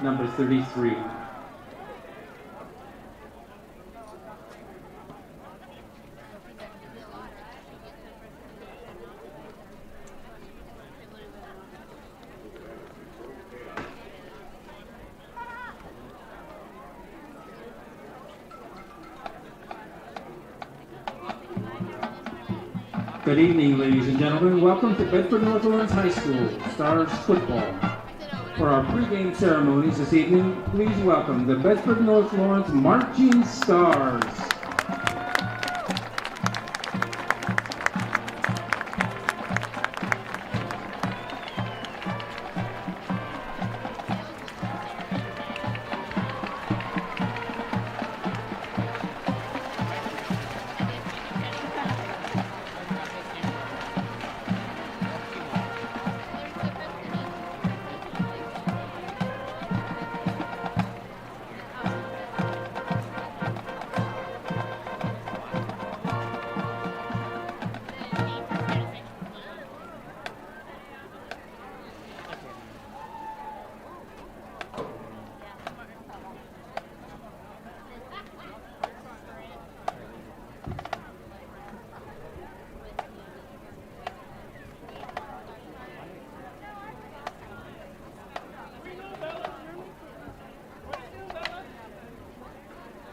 number 33. Good evening, ladies and gentlemen. Welcome to Bedford North Lawrence High School Stars Football. For our pregame ceremonies this evening, please welcome the Bedford North Lawrence Marching Stars.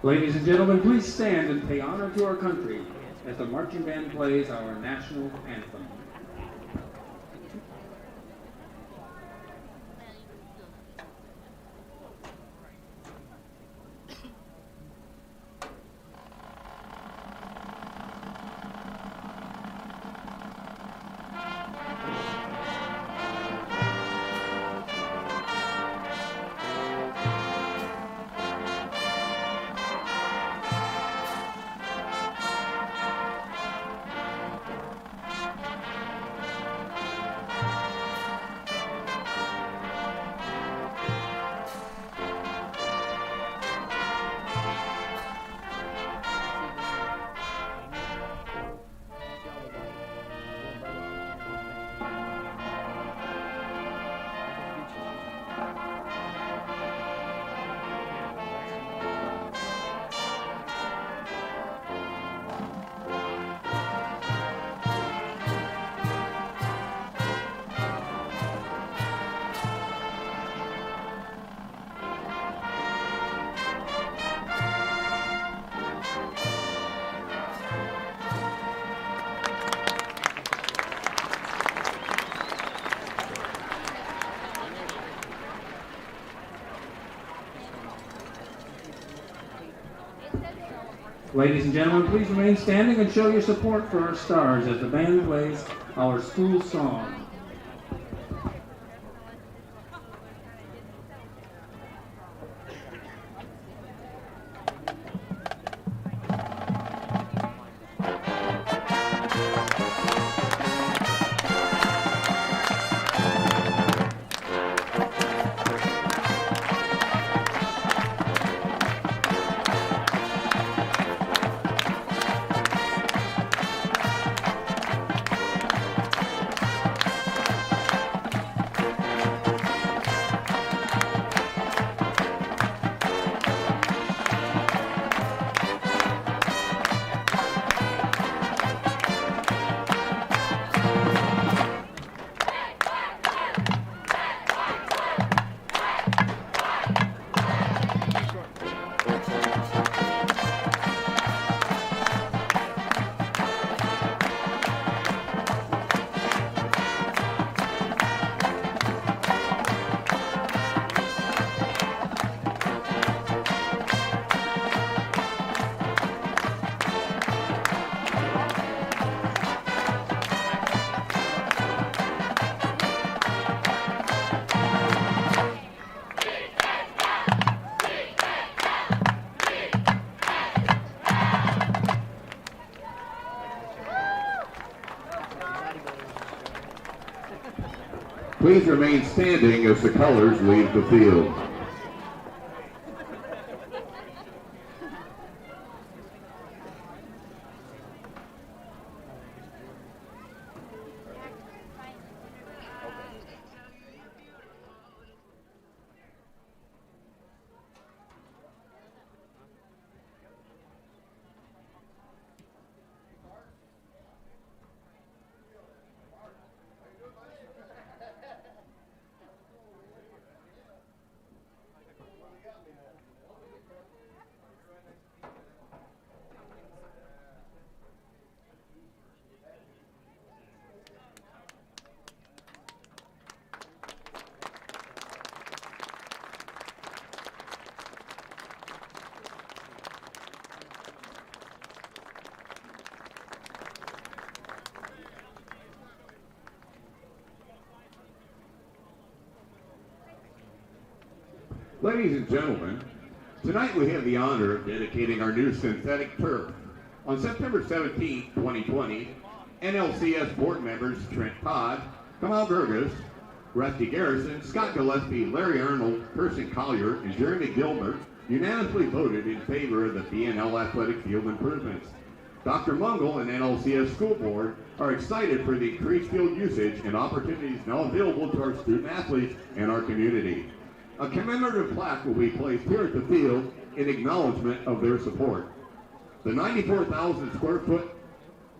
Ladies and gentlemen, please stand and pay honor to our country as the marching band plays our national anthem. Ladies and gentlemen, please remain standing and show your support for our stars as the band plays our school song. Please remain standing as the colors leave the field. Ladies and gentlemen, tonight we have the honor of dedicating our new synthetic turf. On September 17, 2020, NLCS board members Trent Todd, Kamal Gerges, Rusty Garrison, Scott Gillespie, Larry Arnold, Kirsten Collier, and Jeremy Gilmer unanimously voted in favor of the BNL athletic field improvements. Dr. Mungle and NLCS School Board are excited for the increased field usage and opportunities now available to our student athletes and our community. A commemorative plaque will be placed here at the field in acknowledgement of their support. The 94,000 square foot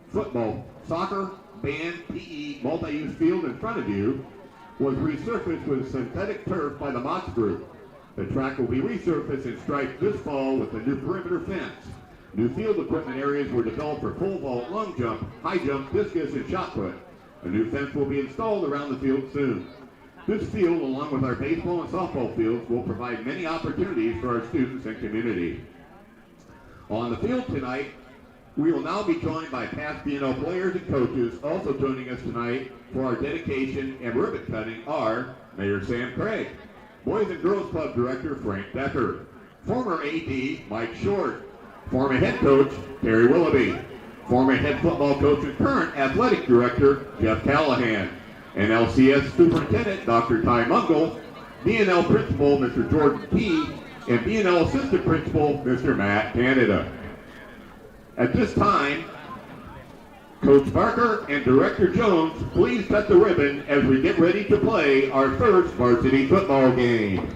football, soccer, band, PE, multi-use field in front of you was resurfaced with synthetic turf by the Motts Group. The track will be resurfaced and striped this fall with a new perimeter fence. New field equipment areas were developed for pole vault, long jump, high jump, discus, and shot put. A new fence will be installed around the field soon. This field, along with our baseball and softball fields, will provide many opportunities for our students and community. On the field tonight, we will now be joined by past BNL players and coaches. Also joining us tonight for our dedication and ribbon cutting are Mayor Sam Craig, Boys and Girls Club Director Frank Decker, former AD Mike Short, former head coach Terry Willoughby, former head football coach and current athletic director Jeff Callahan, NLCS Superintendent Dr. Ty Mungle, BNL Principal Mr. Jordan Key, and BNL Assistant Principal Mr. Matt Canada. At this time, Coach Barker and Director Jones, please cut the ribbon as we get ready to play our first varsity football game.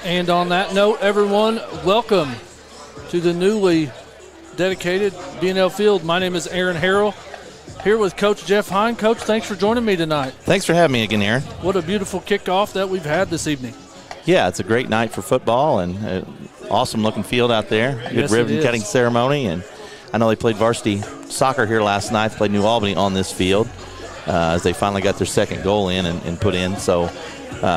And on that note, everyone, welcome to the newly dedicated BNL Field. My name is Aaron Harrell, here with Coach Jeff Hine. Coach, thanks for joining me tonight. Thanks for having me again, Aaron. What a beautiful kickoff that we've had this evening. Yeah, it's a great night for football and awesome-looking field out there. Good Yes, ribbon-cutting ceremony. And I know they played varsity soccer here last night. They played New Albany on this field as they finally got their second goal in and put in. So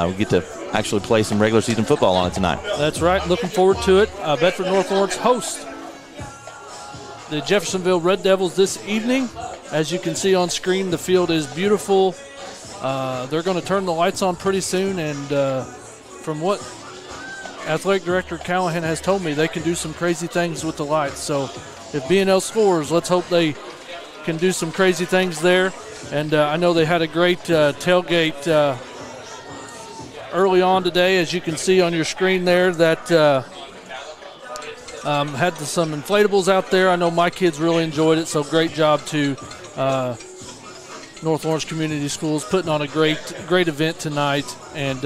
we get to actually play some regular season football on it tonight. That's right. Looking forward to it. Bedford North Lawrence hosts the Jeffersonville Red Devils this evening. As you can see on screen, the field is beautiful. They're going to turn the lights on pretty soon, and from what Athletic Director Callahan has told me, they can do some crazy things with the lights. So if BNL scores, let's hope they can do some crazy things there. And I know they had a great tailgate early on today, as you can see on your screen there, that had some inflatables out there. I know my kids really enjoyed it, so great job to North Lawrence Community Schools putting on a great event tonight, and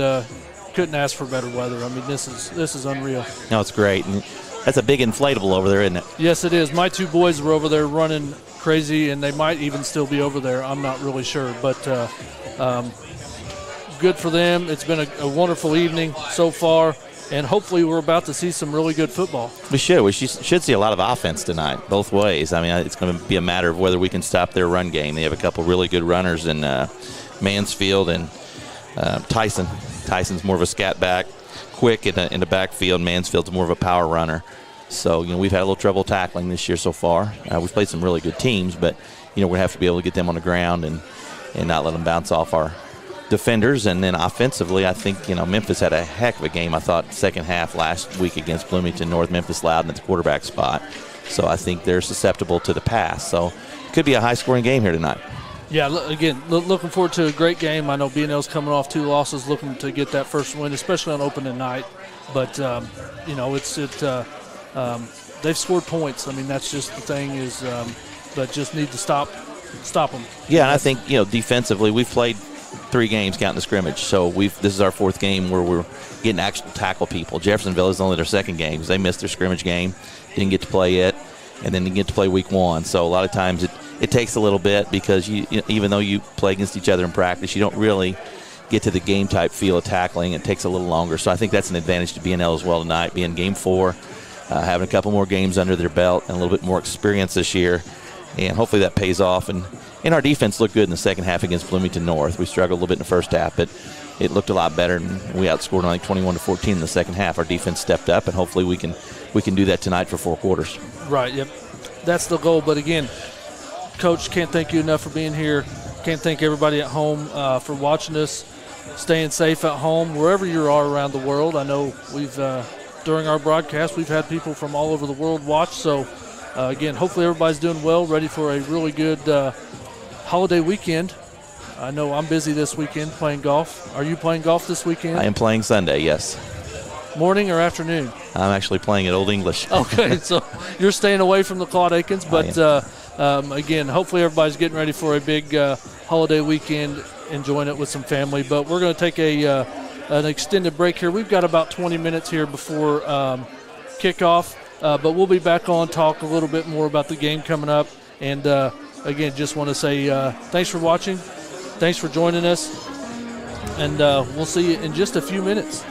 couldn't ask for better weather. I mean, this is unreal. No, it's great. And that's a big inflatable over there, isn't it? Yes, it is. My two boys were over there running crazy, and they might even still be over there. I'm not really sure, but good for them. It's been a wonderful evening so far, and hopefully we're about to see some really good football. We should see a lot of offense tonight, both ways. I mean, it's going to be a matter of whether we can stop their run game. They have a couple really good runners in Mansfield and Tyson. Tyson's more of a scat back, quick in the backfield. Mansfield's more of a power runner. So, we've had a little trouble tackling this year so far. We've played some really good teams, but, we're going to have to be able to get them on the ground and not let them bounce off our defenders. And then offensively, I think, Memphis had a heck of a game, I thought, second half last week against Bloomington North. Memphis Loudon at the quarterback spot. So I think they're susceptible to the pass. So it could be a high-scoring game here tonight. Yeah, again, looking forward to a great game. I know BNL's coming off 2 losses, looking to get that first win, especially on opening night. But, they've scored points. I mean, that's just the thing is but just need to stop them. Yeah, and I think, defensively, we've played 3 games counting the scrimmage. So this is our 4th game where we're getting to actually tackle people. Jeffersonville is only their 2nd game because they missed their scrimmage game, didn't get to play it, and then didn't get to play week 1. So a lot of times it takes a little bit because even though you play against each other in practice, you don't really get to the game type feel of tackling. It takes a little longer. So I think that's an advantage to BNL as well tonight, being game 4, having a couple more games under their belt and a little bit more experience this year. And hopefully that pays off. And our defense looked good in the second half against Bloomington North. We struggled a little bit in the first half, but it looked a lot better, and we outscored like 21-14 in the second half. Our defense stepped up, and hopefully we can do that tonight for 4 quarters. Right, yep. That's the goal. But, again, Coach, can't thank you enough for being here. Can't thank everybody at home for watching us, staying safe at home, wherever you are around the world. I know we've during our broadcast, we've had people from all over the world watch. So, again, hopefully everybody's doing well, ready for a really good holiday weekend. I know I'm busy this weekend playing golf. Are you playing golf this weekend? I am playing Sunday, yes. Morning or afternoon? I'm actually playing at Old English. Okay, so you're staying away from the Claude Aikens. But, again, hopefully everybody's getting ready for a big holiday weekend, enjoying it with some family. But we're going to take an extended break here. We've got about 20 minutes here before kickoff. But we'll be back on, talk a little bit more about the game coming up. And, again, just want to say thanks for watching. Thanks for joining us. And we'll see you in just a few minutes.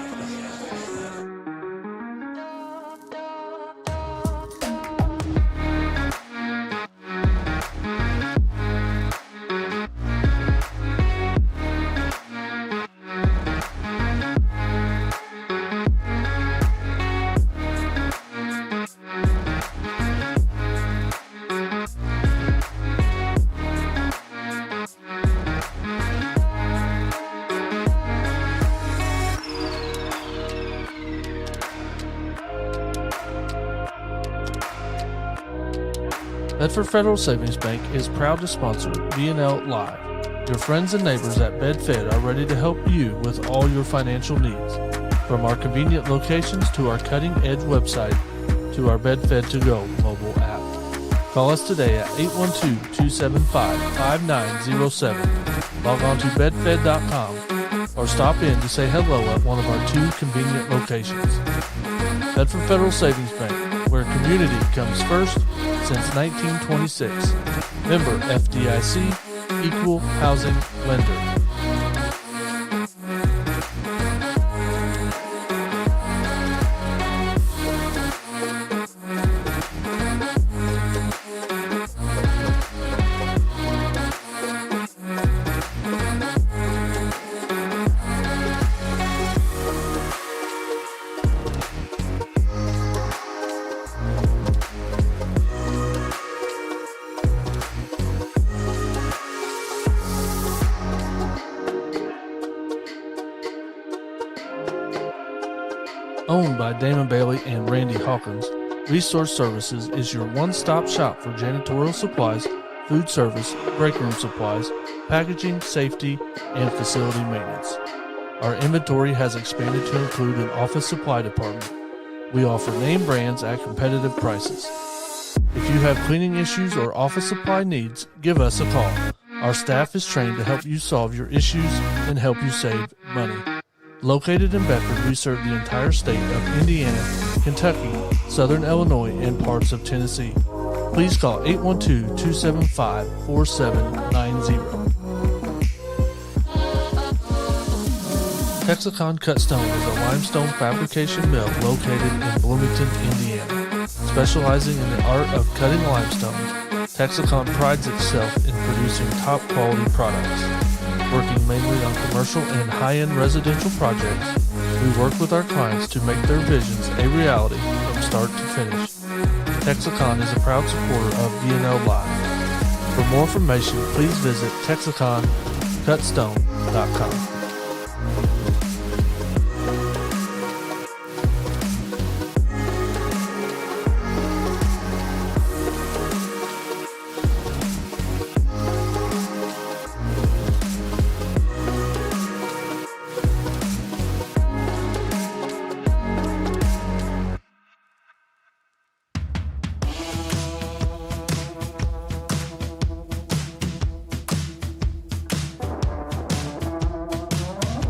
Bedford Federal Savings Bank is proud to sponsor BNL Live. Your friends and neighbors at BedFed are ready to help you with all your financial needs. From our convenient locations to our cutting-edge website to our BedFed To Go mobile app. Call us today at 812-275-5907. Log on to bedfed.com or stop in to say hello at one of our 2 convenient locations. Bedford Federal Savings Bank, where community comes first since 1926. Member FDIC, Equal Housing Lender. Owned by Damon Bailey and Randy Hawkins, Resource Services is your one-stop shop for janitorial supplies, food service, break room supplies, packaging, safety, and facility maintenance. Our inventory has expanded to include an office supply department. We offer name brands at competitive prices. If you have cleaning issues or office supply needs, give us a call. Our staff is trained to help you solve your issues and help you save money. Located in Bedford, we serve the entire state of Indiana, Kentucky, Southern Illinois, and parts of Tennessee. Please call 812-275-4790. Texicon Cut Stone is a limestone fabrication mill located in Bloomington, Indiana. Specializing in the art of cutting limestone, Texicon prides itself in producing top-quality products. Working mainly on commercial and high-end residential projects, we work with our clients to make their visions a reality from start to finish. Texicon is a proud supporter of BNL Live. For more information, please visit TexiconCutStone.com.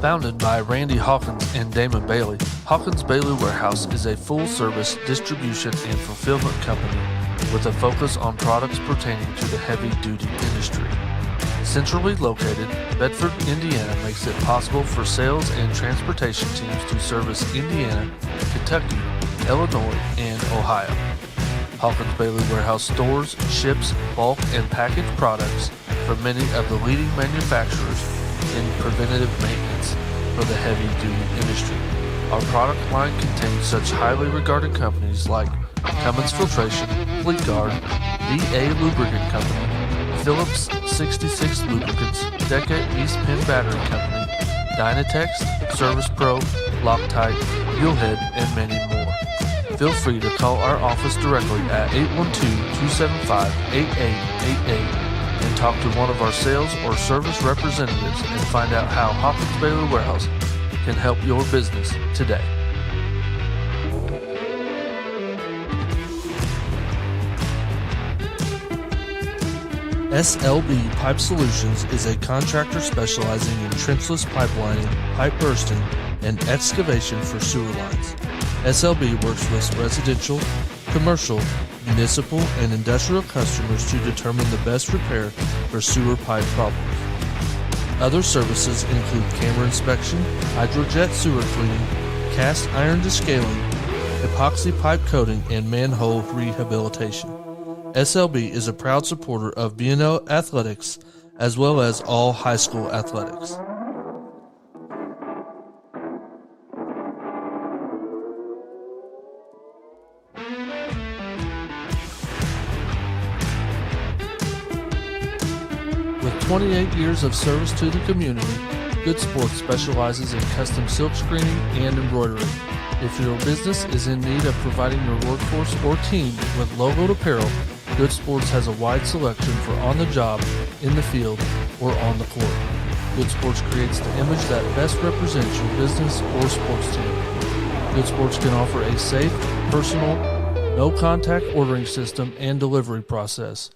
Founded by Randy Hawkins and Damon Bailey, Hawkins Bailey Warehouse is a full-service distribution and fulfillment company with a focus on products pertaining to the heavy-duty industry. Centrally located, Bedford, Indiana makes it possible for sales and transportation teams to service Indiana, Kentucky, Illinois, and Ohio. Hawkins Bailey Warehouse stores, ships, bulk, and packaged products from many of the leading manufacturers in preventative maintenance for the heavy-duty industry. Our product line contains such highly regarded companies like Cummins Filtration, Fleet Guard, VA Lubricant Company, Phillips 66 Lubricants, Deca East Penn Battery Company, Dynatex, Service Pro, Loctite, Fuelhead, and many more. Feel free to call our office directly at 812-275-8888 and talk to one of our sales or service representatives and find out how Hawkins Bailey Warehouse can help your business today. SLB Pipe Solutions is a contractor specializing in trenchless pipelining, pipe bursting, and excavation for sewer lines. SLB works with residential, commercial, municipal, and industrial customers to determine the best repair for sewer pipe problems. Other services include camera inspection, hydrojet sewer cleaning, cast iron descaling, epoxy pipe coating, and manhole rehabilitation. SLB is a proud supporter of BNL athletics as well as all high school athletics. With 28 years of service to the community, Good Sports specializes in custom silk screening and embroidery. If your business is in need of providing your workforce or team with logoed apparel, Good Sports has a wide selection for on the job, in the field, or on the court. Good Sports creates the image that best represents your business or sports team. Good Sports can offer a safe, personal, no-contact ordering system and delivery process.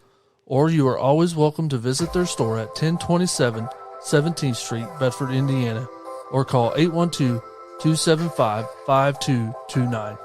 Or you are always welcome to visit their store at 1027 17th Street, Bedford, Indiana, or call 812-275-5229.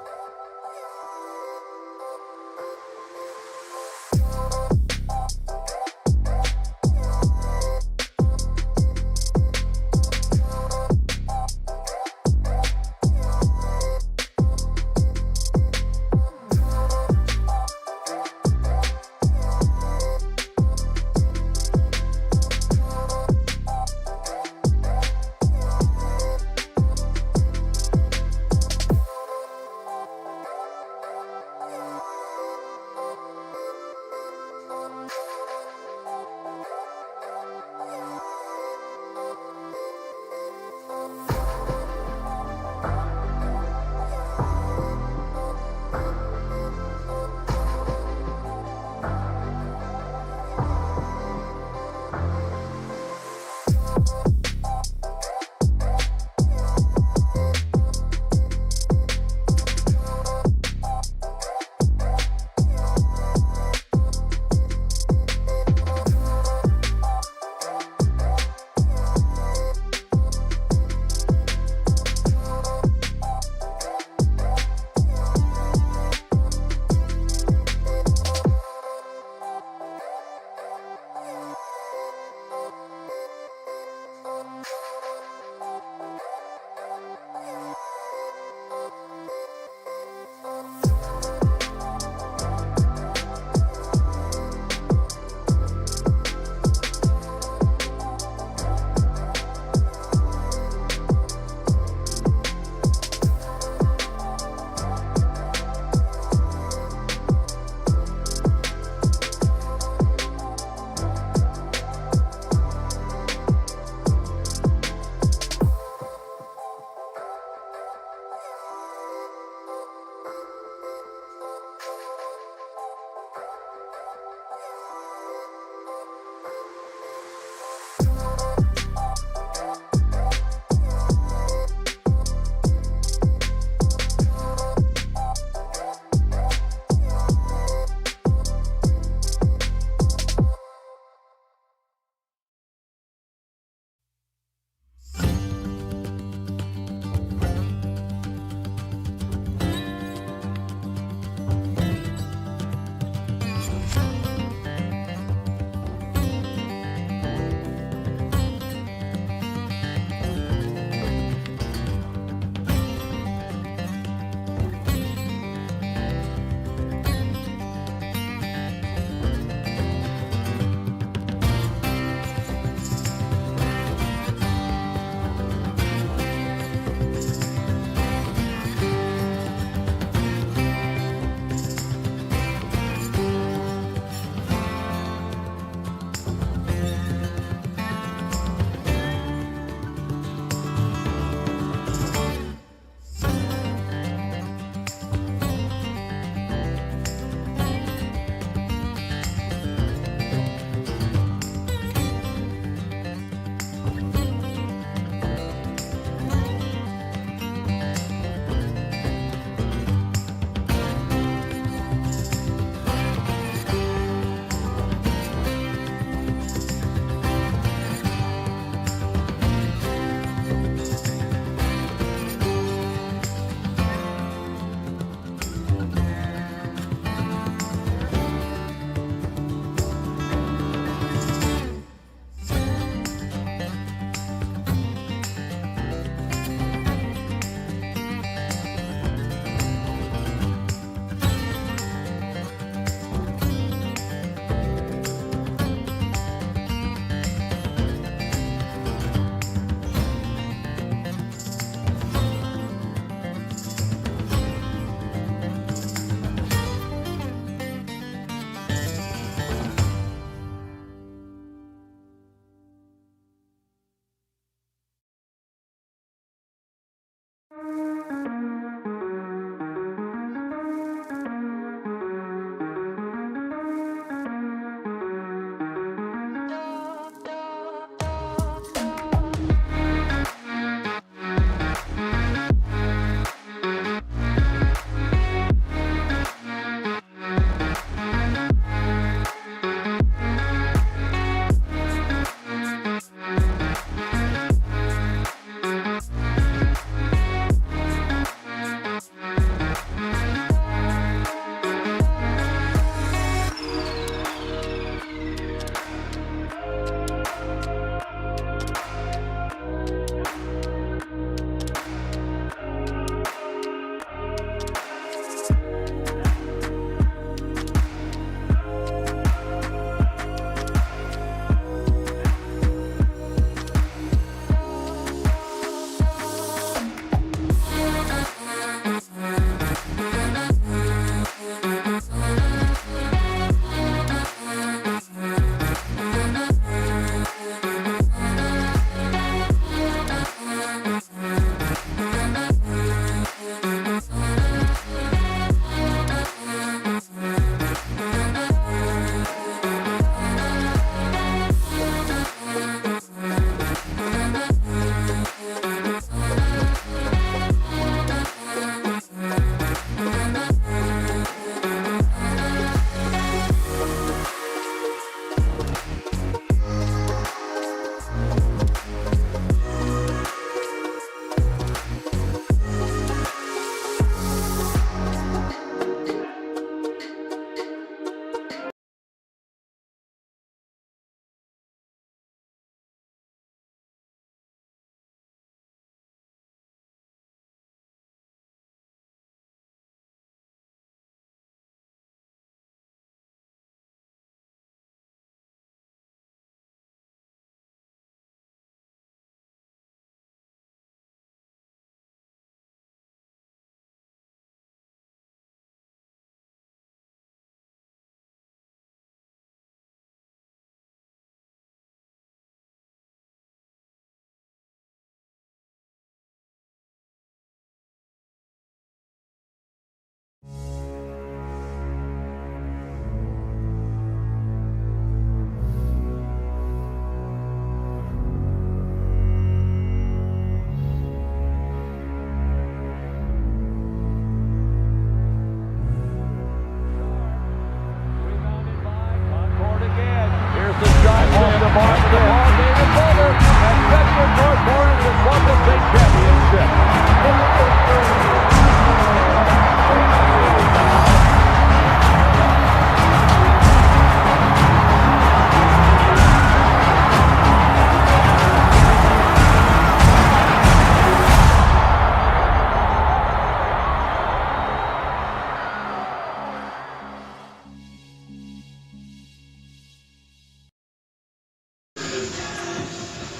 mark of the ball game is over, and Bedford North Lawrence has won the state championship.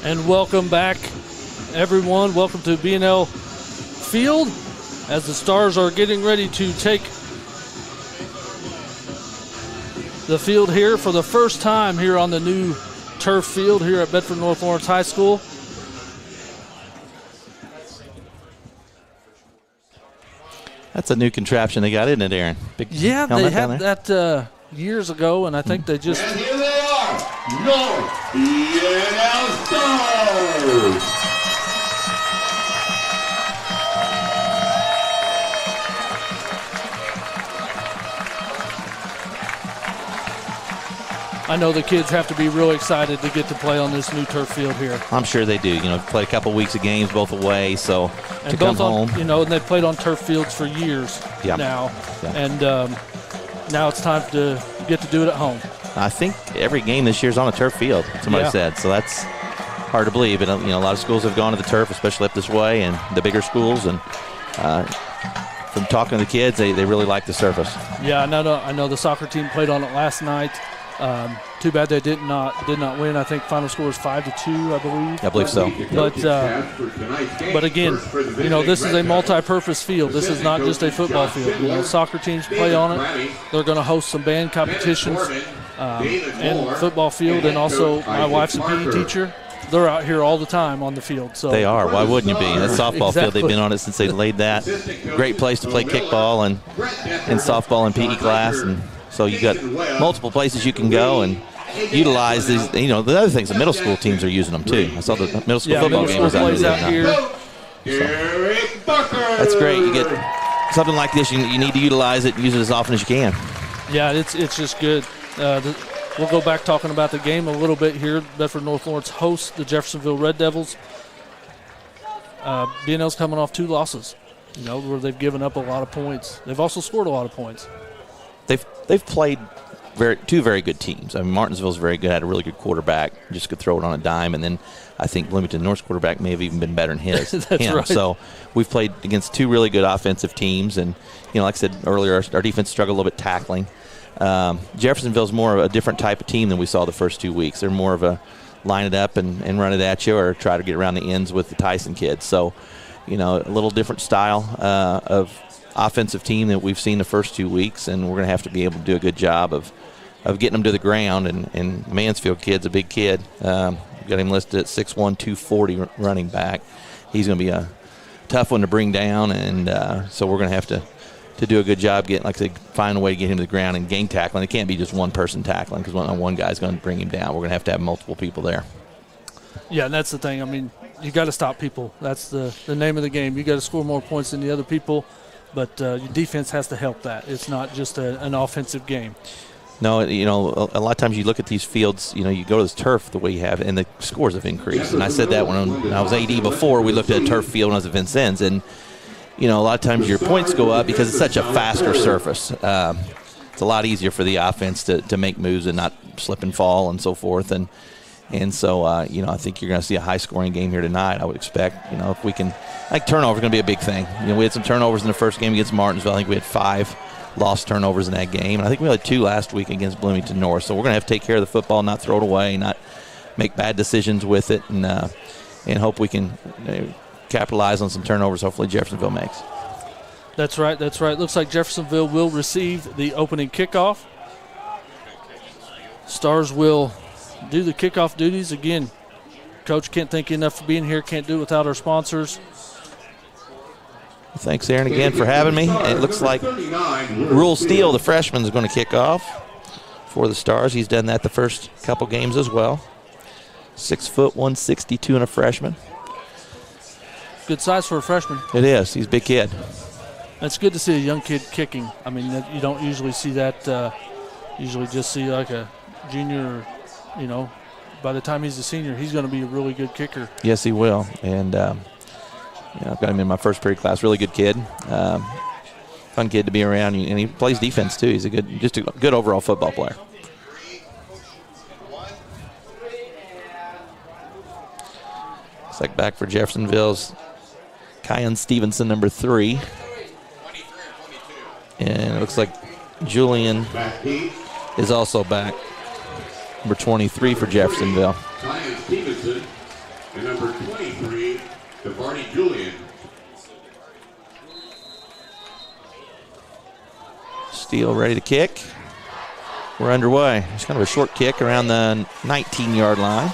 And welcome back, everyone. Welcome to BNL Field as the Stars are getting ready to take the field here for the first time here on the new turf field here at Bedford North Lawrence High School. That's a new contraption they got, isn't it, Aaron? Big Yeah, they helmet down had there. that years ago, and I think they just... And here they are, North BNL Stars. I know the kids have to be really excited to get to play on this new turf field here. I'm sure they do. You know, played a couple weeks of games both away, so And to come both on, home. you know, and they've played on turf fields for years Yeah. now. Yeah. And now it's time to get to do it at home. I think every game this year is on a turf field, somebody Yeah. said. So that's hard to believe. But, you know, a lot of schools have gone to the turf, especially up this way, and the bigger schools. And from talking to the kids, they really like the surface. Yeah, I know the soccer team played on it last night. Too bad they did not win. I think final score is 5-2, I believe. I believe so. But again, you know, this is a multi-purpose field. This is not just a football field. You know, soccer teams play on it. They're going to host some band competitions and football field, and also my wife's a PE teacher. They're out here all the time on the field. So They are. Why wouldn't you be? That softball field, Exactly. they've been on it since they laid that. Great place to play kickball and softball and PE class. And so you got multiple places you can go and utilize these. You know, the other things, the middle school teams are using them too. I saw the middle school football middle game was school out plays there. out here. That's great. You get something like this, you need to utilize it and use it as often as you can. Yeah, it's just good. We'll go back talking about the game a little bit here. Bedford North Lawrence hosts the Jeffersonville Red Devils. BNL's coming off 2 losses, you know, where they've given up a lot of points. They've also scored a lot of points. They've played two very good teams. I mean, Martinsville's very good, had a really good quarterback, just could throw it on a dime, and then I think Bloomington North's quarterback may have even been better than his. That's him. right. So we've played against 2 really good offensive teams, and you know, like I said earlier, our defense struggled a little bit tackling. Jeffersonville's more of a different type of team than we saw the first 2 weeks. They're more of a line it up and run it at you, or try to get around the ends with the Tyson kids. So, you know, a little different style of offensive team that we've seen the first 2 weeks, and we're going to have to be able to do a good job of getting them to the ground. And Mansfield kid's a big kid. Got him listed at 6'1", 240 running back. He's going to be a tough one to bring down, and so we're going to have to do a good job getting, like I said, find a way to get him to the ground and gang tackling. It can't be just one person tackling, because one guy's going to bring him down. We're going to have multiple people there. Yeah, and that's the thing. I mean, you got to stop people. That's the name of the game. You got to score more points than the other people, but your defense has to help that. It's not just an offensive game. No, you know, a lot of times you look at these fields, you know, you go to this turf the way you have, and the scores have increased. And I said that when I was AD before. We looked at a turf field when I was at Vincennes, and you know, a lot of times your points go up because it's such a faster surface. It's a lot easier for the offense to make moves and not slip and fall and so forth. And so, you know, I think you're going to see a high-scoring game here tonight, I would expect. You know, if we can – I think turnover is going to be a big thing. You know, we had some turnovers in the first game against Martinsville. I think we had 5 lost turnovers in that game. And I think we had 2 last week against Bloomington North. So we're going to have to take care of the football, not throw it away, not make bad decisions with it, and hope we can capitalize on some turnovers hopefully Jeffersonville makes. That's right. That's right. Looks like Jeffersonville will receive the opening kickoff. Stars will do the kickoff duties. Again, Coach can't thank you enough for being here. Can't do it without our sponsors. Thanks, Aaron, again for having me. It looks like Rule Steele, the freshman, is going to kick off for the Stars. He's done that the first couple games as well. 6 foot, 162, and a freshman. Good size for a freshman. It is. He's a big kid. It's good to see a young kid kicking. I mean, you don't usually see that. Usually just see like a junior or, you know, by the time he's a senior, he's going to be a really good kicker. Yes, he will. And I've got him in my first period class. Really good kid. Fun kid to be around, and he plays defense too. He's a good overall football player. Looks like back for Jeffersonville's Kyan Stevenson, number 3. And it looks like Julian is also back, number 23 for Jeffersonville. Kyan Stevenson and number 23, Barney Julian. Steele ready to kick. We're underway. It's kind of a short kick around the 19-yard line.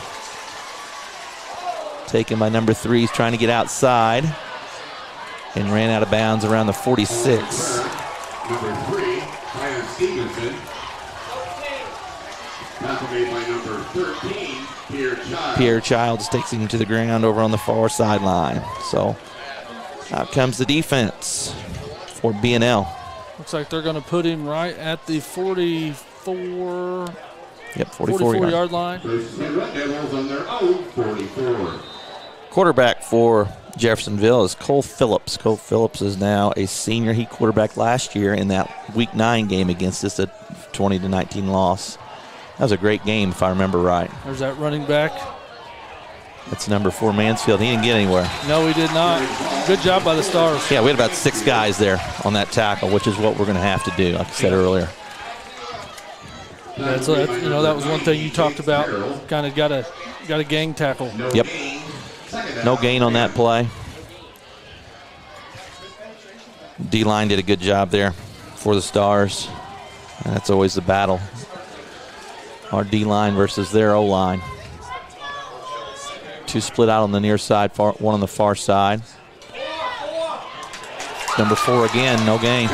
Taken by number 3. He's trying to get outside and ran out of bounds around the 46. Number 3, Kyan Stevenson. Tackle made by number 13, Pierre Childs takes him to the ground over on the far sideline. So out comes the defense for BNL. Looks like they're going to put him right at the 44. Yep, 44-yard line. Red Devils on their own 44. Quarterback for Jeffersonville is Cole Phillips. Cole Phillips is now a senior. He quarterbacked last year in that Week 9 game against us, a 20-19 loss. That was a great game, if I remember right. There's that running back. That's number 4, Mansfield. He didn't get anywhere. No, he did not. Good job by the Stars. Yeah, we had about 6 guys there on that tackle, which is what we're going to have to do, like I said earlier. Yeah, so that was one thing you talked about. Kind of got a gang tackle. Yep. No gain on that play. D-line did a good job there for the Stars. And that's always the battle. Our D-line versus their O-line. 2 split out on the near side, 1 on the far side. Number 4 again, no gain.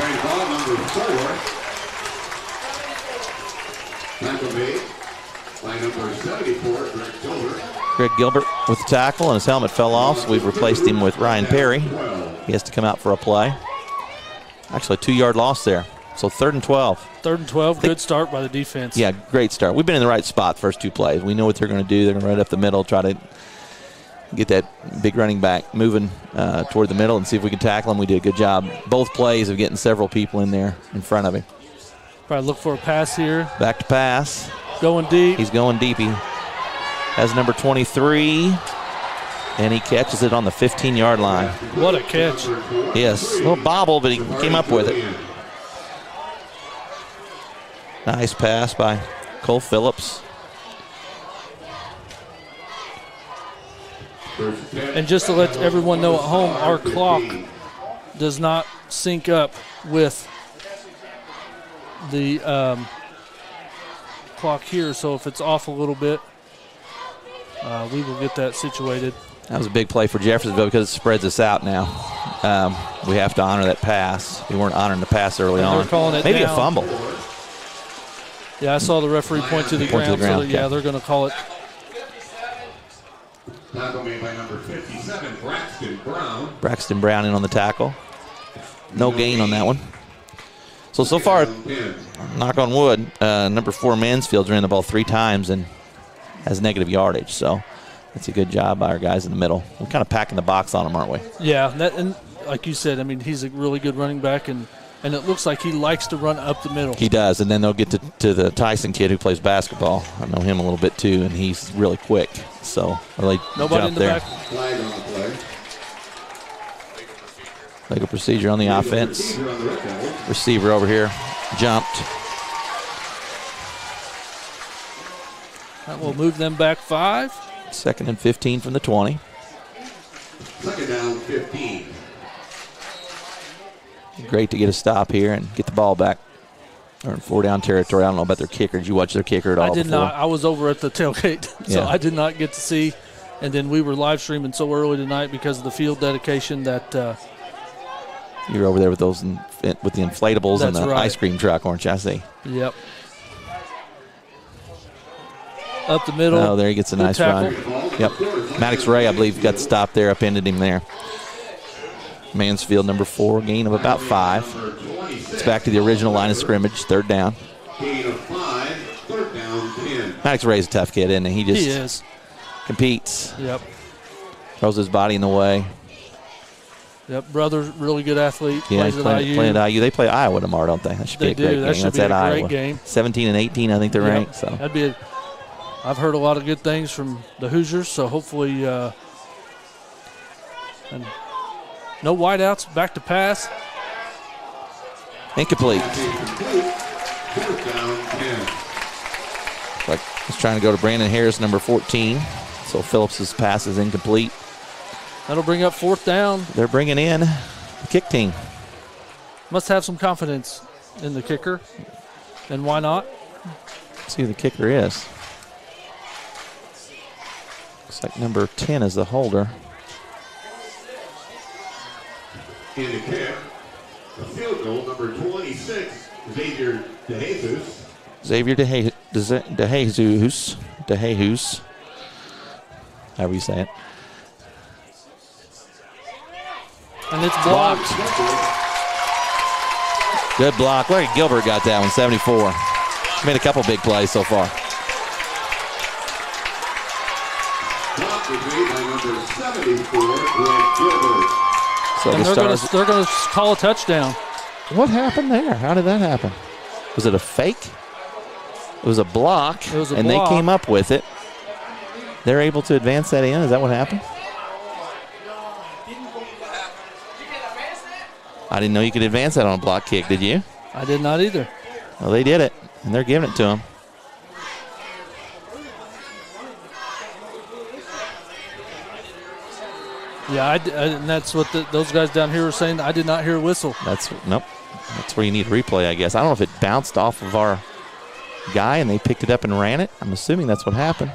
Greg Gilbert with the tackle, and his helmet fell off, so we've replaced him with Ryan Perry. He has to come out for a play. Actually, a 2-yard loss there. So 3rd and 12. 3rd and 12, good start by the defense. Yeah, great start. We've been in the right spot the first 2 plays. We know what they're going to do. They're going to run up the middle, try to get that big running back moving toward the middle and see if we can tackle him. We did a good job. Both plays of getting several people in there in front of him. Probably look for a pass here. Back to pass. Going deep. He's going deep. He has number 23, and he catches it on the 15-yard line. What a catch. Yes, a little bobble, but he came up with it. Nice pass by Cole Phillips. And just to let everyone know at home, our clock does not sync up with the clock here. So if it's off a little bit, we will get that situated. That was a big play for Jeffersonville because it spreads us out now. We have to honor that pass. We weren't honoring the pass early on. They're calling it maybe down. A fumble. Yeah, I saw the referee point to the ground. So yeah, they're going to call it. Tackle made by number 57, Braxton Brown. Braxton Brown in on the tackle. No gain on that one. So far, knock on wood, number 4 Mansfield's ran the ball 3 times and has negative yardage. So that's a good job by our guys in the middle. We're kind of packing the box on them, aren't we? Yeah, and like you said, I mean, he's a really good running back, and it looks like he likes to run up the middle. He does, and then they'll get to the Tyson kid who plays basketball. I know him a little bit too, and he's really quick. So really nobody in the there. back. Flag on the play. Legal procedure on the offense. Receiver over here jumped. That will move them back 5. 2nd and 15 from the 20. 2nd down, 15. Great to get a stop here and get the ball back. They're in 4-down territory. I don't know about their kicker. Did you watch their kicker at all? I did before? not. I was over at the tailgate, so Yeah. I did not get to see. And then we were live streaming so early tonight because of the field dedication that you were over there with those with the inflatables and the right. ice cream truck, weren't you? I see. Yep. Up the middle. Oh, there he gets a nice run. Yep. Maddox Ray, I believe, got stopped there, upended him there. Mansfield, number 4, gain of about 5. It's back to the original line of scrimmage, 3rd down. Gain of 5, 3rd down, 10. Maddox Ray's a tough kid, isn't he? He is. Competes. Yep. Throws his body in the way. Yep, brother's really good athlete. Yeah, plays at IU. playing at IU. They play Iowa tomorrow, don't they? That should be a great game. That should That's be at a great Iowa. game. 17 and 18, I think they're ranked. So that'd be. I've heard a lot of good things from the Hoosiers, so hopefully, and no wideouts. Back to pass. incomplete. Like he's trying to go to Brandon Harris, number 14. So Phillips' pass is incomplete. That'll bring up 4th down. They're bringing in the kick team. Must have some confidence in the kicker. And why not? Let's see who the kicker is. Looks like number 10 is the holder. In the kick, the field goal, number 26, Xavier DeJesus. Xavier DeJesus. However you say it. And it's blocked. Good block. Larry Gilbert got that one, 74. Made a couple big plays so far. Block was made by number 74, Grant Gilbert. So And the they're going to call a touchdown. What happened there? How did that happen? Was it a fake? It was a block. It was a and block. they came up with it. They're able to advance that in. Is that what happened? I didn't know you could advance that on a block kick. Did you? I did not either. Well, they did it, and they're giving it to him. Yeah, and that's what those guys down here were saying. I did not hear a whistle. Nope. That's where you need replay, I guess. I don't know if it bounced off of our guy and they picked it up and ran it. I'm assuming that's what happened.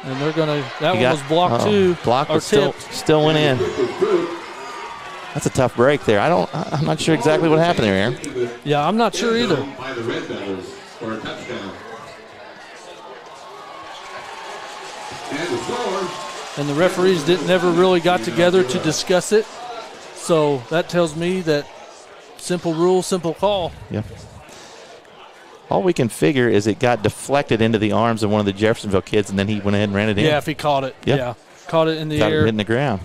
And they're going to, that one was blocked too. Blocked, but still went in. That's a tough break there. I'm not sure exactly what happened there, Aaron. Yeah, I'm not sure either. By the Red Devils for a touchdown. And the score. And the referees never really got together to discuss it. So that tells me that simple rule, simple call. Yeah. All we can figure is it got deflected into the arms of one of the Jeffersonville kids, and then he went ahead and ran it in. Yeah, if he caught it. Yeah. Caught it in the air. Hitting the ground.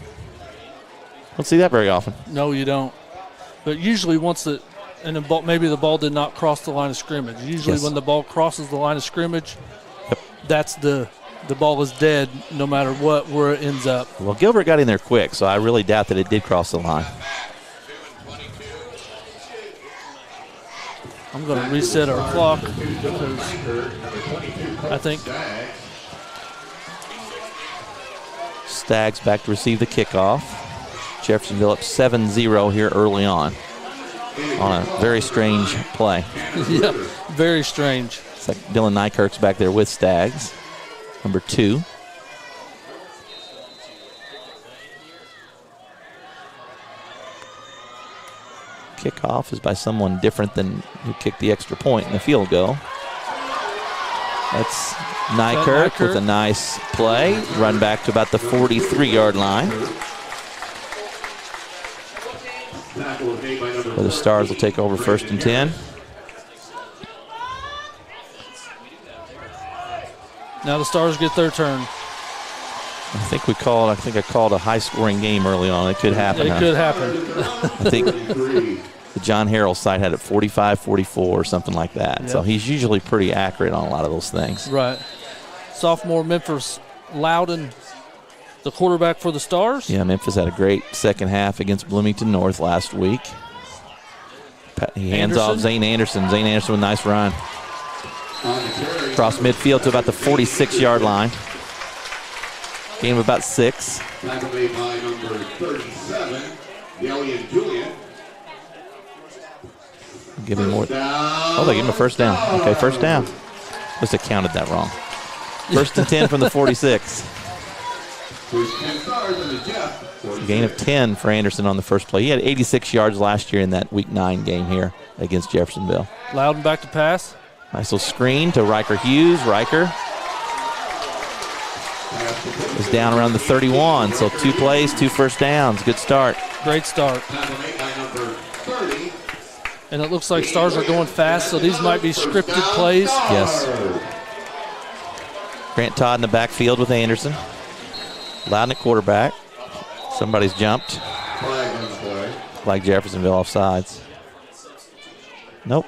Don't see that very often. No, you don't. But usually maybe the ball did not cross the line of scrimmage. Usually when the ball crosses the line of scrimmage, that's the ball is dead no matter where it ends up. Well, Gilbert got in there quick, so I really doubt that it did cross the line. I'm going to reset our clock because I think Staggs back to receive the kickoff. Jeffersonville up 7-0 here early on a very strange play. Yeah, very strange. It's like Dylan Nykirk's back there with Staggs, number 2. Kickoff is by someone different than who kicked the extra point in the field goal. That's Nykirk with a nice play. Run back to about the 43-yard line. Where the Stars will take over 1st and 10. Now the Stars get their turn. I think I called a high-scoring game early on. It could happen. It could happen. I think the John Harrell site had it 45-44 or something like that. Yep. So he's usually pretty accurate on a lot of those things. Right. Sophomore Memphis Loudon, the quarterback for the Stars. Yeah, Memphis had a great second half against Bloomington North last week. He hands off Zane Anderson. Zane Anderson with a nice run. Across midfield to about the 46-yard line. Gain of about 6. Tackle made by number 37, Delian Julian. Give him more. Oh, they give him a first down. Okay, first down. Must have counted that wrong. 1st and 10 from the 46. Gain of 10 for Anderson on the first play. He had 86 yards last year in that Week 9 game here against Jeffersonville. Loudon back to pass. Nice little screen to Riker Hughes. Riker is down around the 31, so 2 plays, 2 first downs. Good start. Great start. And it looks like Stars are going fast, so these might be scripted plays. Yes. Grant Todd in the backfield with Anderson. Loudon at quarterback. Somebody's jumped. Flag on the play. Like Jeffersonville offsides. Nope.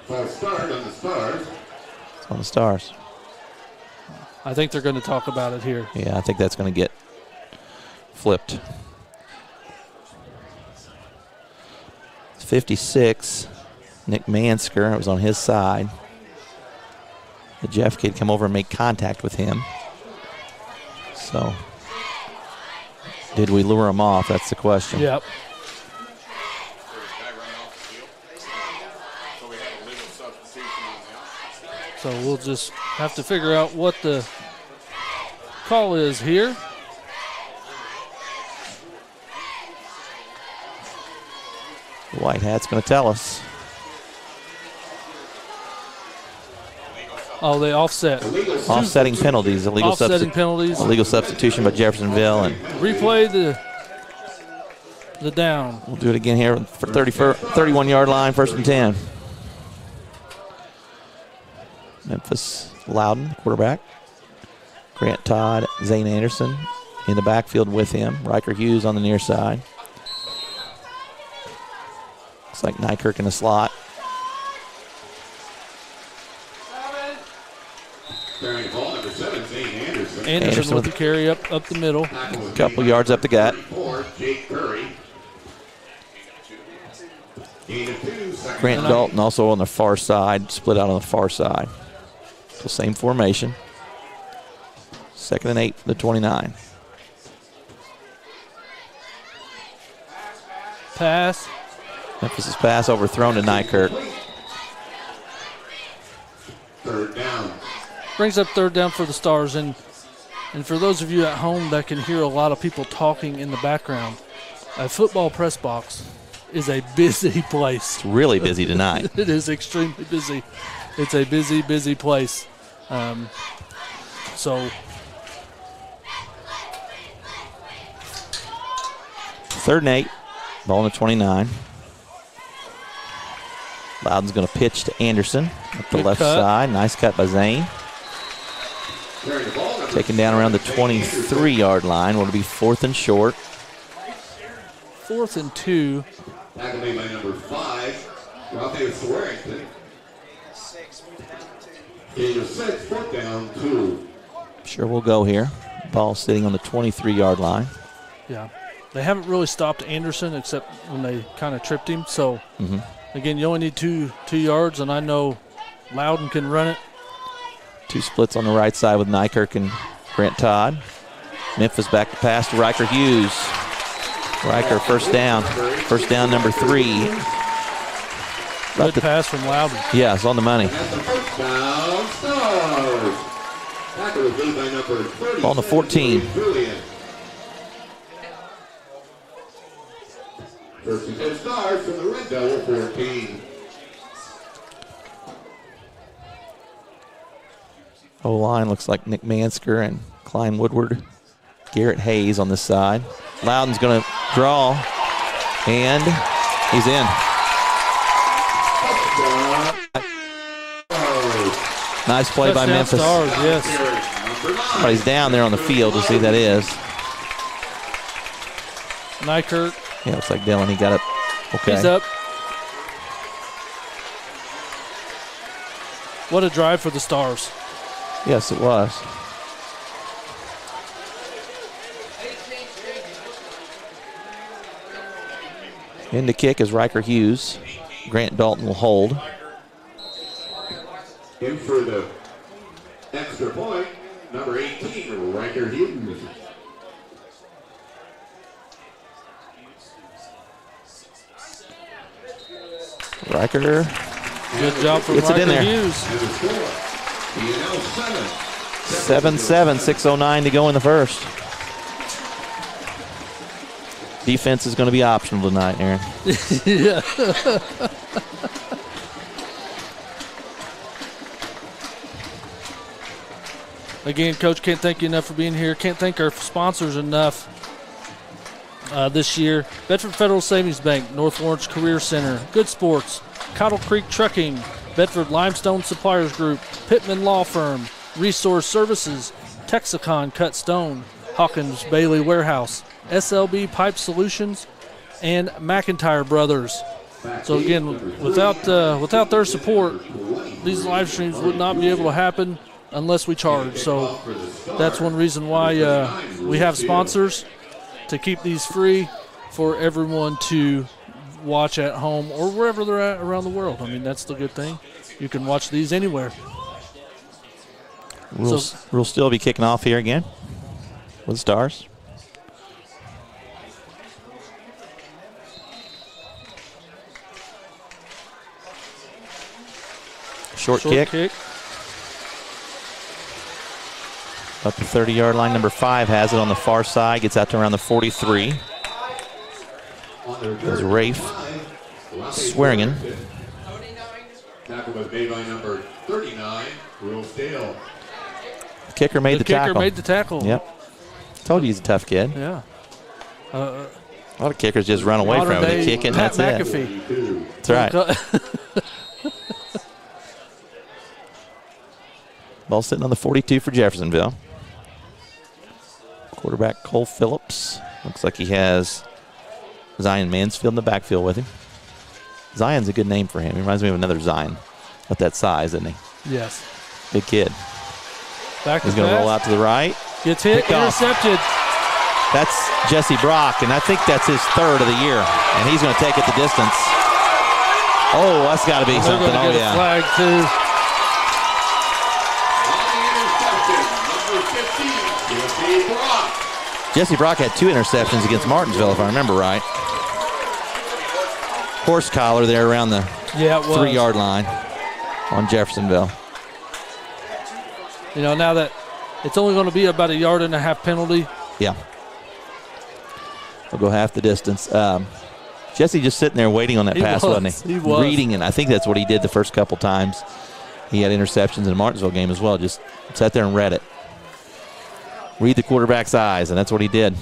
False start on the Stars. It's on the Stars. I think they're going to talk about it here. Yeah, I think that's going to get flipped. 56, Nick Mansker. It was on his side. The Jeff kid come over and make contact with him. So, did we lure him off? That's the question. Yep. So we'll just have to figure out what the call is here. The white hat's going to tell us. Oh, they offset. Offsetting penalties. Illegal penalties. Illegal substitution by Jeffersonville. And Replay the down. we'll do it again here for 31-yard line, 1st and 10. Memphis Loudon, quarterback. Grant Todd, Zane Anderson in the backfield with him. Riker Hughes on the near side. Looks like Nykirk in the slot. Carrying the ball, number 17, Anderson. Anderson with the carry up the middle. A couple yards up the gut. Jake Curry. Gain of 2, second Grant Dalton also on the far side, split out on the far side. So same formation. 2nd and 8 for the 29. Pass. Memphis' pass overthrown to Nykirk. 3rd down. Brings up 3rd down for the Stars. And for those of you at home that can hear a lot of people talking in the background, a football press box is a busy place. It's really busy tonight. It is extremely busy. It's a busy, busy place. So 3rd and 8. Ball on the 29. Loudon's going to pitch to Anderson up the Good left cut. side. Nice cut by Zane. Carrying the ball, number Taken down around the 23-yard line. Will be 4th and short. 4th and 2. Tackle made by number 5, Ralphie Swearington. Gain of 6, 4th down, 2. Sure we'll go here. Ball sitting on the 23-yard line. Yeah. They haven't really stopped Anderson except when they kind of tripped him. So, again, you only need two yards, and I know Loudon can run it. 2 splits on the right side with Nykirk and Grant Todd. Memphis back to pass to Riker Hughes. Riker, first down. First down, number 3. Good pass from Loudon. Yeah, it's on the money. That's the first down, Stars. Tackle was made by number 30. Ball on the 14. Julian. 1st and 10 Stars from the Red Devil 14. O-line looks like Nick Mansker and Klein Woodward. Garrett Hayes on this side. Loudon's going to draw, and he's in. Nice play by Touchdown Memphis. Stars, yes. Somebody's down there on the field. We'll see who that is. Nykirk. Yeah, looks like Dylan. He got up. Okay. He's up. What a drive for the Stars. Yes, it was. In to kick is Riker Hughes. Grant Dalton will hold. In for the extra point, number 18, Riker Hughes. Riker. Good job from Gets it in Riker there. Hughes. And the score, BNL 7. 7-7, 6:09 to go in the first. Defense is going to be optional tonight, Aaron. Yeah. Again, Coach, can't thank you enough for being here. Can't thank our sponsors enough this year. Bedford Federal Savings Bank, North Lawrence Career Center, Good Sports, Cottle Creek Trucking, Bedford Limestone Suppliers Group, Pittman Law Firm, Resource Services, Texacon Cut Stone, Hawkins Bailey Warehouse, SLB Pipe Solutions, and McIntyre Brothers. So again, without their support, these live streams would not be able to happen unless we charge. So that's one reason why we have sponsors, to keep these free for everyone to watch at home or wherever they're at around the world. I mean, that's the good thing. You can watch these anywhere. We'll still be kicking off here again with Stars. Short kick. Up the 30-yard line. Number 5 has it on the far side. Gets out to around the 43. There's Rafe Swearingen. Tackle was made by number 39, Rosedale. The kicker made the tackle. Kicker made the tackle. Yep. Told you he's a tough kid. Yeah. A lot of kickers just run away from it. They kick it, and that's McAfee. it. That's right. Ball sitting on the 42 for Jeffersonville. Quarterback Cole Phillips. Looks like he has Zion Mansfield in the backfield with him. Zion's a good name for him. He reminds me of another Zion at that size, isn't he? Yes. Big kid. He's going to roll out to the right. Gets hit, intercepted. That's Jesse Brock, and I think that's his 3rd of the year. And he's going to take it the distance. Oh, that's got to be something. Oh, yeah. Flag, too. Jesse Brock had 2 interceptions against Martinsville, if I remember right. Horse collar there around the 3-yard line on Jeffersonville. You know, now that it's only going to be about a 1.5 yard penalty. Yeah. We'll go half the distance. Jesse just sitting there waiting on that pass, wasn't he? He was. Reading it. I think that's what he did the first couple times. He had interceptions in the Martinsville game as well. Just sat there and read it. Read the quarterback's eyes, and that's what he did.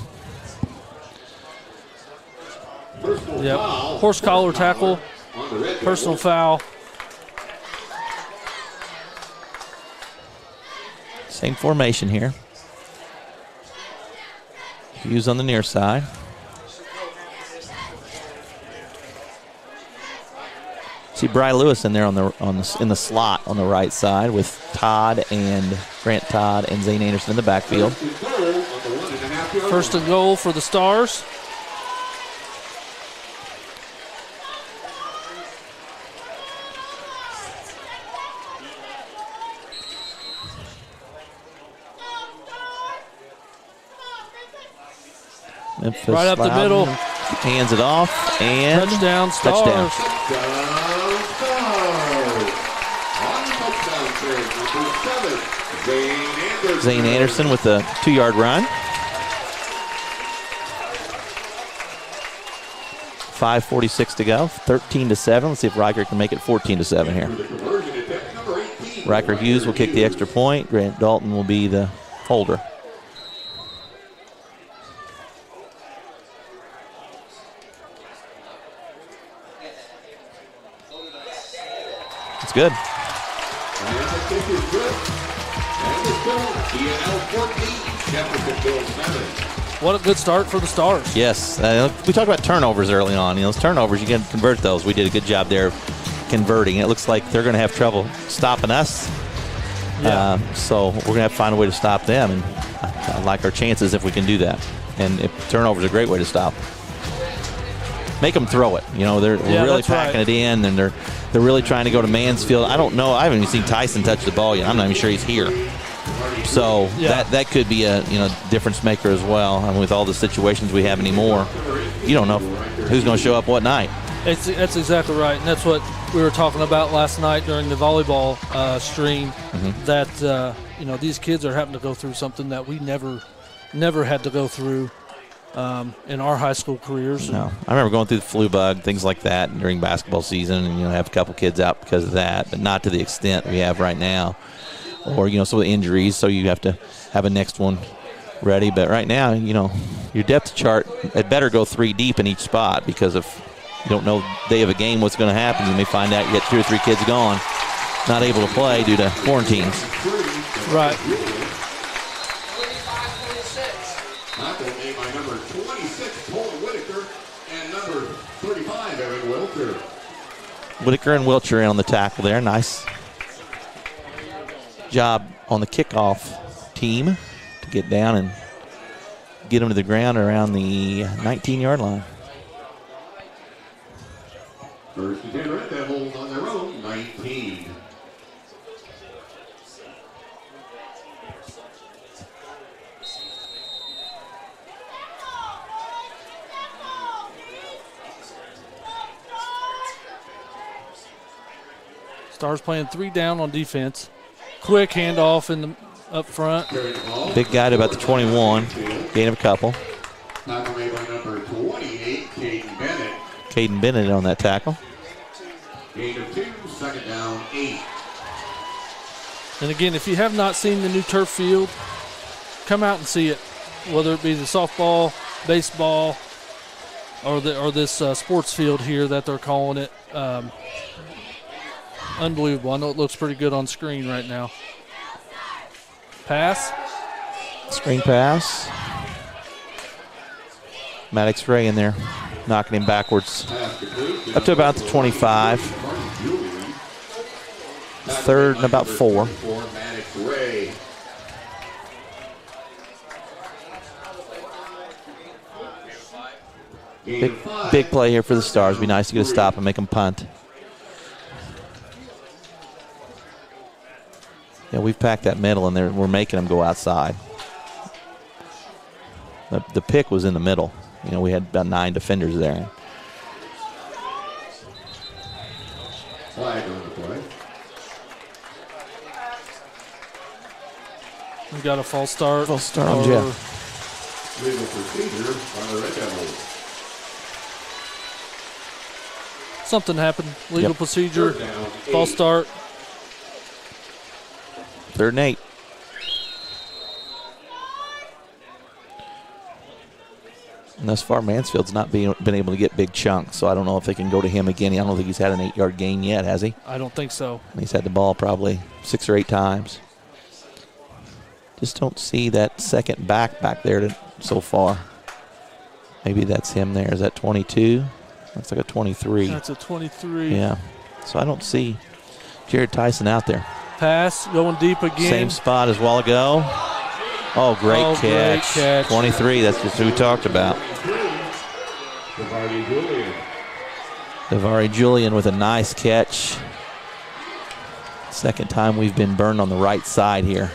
Yep. Horse collar tackle, personal foul. Same formation here. Hughes on the near side. See Bry Lewis in there in the slot on the right side with Grant Todd and Zane Anderson in the backfield. First and goal for the Stars. Memphis right up the middle. Hands it off and touchdown Stars. Zane Anderson with a 2-yard run. 5:46 to go. 13-7. Let's see if Riker can make it 14-7 here. Riker Hughes will kick the extra point. Grant Dalton will be the holder. It's good. What a good start for the Stars. Yes. We talked about turnovers early on. Those turnovers, you can convert those. We did a good job there of converting. It looks like they're going to have trouble stopping us. Yeah. So we're going to have to find a way to stop them. And I like our chances if we can do that. And if turnovers are a great way to stop. Make them throw it. They're really packing it in, and they're really trying to go to Mansfield. I don't know. I haven't even seen Tyson touch the ball yet. I'm not even sure he's here. So that could be a difference maker as well. I mean, with all the situations we have anymore, you don't know who's going to show up what night. That's exactly right, and that's what we were talking about last night during the volleyball stream. Mm-hmm. That these kids are having to go through something that we never had to go through in our high school careers. No, I remember going through the flu bug, things like that during basketball season, and have a couple kids out because of that, but not to the extent we have right now. Or some of the injuries, so you have to have a next one ready. But right now, your depth chart, it better go 3 deep in each spot, because if you don't know day of a game what's going to happen, you may find out you get 2 or 3 kids gone. not able to play due to quarantines. Right. Tackle made by number 26, Paul Whitaker, and number 35, Evan Wilcher. Whitaker and Wilcher on the tackle there. Nice job on the kickoff team to get down and get him to the ground around the 19-yard line. First and 10 Red Devils on their own 19. Stars playing 3 down on defense. Quick handoff in the up front. Big guy to about the 21. Gain of a couple. Tackle made by number 28, Caden Bennett. Caden Bennett on that tackle. Gain of 2, second down, 8. And again, if you have not seen the new turf field, come out and see it. Whether it be the softball, baseball, or this sports field here that they're calling it. Unbelievable. I know it looks pretty good on screen right now. Pass. Screen pass. Maddox Ray in there, knocking him backwards. Up to about the 25. Third and about 4. Big play here for the Stars. Be nice to get a stop and make them punt. Yeah, we've packed that middle, and we're making them go outside. The pick was in the middle. You know, we had about 9 defenders there. Flag on the play. We got a false start. False start on Jeff. Legal procedure on the Red Devils. Something happened. Legal procedure. False start. 3rd and 8. And thus far, Mansfield's not been able to get big chunks, so I don't know if they can go to him again. I don't think he's had an 8-yard gain yet, has he? I don't think so. And he's had the ball probably 6 or 8 times. Just don't see that second back there so far. Maybe that's him there. Is that 22? That's like a 23. That's a 23. Yeah. So I don't see Jared Tyson out there. Pass, going deep again. Same spot as a while ago. Oh, great catch. Great catch. 23, that's just who we talked about. Davari Julian with a nice catch. Second time we've been burned on the right side here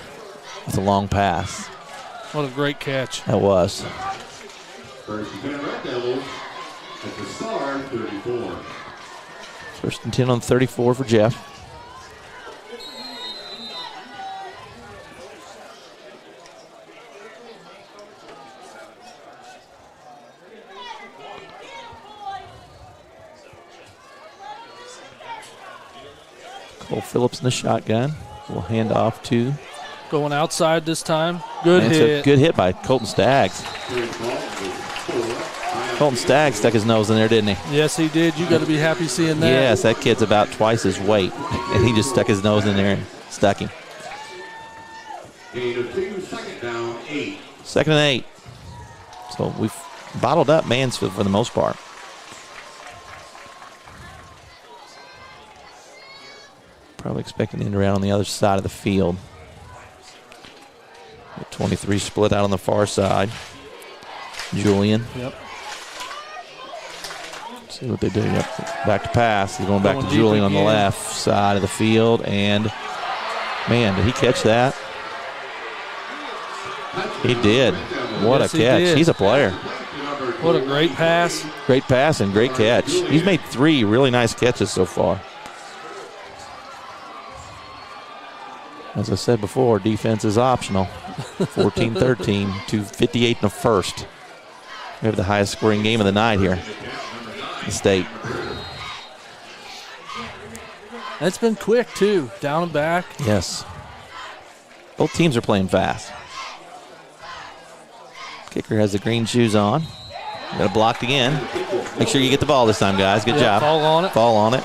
with a long pass. What a great catch. That was. First and 10 Red Devils at the Star 34. First and 10 on 34 for Jeff. Cole Phillips in the shotgun. We'll hand off to. Going outside this time. Good hit. Good hit by Colton Staggs. Colton Staggs stuck his nose in there, didn't he? Yes, he did. You got to be happy seeing that. Yes, that kid's about twice his weight, and he just stuck his nose in there and stuck him. Gain of 2, second down, 8. 2nd and 8. So we've bottled up Mansfield for the most part. Probably expecting the end around on the other side of the field. The 23 split out on the far side. Julian. Yep. See what they do. Yep. Back to pass. They're going back to Julian on the left side of the field. And, man, did he catch that? He did. What a catch. He's a player. What a great pass. Great pass and great catch. He's made 3 really nice catches so far. As I said before, defense is optional. 14-13, 2:58 in the first. We have the highest scoring game of the night here in the state. It's been quick, too. Down and back. Yes. Both teams are playing fast. Kicker has the green shoes on. Got it blocked again. Make sure you get the ball this time, guys. Good job. Fall on it. Fall on it.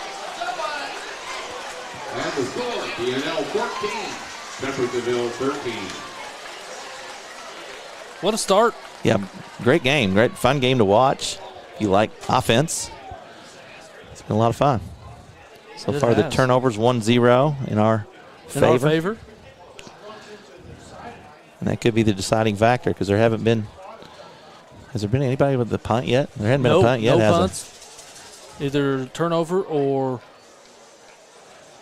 And the score BNL 14, Jeffersonville 13. What a start. Yeah, great game. Great, fun game to watch. If you like offense, it's been a lot of fun. So It far, the has. turnovers 1-0 in our In our favor. And that could be the deciding factor because there haven't been. Has there been anybody with the punt yet? There hadn't been a punt yet, no has punts. Either turnover or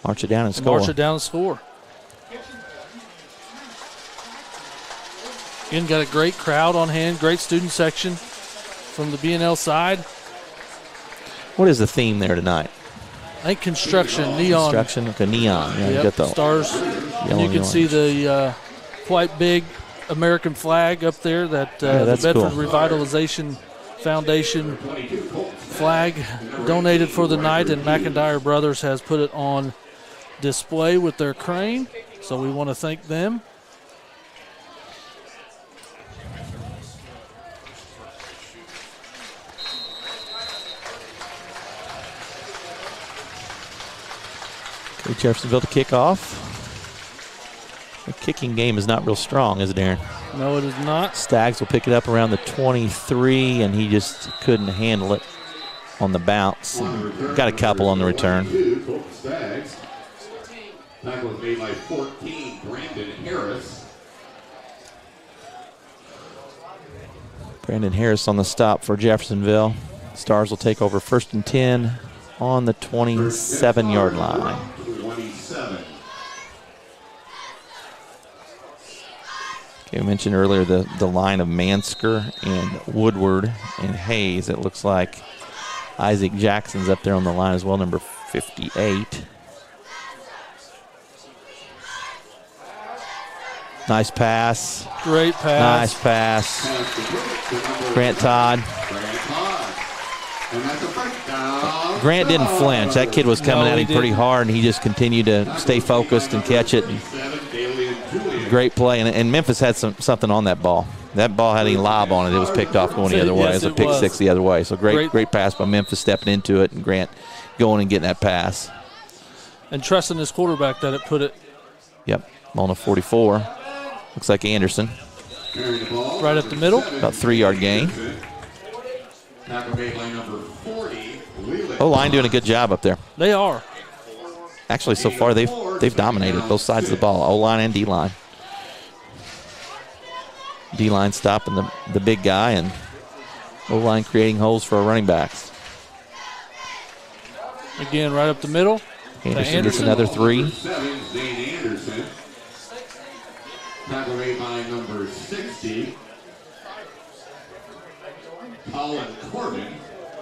March it down and score. march it down and score. Again, got a great crowd on hand, great student section from the BNL side. What is the theme there tonight? I think construction, neon. Construction, okay, neon. Yeah, you Yep, got the stars. yellow You can and see the quite big American flag up there, that the that's Bedford cool. Revitalization Foundation flag donated for the night, and McIntyre Brothers has put it on display with their crane, so we want to thank them. Okay, Jeffersonville to kick off. The kicking game is not real strong, is it, Aaron? No, it is not. Staggs will pick it up around the 23, and he just couldn't handle it on the bounce. Got a couple on the return. Staggs. Tackle was made by 14, Brandon Harris. Brandon Harris on the stop for Jeffersonville. Stars will take over 1st and 10 on the 27-yard line. 27. Okay, we mentioned earlier the line of Mansker and Woodward and Hayes. It looks like Isaac Jackson's up there on the line as well, number 58. Nice pass. Great pass. Nice pass. Grant Todd. And that's a first down. Grant didn't flinch. That kid was coming No, at he him pretty didn't. hard, and he just continued to stay focused and catch it. Great play, and Memphis had something on that ball. That ball had a lob on it. It was picked off going the other way. Yes, It was a pick was. six the other way. So great pass by Memphis stepping into it, and Grant going and getting that pass. And trusting his quarterback that it put it Yep, on a 44. Looks like Anderson. right up the middle. About 3-yard gain. Tackle made by number 40, Leland. O-line doing a good job up there. They are. Actually, so far they've dominated both sides of the ball, O-line and D-line. D-line stopping the big guy, and O-line creating holes for our running backs. Again, right up the middle. Anderson gets another 3. 7, Zane Anderson. Tackle made by number 60, Colin Corbin.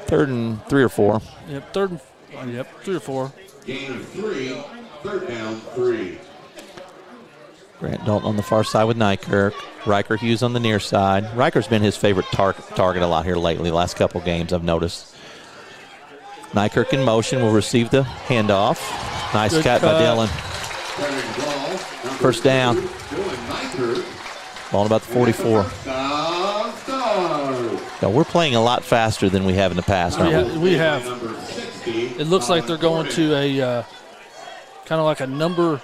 3rd and 3 or 4. Yep, 3 or 4. Gain of 3, 3rd down 3. Grant Dalton on the far side with Nykerk. Riker Hughes on the near side. Riker's been his favorite target a lot here lately, the last couple games I've noticed. Nykerk in motion will receive the handoff. Nice Good cut by cut. Dylan. First down. Ball about the 44. Now, we're playing a lot faster than we have in the past, aren't we? We have. It looks like they're going to a kind of like a number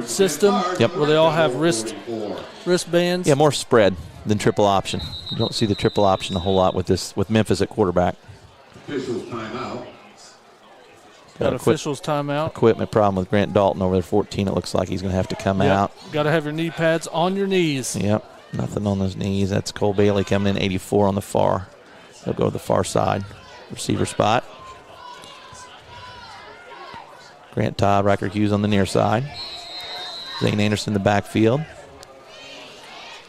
system. Yep. Where they all have wristbands. Yeah, more spread than triple option. You don't see the triple option a whole lot with Memphis at quarterback. Officials timeout. Got officials timeout. Equipment problem with Grant Dalton over there, 14. It looks like he's going to have to come out. Got to have your knee pads on your knees. Yep, nothing on those knees. That's Cole Bailey coming in, 84 on the far. He'll go to the far side. Receiver spot. Grant Todd, Riker Hughes on the near side. Zane Anderson in the backfield.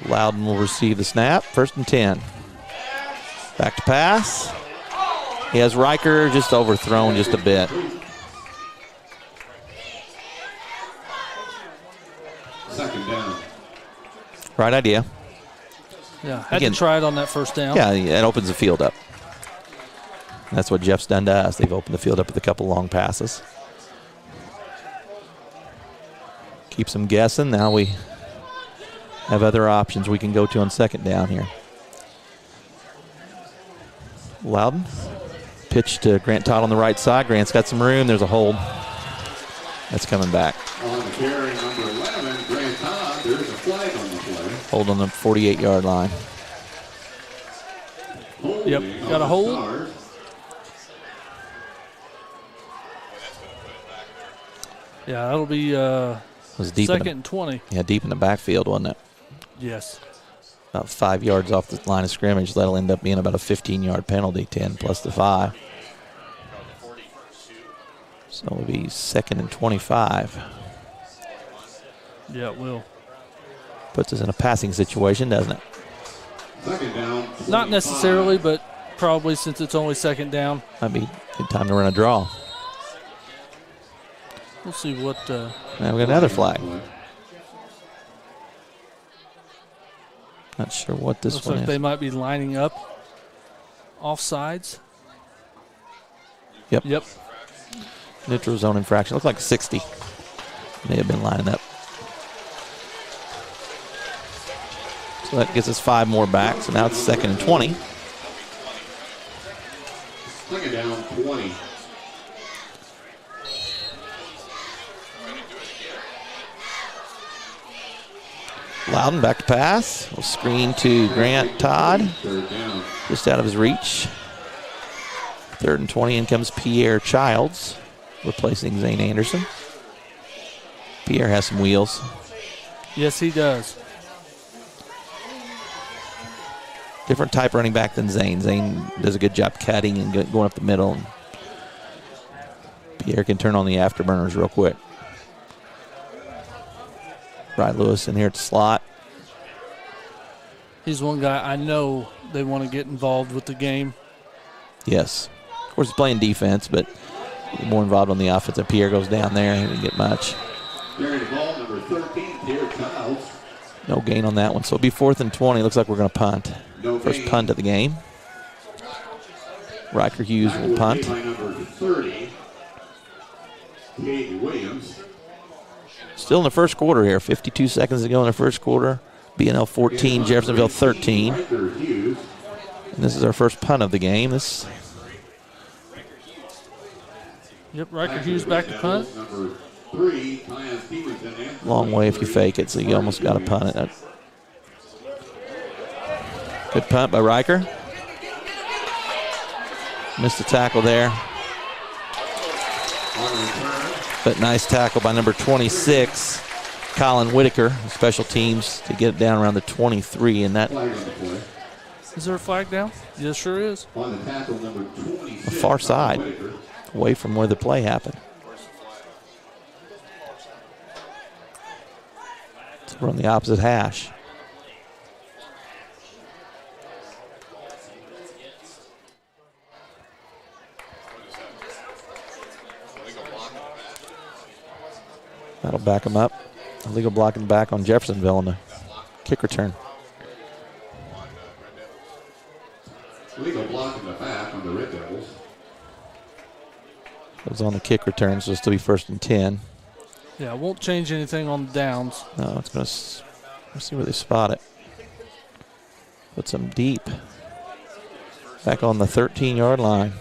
Loudon will receive the snap. 1st and 10. Back to pass. He has Riker just overthrown just a bit. Second down. Right idea. Yeah, had Again, to try it on that first down. Yeah, it opens the field up. That's what Jeff's done to us. They've opened the field up with a couple long passes. Keeps them guessing. Now we have other options we can go to on 2nd down here. Loudon. Pitch to Grant Todd on the right side. Grant's got some room. There's a hold. That's coming back. On the carry, number 11, Grant Todd. There's a flag on the play. Hold on the 48-yard line. Yep, got a hold. Stars. Yeah, that'll be Was deep second and 20. Yeah, deep in the backfield, wasn't it? Yes. About 5 yards off the line of scrimmage. That'll end up being about a 15-yard penalty, 10 plus the 5. So it'll be second and 25. Yeah, it will. Puts us in a passing situation, doesn't it? Second down. 25. Not necessarily, but probably since it's only second down. Might be good time to run a draw. We'll see what. Now we got another flag. Not sure what this Looks one like is. they might be lining up. Offsides. Yep. Yep. Neutral zone infraction. Looks like 60. May have been lining up. So that gets us 5 more back. So now it's second and 20. Second down, 20. Loudon back to pass. We'll screen to Grant Todd. Third down. Just out of his reach. Third and 20. In comes Pierre Childs, replacing Zane Anderson. Pierre has some wheels. Yes, he does. Different type running back than Zane. Zane does a good job cutting and going up the middle. Pierre can turn on the afterburners real quick. Right, Lewis in here at the slot. He's one guy I know they want to get involved with the game. Yes. Of course, he's playing defense, but more involved on the offense. If Pierre goes down there, he didn't get much. Carrying the ball, number 13, Pierre Childs. No gain on that one. So it'll be 4th and 20. Looks like we're going to punt. No First gain. punt of the game. Riker Hughes will punt. By number 30, Katie Williams. Still in the first quarter here. 52 seconds to go in the first quarter. BNL 14, Jeffersonville 13. Riker Hughes. And this is our first punt of the game. This Yep, Riker Hughes back to punt. Number 3, Tyan Stevenson. long way if you fake it, so you almost got to punt it. Good punt by Riker. Missed the tackle there. But nice tackle by number 26, Colin Whitaker, special teams, to get it down around the 23. And that Is there a flag down? Yes, sure is. On the tackle, number 26, the far side, away from where the play happened. So we're on the opposite hash. That'll back him up. Illegal blocking back on Jeffersonville on the kick return. Legal block in the back on the Red Devils. It was on the kick return, so it'll still be 1st and 10. Yeah, it won't change anything on the downs. No, it's going to. Let's see where they spot it. Puts them deep. Back on the 13-yard line.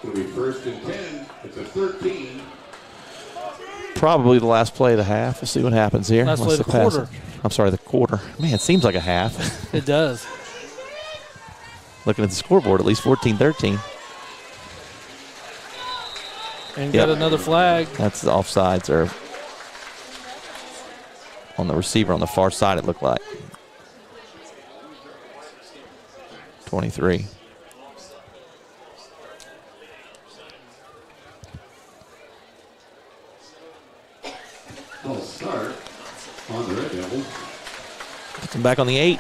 It'll be 1st and 10. It's a 13. Probably the last play of the half. We'll see what happens here. Last play of the quarter. I'm sorry, the quarter. Man, it seems like a half. It does. Looking at the scoreboard, at least 14-13. And got another flag. That's the offsides are on the receiver on the far side, it looked like. 23. I'll start on the Red Devils. Puts them back on the 8.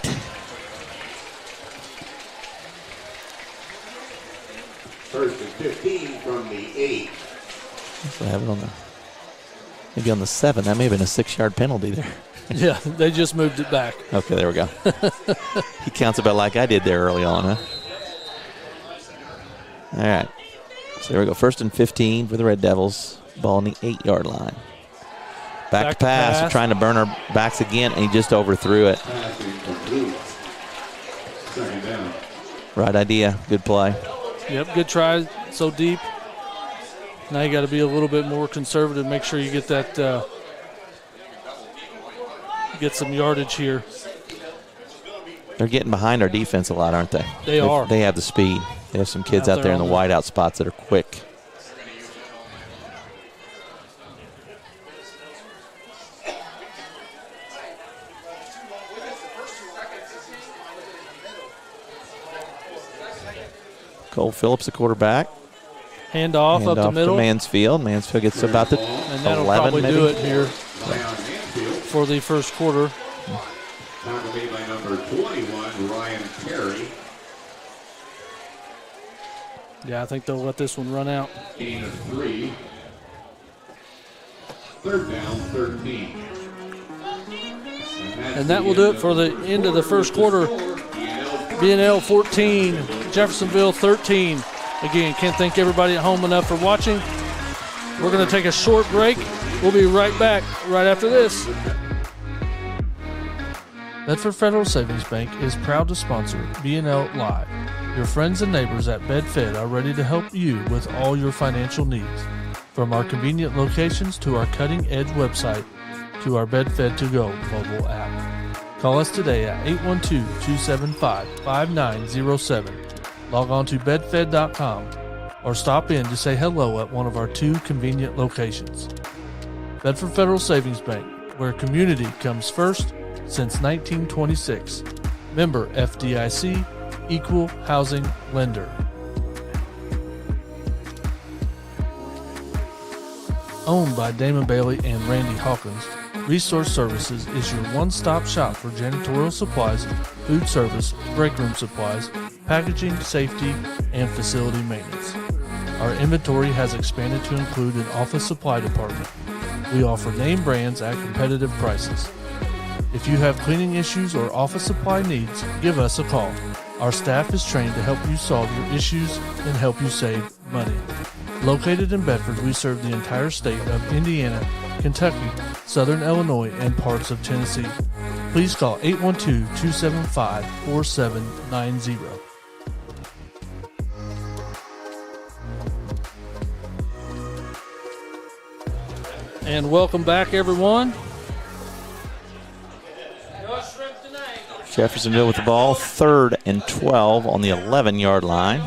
First and 15 from the 8. So I have it on the, maybe on the 7. That may have been a 6-yard penalty there. Yeah, they just moved it back. Okay, there we go. He counts about like I did there early on, huh? All right. So there we go. 1st and 15 for the Red Devils. Ball on the 8-yard line. Back to pass. We're trying to burn our backs again, and he just overthrew it. Passing complete. Second down. Right idea. Good play. Yep, good try. So deep. Now you got to be a little bit more conservative. Make sure you get that, get some yardage here. They're getting behind our defense a lot, aren't they? They are. They have the speed. They have some kids out there in the wideout spots that are quick. Cole Phillips, the quarterback. Hand off up the middle. To Mansfield. Mansfield gets about the 11, and that'll probably maybe do it here for the first quarter. Now to be by number 21, Ryan Terry. Yeah, I think they'll let this one run out. Gain of 3. Third down, 13. And that will do it for the end of the first quarter. BNL 14, Jeffersonville 13. Again, can't thank everybody at home enough for watching. We're going to take a short break. We'll be right back right after this. Bedford Federal Savings Bank is proud to sponsor BNL Live. Your friends and neighbors at BedFed are ready to help you with all your financial needs. From our convenient locations to our cutting-edge website to our BedFed To Go mobile app. Call us today at 812-275-5907. Log on to bedfed.com or stop in to say hello at one of our 2 convenient locations. Bedford Federal Savings Bank, where community comes first since 1926. Member FDIC, Equal Housing Lender. Owned by Damon Bailey and Randy Hawkins, Resource Services is your one-stop shop for janitorial supplies, food service, break room supplies, packaging, safety, and facility maintenance. Our inventory has expanded to include an office supply department. We offer name brands at competitive prices. If you have cleaning issues or office supply needs, give us a call. Our staff is trained to help you solve your issues and help you save money. Located in Bedford, we serve the entire state of Indiana, Kentucky, Southern Illinois, and parts of Tennessee. Please call 812-275-4790. And welcome back, everyone. Jeffersonville with the ball, 3rd and 12 on the 11-yard line.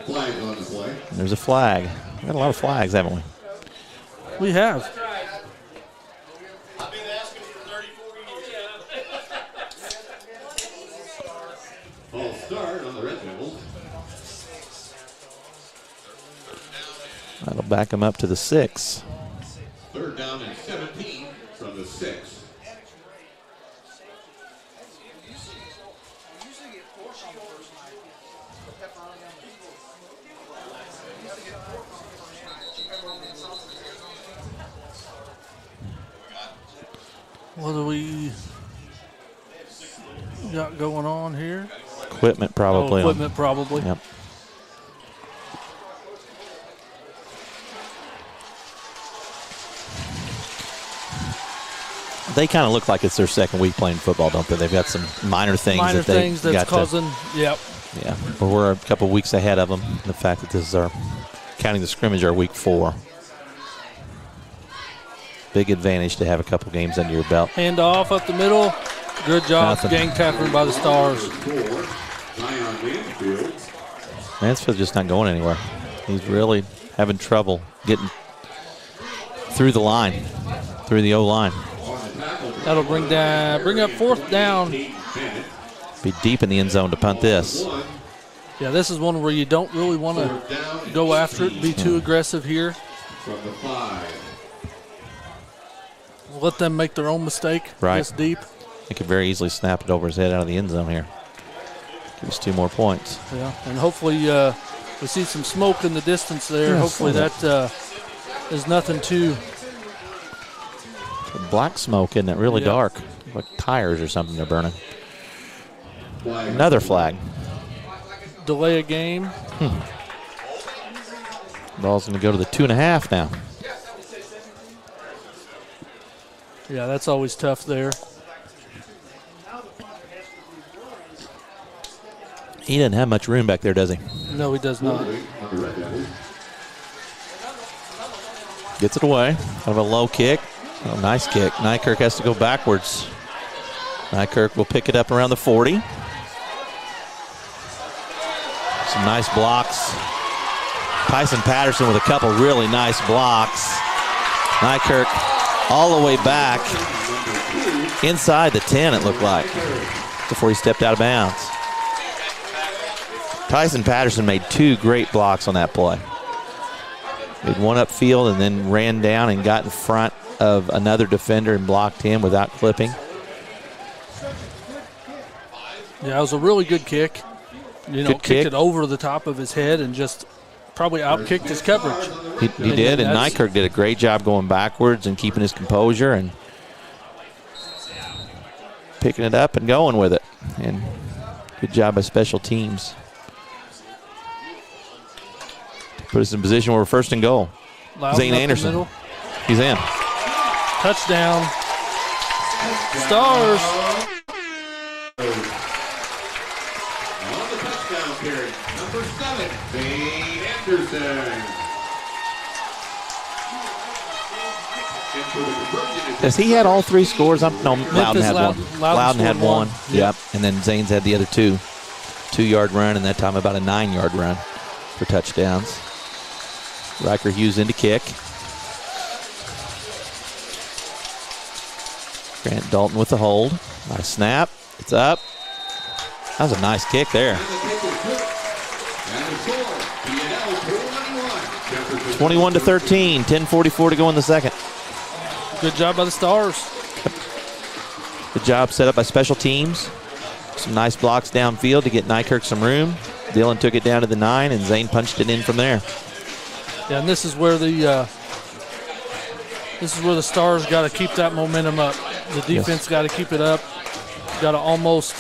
Flag on the play. And there's a flag. We've got a lot of flags, haven't we? We have. False start on the Red Devils. That'll back them up to the 6. 3rd down and 17 from the 6. What do we got going on here? Equipment probably. Equipment probably. Yep. They kind of look like it's their second week playing football, don't they? They've got some minor things that's causing. Yep. Yeah, but we're a couple weeks ahead of them. The fact that this is our counting the scrimmage, our week 4. Big advantage to have a couple games under your belt. Hand off up the middle. Good job, gang tackling by the Stars. Mansfield's just not going anywhere. He's really having trouble getting through the line, through the O-line. That'll bring up 4th down. Be deep in the end zone to punt this. Yeah, this is one where you don't really want to go after it, be too aggressive here. From the 5. Let them make their own mistake. Right. This deep. He could very easily snap it over his head out of the end zone here. Give us 2 more points. Yeah, and hopefully we see some smoke in the distance there. Yeah, hopefully that is nothing too. Black smoke, isn't it? Really dark. Like tires or something they're burning. Another flag. Delay a game. Ball's going to go to the 2.5 now. Yeah, that's always tough there. He doesn't have much room back there, does he? No, he does not. Gets it away. Kind of a low kick. Oh, nice kick. Nykirk has to go backwards. Nykirk will pick it up around the 40. Some nice blocks. Tyson Patterson with a couple really nice blocks. Nykirk all the way back inside the 10, it looked like, before he stepped out of bounds. Tyson Patterson made 2 great blocks on that play. Made one upfield and then ran down and got in front of another defender and blocked him without clipping. Yeah, it was a really good kick. Good kicked kick. it over the top of his head and just probably outkicked his coverage. He did, and Nykirk did a great job going backwards and keeping his composure and picking it up and going with it. And good job by special teams. Put us in position where we're first and goal. Loud Zane up the Anderson. middle. He's in. Touchdown. Stars. On the touchdown carry, number 7, Zane Anderson. Has he had all 3 scores? No, Loudon had one. Loudon had scored one. one. Yep. And then Zane's had the other 2. 2-yard run, and that time about a 9-yard run for touchdowns. Riker Hughes into kick. Grant Dalton with the hold. Nice snap. It's up. That was a nice kick there. 21-13. 10:44 to go in the second. Good job by the Stars. Good job set up by special teams. Some nice blocks downfield to get Nykirk some room. Dillon took it down to the 9, and Zane punched it in from there. Yeah, and this is where the Stars got to keep that momentum up. The defense got to keep it up. Got to almost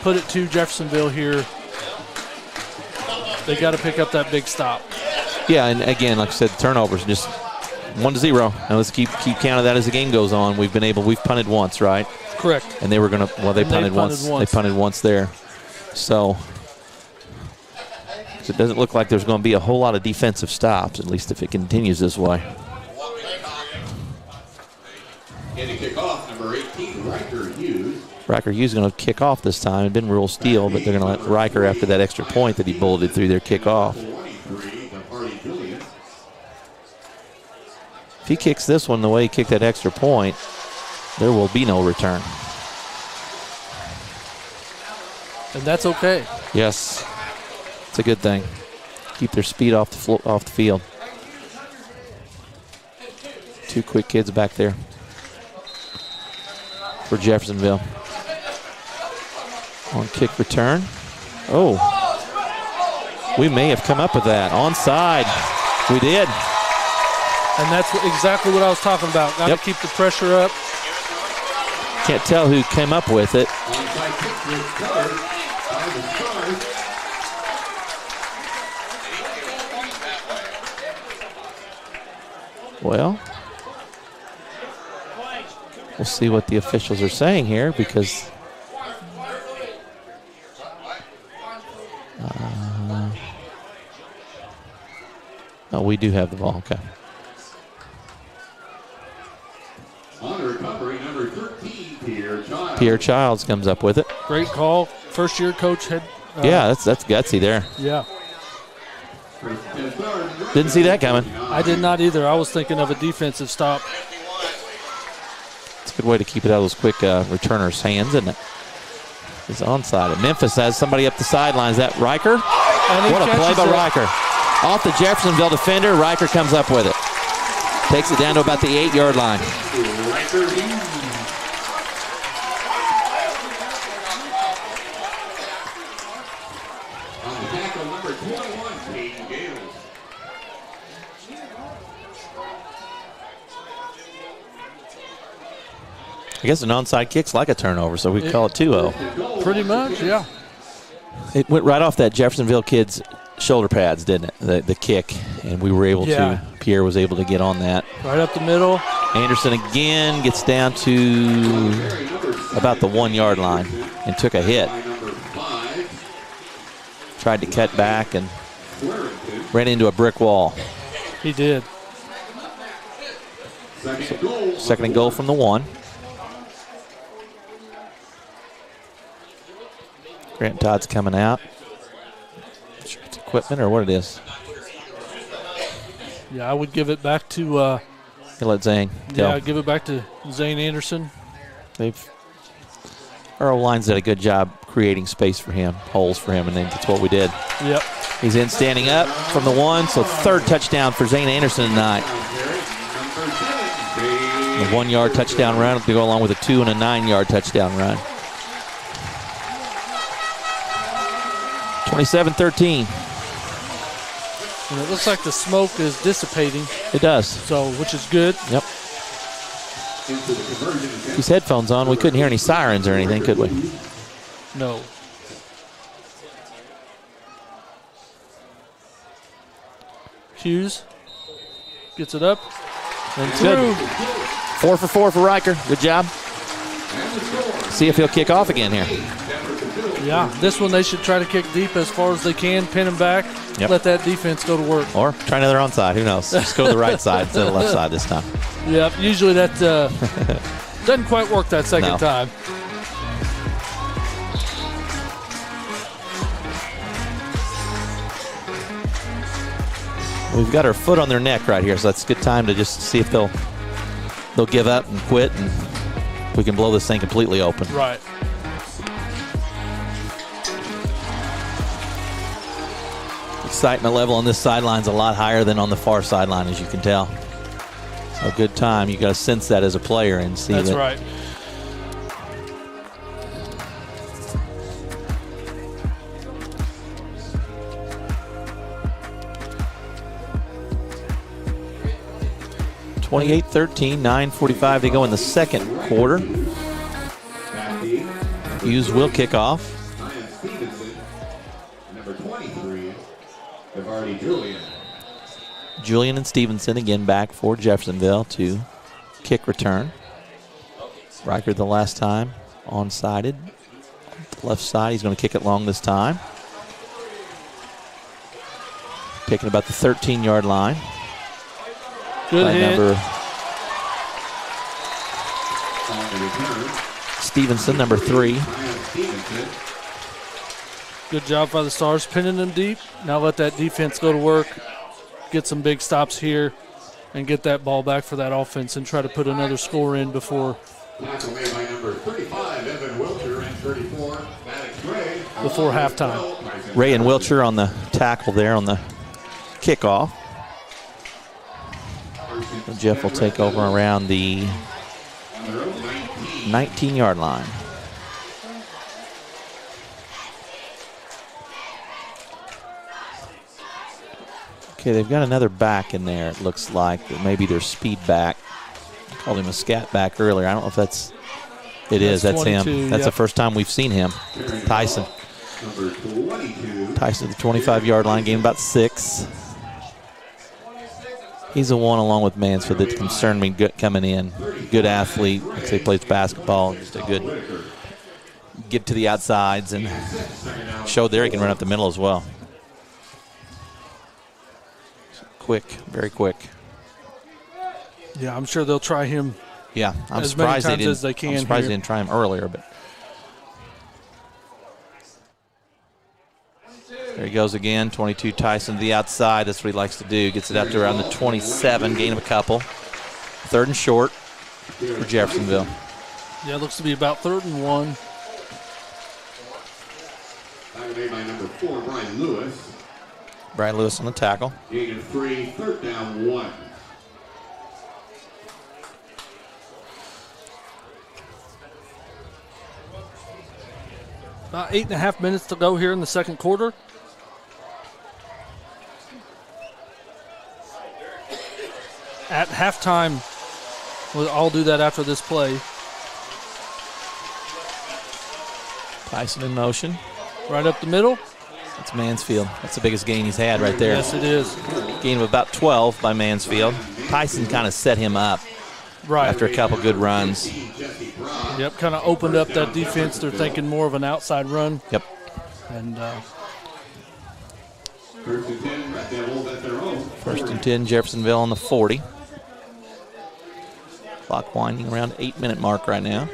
put it to Jeffersonville here. They got to pick up that big stop. Yeah, and again, like I said, turnovers just 1-0. Now let's keep count of that as the game goes on. We've punted once, right? Correct. And they were gonna. Well, they punted once. They punted once there. So it doesn't look like there's going to be a whole lot of defensive stops, at least if it continues this way. Getting kick off, number 18, Riker Hughes. Riker Hughes is going to kick off this time. It'd been rule steal, but they're going to let Riker, after that extra point that he bulleted through there, kick off. If he kicks this one the way he kicked that extra point, there will be no return. And that's okay. Yes, it's a good thing. Keep their speed off the field. 2 quick kids back there for Jeffersonville. On kick return. Oh, we may have come up with that. Onside. We did. And that's exactly what I was talking about. Got to keep the pressure up. Can't tell who came up with it. Well, we'll see what the officials are saying here, because oh, we do have the ball. Okay. On the recovery, number 13, Pierre Childs. Pierre Childs comes up with it. Great call. First-year coach had. Yeah, that's gutsy there. Yeah. Didn't see that coming. I did not either. I was thinking of a defensive stop. It's a good way to keep it out of those quick returners' hands, isn't it? He's onside. And Memphis has somebody up the sideline. Is that Riker? What a play by Riker. Off the Jeffersonville defender, Riker comes up with it. Takes it down to about the 8-yard line. On the tackle, number 21, Peyton Gales. I guess an onside kick's like a turnover, so we call it 2-0. Pretty much, yeah. It went right off that Jeffersonville kid's shoulder pads, didn't it? The kick, and we were able to. Pierre was able to get on that. Right up the middle. Anderson again gets down to about the 1-yard line and took a hit. Tried to cut back and ran into a brick wall. He did. Second and goal from the 1. Grant Todd's coming out. Not sure if it's equipment or what it is. Yeah, I would give it back to. He'll let Zane go. Yeah, give it back to Zane Anderson. Our O-line's did a good job creating space for him, holes for him, and then that's what we did. Yep. He's in standing up from the 1, so third touchdown for Zane Anderson tonight. The 1-yard touchdown run to go along with a 2 and a 9-yard touchdown run. 27-13. And it looks like the smoke is dissipating. It does. So, which is good. Yep. These headphones on, we couldn't hear any sirens or anything, could we? No. Hughes gets it up and through. 4 for 4 for Riker. Good job. See if he'll kick off again here. Yeah, this one they should try to kick deep as far as they can, pin him back, let that defense go to work. Or try another onside, who knows? Just go to the right side instead of the left side this time. Yep, usually that doesn't quite work that second time. We've got our foot on their neck right here, so that's a good time to just see if they'll give up and quit, and we can blow this thing completely open. Right. Excitement level on this sideline's a lot higher than on the far sideline, as you can tell. So a good time. You got to sense that as a player and see That's that. right. (28-13), 9:45 to go in the second quarter. Hughes will kick off. Julian and Stevenson again back for Jeffersonville to kick return. Riker the last time onside. Left side, he's going to kick it long this time. Taking about the 13-yard line. Good hit. Stevenson, number 3. Good job by the Stars, pinning them deep. Now let that defense go to work, get some big stops here, and get that ball back for that offense and try to put another score in before halftime. Ray and Wiltshire on the tackle there on the kickoff. So Jeff will take over around the 19-yard line. Okay, they've got another back in there, it looks like. Maybe their speed back. I called him a scat back earlier. I don't know if that's him. 22, That's the first time we've seen him. Tyson. Tyson at the 25-yard line, gained about 6. He's the one, along with Mansfield, that concerned me coming in. Good athlete. Like I say, plays basketball. Just a good get to the outsides and showed there he can run up the middle as well. Quick, very quick. Yeah, I'm sure they'll try him. Yeah, I'm as surprised many they times as they can. I'm surprised here. they didn't try him earlier, but there he goes again. 22 Tyson to the outside. That's what he likes to do. Gets it out to around the 27. Gain of a couple. 3rd and short for Jeffersonville. Yeah, it looks to be about 3rd and 1. Made by number 4, Brian Lewis. Brian Lewis on the tackle. Gain of 3, 3rd down 1. About 8.5 minutes to go here in the second quarter. At halftime, I'll do that after this play. Tyson in motion. Right up the middle. That's Mansfield. That's the biggest gain he's had right there. Yes, it is. Gain of about 12 by Mansfield. Tyson kind of set him up after a couple good runs. Yep, kind of opened up that defense. They're thinking more of an outside run. Yep. And 1st and 10, Red Devils at their own. 1st and 10, Jeffersonville on the 40. Clock winding around 8-minute mark right now.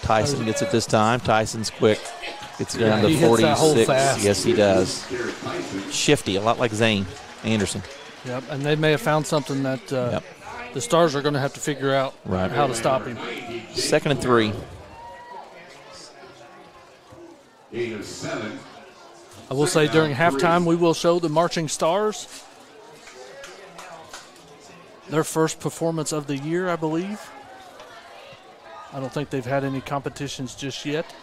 Tyson gets it this time. Tyson's quick. Gets it down to 46. Yes, he does. Shifty, a lot like Zane Anderson. Yep, and they may have found something that the Stars are going to have to figure out how to stop him. 2nd and 3. I will say during halftime we will show the Marching Stars their first performance of the year, I believe. I don't think they've had any competitions just yet.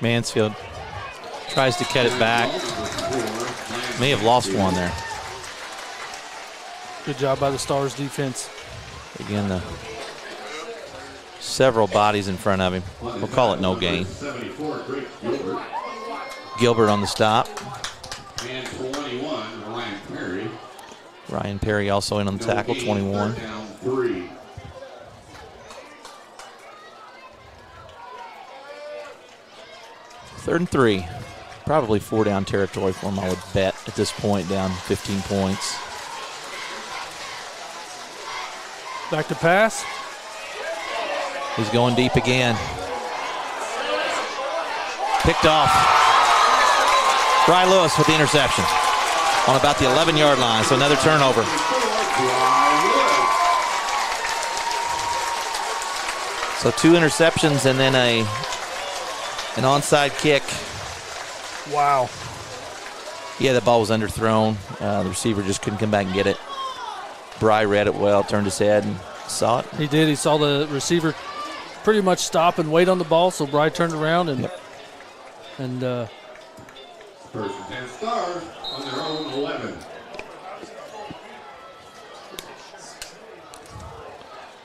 Mansfield tries to cut it back. May have lost one there. Good job by the Stars defense. Again, several bodies in front of him. We'll call it no gain. Gilbert on the stop. And 21, Ryan Perry. Ryan Perry also in on the tackle, 21. Down 3. Third and 3. Probably 4-down territory for him, I would bet, at this point, down 15 points. Back to pass. He's going deep again. Picked off. Bry Lewis with the interception on about the 11-yard line, so another turnover. So 2 interceptions and then an onside kick. Wow. Yeah, the ball was underthrown. The receiver just couldn't come back and get it. Bry read it well, turned his head and saw it. He did. He saw the receiver pretty much stop and wait on the ball, so Bry turned around and First and 10 Stars on their own 11.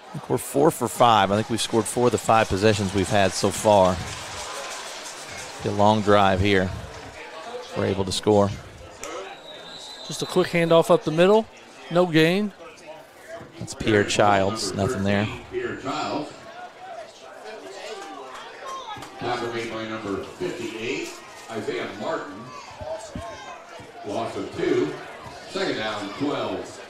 I think we're 4 for 5. I think we've scored 4 of the 5 possessions we've had so far. A long drive here. We're able to score. Just a quick handoff up the middle. No gain. That's Pierre Childs. Nothing there. Pierre Childs. Tackle made by number 58, Isaiah Martin. Loss of 2. Second down, 12.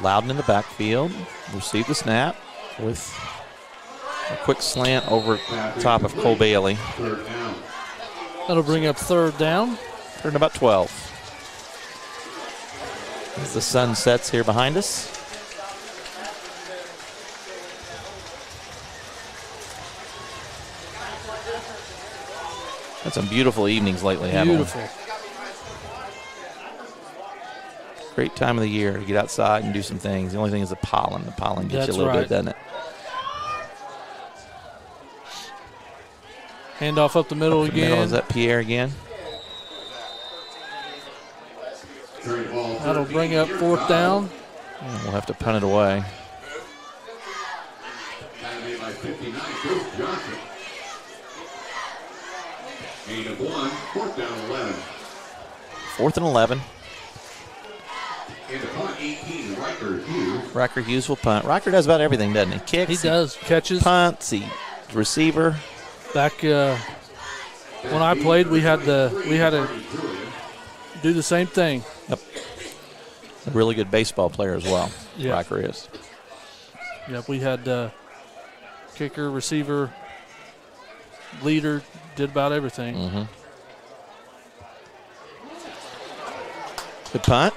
Loudon in the backfield. Received the snap with a quick slant over top of Cole Bailey. Third down. That'll bring up 3rd down. 3rd and about 12. As the sun sets here behind us. Had some beautiful evenings lately, haven't we? Beautiful. Great time of the year to get outside and do some things. The only thing is the pollen. The pollen gets you a little bit, doesn't it? Handoff up the middle again. Is that Pierre again? That'll bring up 4th down. And we'll have to punt it away. Made by 59, Coach Johnson. Gain of 1, 4th down 11. 4th and 11. And the punt 18, Riker Hughes. Riker Hughes will punt. Riker does about everything, doesn't he? Kicks. He does. Catches. Punts. He receiver. Back when I played, we had to do the same thing. Yep. A really good baseball player as well. Yeah. Riker is. Yep, we had kicker, receiver, leader, did about everything. Mm-hmm. Good punt.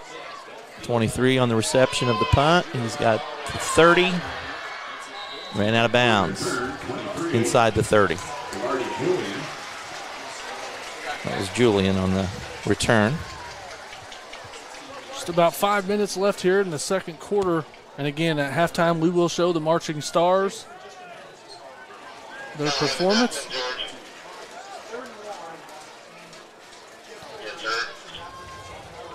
23 on the reception of the punt. He's got 30. Ran out of bounds inside the 30. That was Julian on the return. Just about 5 minutes left here in the second quarter. And again, at halftime, we will show the Marching Stars their performance.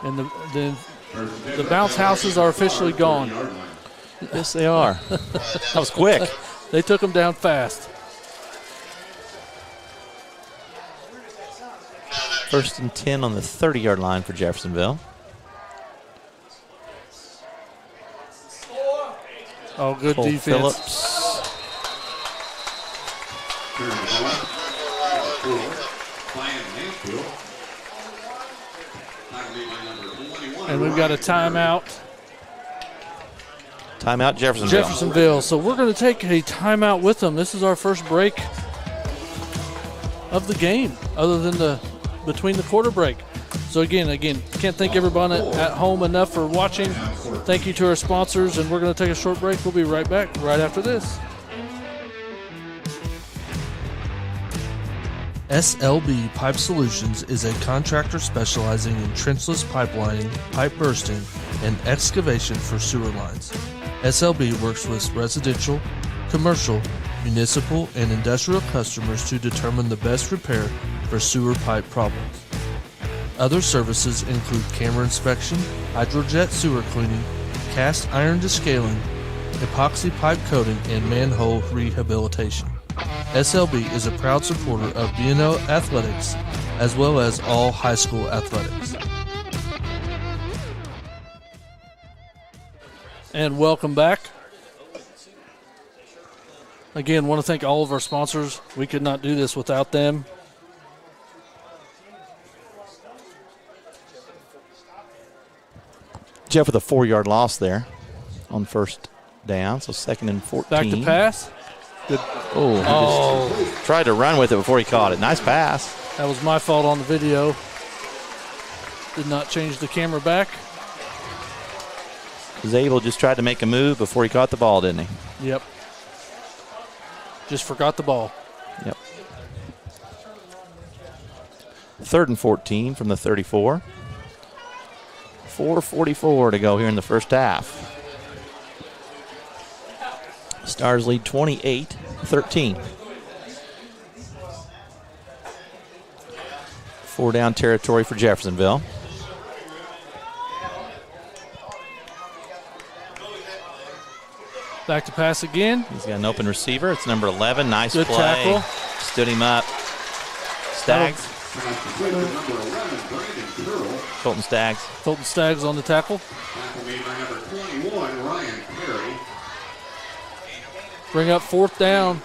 And the bounce houses are officially gone. Yes, they are. That was quick. They took them down fast. 1st and 10 on the 30-yard line for Jeffersonville. Oh, good Cole defense. Phillips. And we've got a timeout. Timeout, Jeffersonville. Jeffersonville. So we're going to take a timeout with them. This is our first break of the game, other than between the quarter break. So again, can't thank everyone at home enough for watching. Thank you to our sponsors, and we're going to take a short break. We'll be right back right after this. SLB Pipe Solutions is a contractor specializing in trenchless pipelining, pipe bursting, and excavation for sewer lines. SLB works with residential, commercial, municipal, and industrial customers to determine the best repair for sewer pipe problems. Other services include camera inspection, hydrojet sewer cleaning, cast iron descaling, epoxy pipe coating, and manhole rehabilitation. SLB is a proud supporter of BNL Athletics as well as all high school athletics. And welcome back. Again, want to thank all of our sponsors. We could not do this without them. Jeff with a 4-yard loss there on first down, so 2nd and 14. Back to pass. Good. He just tried to run with it before he caught it. Nice pass. That was my fault on the video. Did not change the camera back. Zabel just tried to make a move before he caught the ball, didn't he? Yep. Just forgot the ball. Yep. 3rd and 14 from the 34. 4:44 to go here in the first half. Stars lead 28-13. 4-down territory for Jeffersonville. Back to pass again. He's got an open receiver. It's number 11. Nice Good play. tackle. Stood him up. Staggs. Colton Staggs. Colton Staggs on the tackle. Bring up 4th down.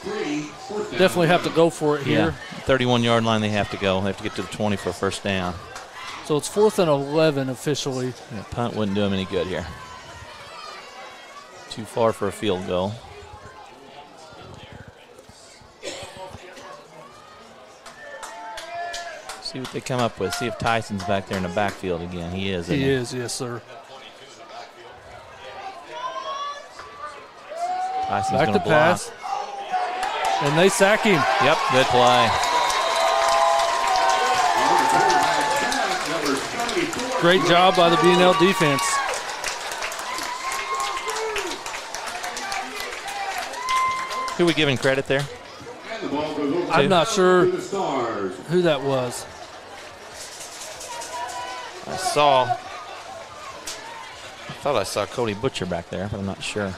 Definitely have to go for it here. 31-yard line they have to go. They have to get to the 20 for a first down. So it's 4th and 11 officially. Yeah, punt wouldn't do him any good here. Too far for a field goal. See what they come up with. See if Tyson's back there in the backfield again. He is. He is, yes, sir. Tyson's back going to to block. pass. And they sack him. Yep, good play. Great job by the BNL defense. Who are we giving credit there? I'm not sure who that was. I thought I saw Cody Butcher back there, but I'm not sure.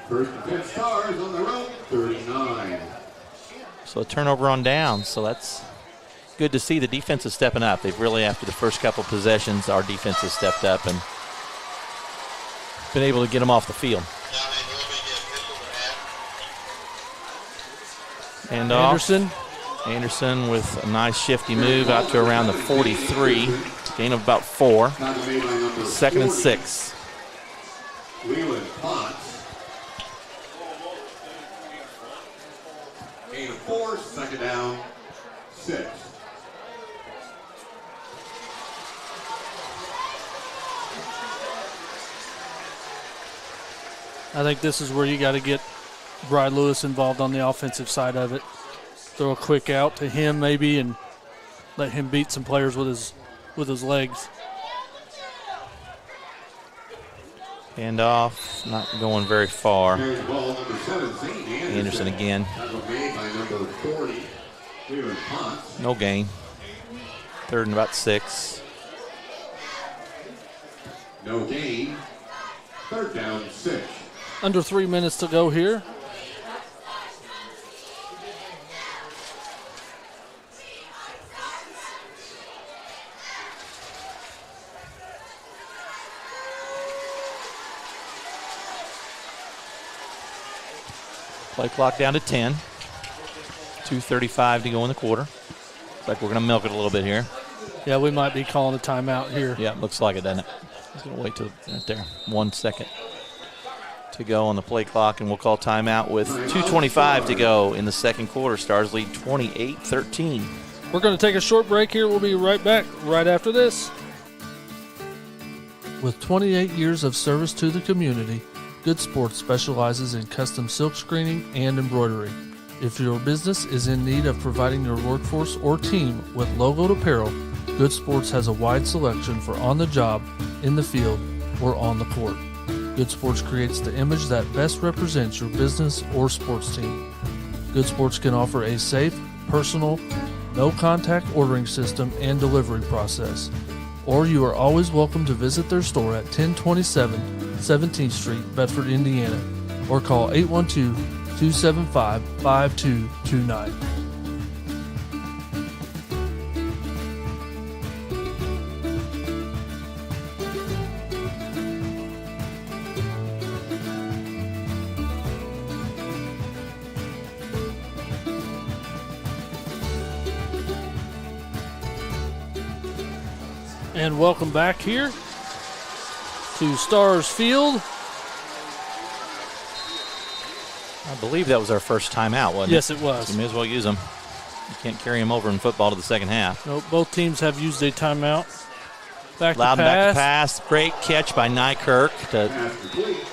First and 10 Stars on the road, 39. So a turnover on down, so that's good to see. The defense is stepping up. They've really, after the first couple possessions, our defense has stepped up and been able to get them off the field. And Anderson with a nice shifty move out to around the 43. Gain of about 4. 2nd and 6. Leland Potts. Gain of 4, 2nd down, 6. I think this is where you got to get Brad Lewis involved on the offensive side of it. Throw a quick out to him maybe and let him beat some players with his legs. Hand off, not going very far. Anderson again. No gain. 3rd and about 6. No gain. 3rd down, 6. Under 3 minutes to go here. Play clock down to 10. 2:35 to go in the quarter. Looks like we're going to milk it a little bit here. Yeah, we might be calling a timeout here. Yeah, looks like it, doesn't it? He's going to wait till right there. 1 second to go on the play clock, and we'll call timeout with 2:25 to go in the second quarter. Stars lead 28-13. We're going to take a short break here. We'll be right back right after this. With 28 years of service to the community, Good Sports specializes in custom silk screening and embroidery. If your business is in need of providing your workforce or team with logoed apparel, Good Sports has a wide selection for on the job, in the field, or on the court. Good Sports creates the image that best represents your business or sports team. Good Sports can offer a safe, personal, no-contact ordering system and delivery process. Or you are always welcome to visit their store at 1027 17th Street, Bedford, Indiana, or call 812-275-5229. And welcome back here to Stars Field. I believe that was our first timeout, wasn't it? Yes, it was. So we may as well use them. You can't carry them over in football to the second half. No, both teams have used a timeout. Loudon back to pass. Great catch by Nykirk to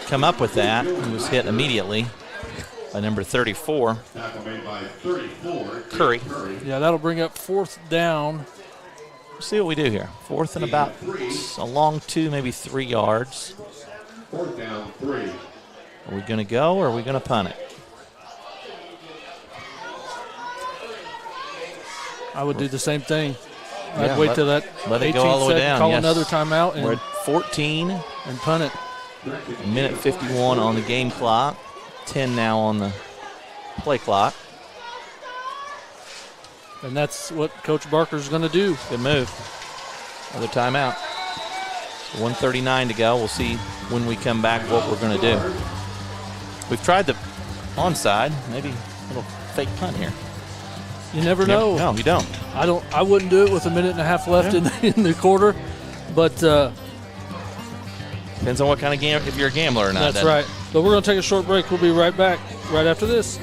come up with that. He was hit immediately by number 34, Curry. Yeah, that'll bring up fourth down. Let's see what we do here. Fourth and about a long 2, maybe 3 yards. Fourth down, 3. Are we going to go or are we going to punt it? I would do the same thing. I'd Yeah, wait till that let it 18 go all the way second, down. call Yes. another timeout We're and, at 14, and punt it. a minute 51 on the game clock. 10 now on the play clock. And that's what Coach Barker's going to do. Good move. Another timeout. 1:39 to go. We'll see when we come back what we're going to do. We've tried the onside. Maybe a little fake punt here. You never know. No, you don't. I wouldn't do it with a minute and a half left in the quarter, but Depends on what kind of game, if you're a gambler or not. that's right. But we're going to take a short break. We'll be right back right after this.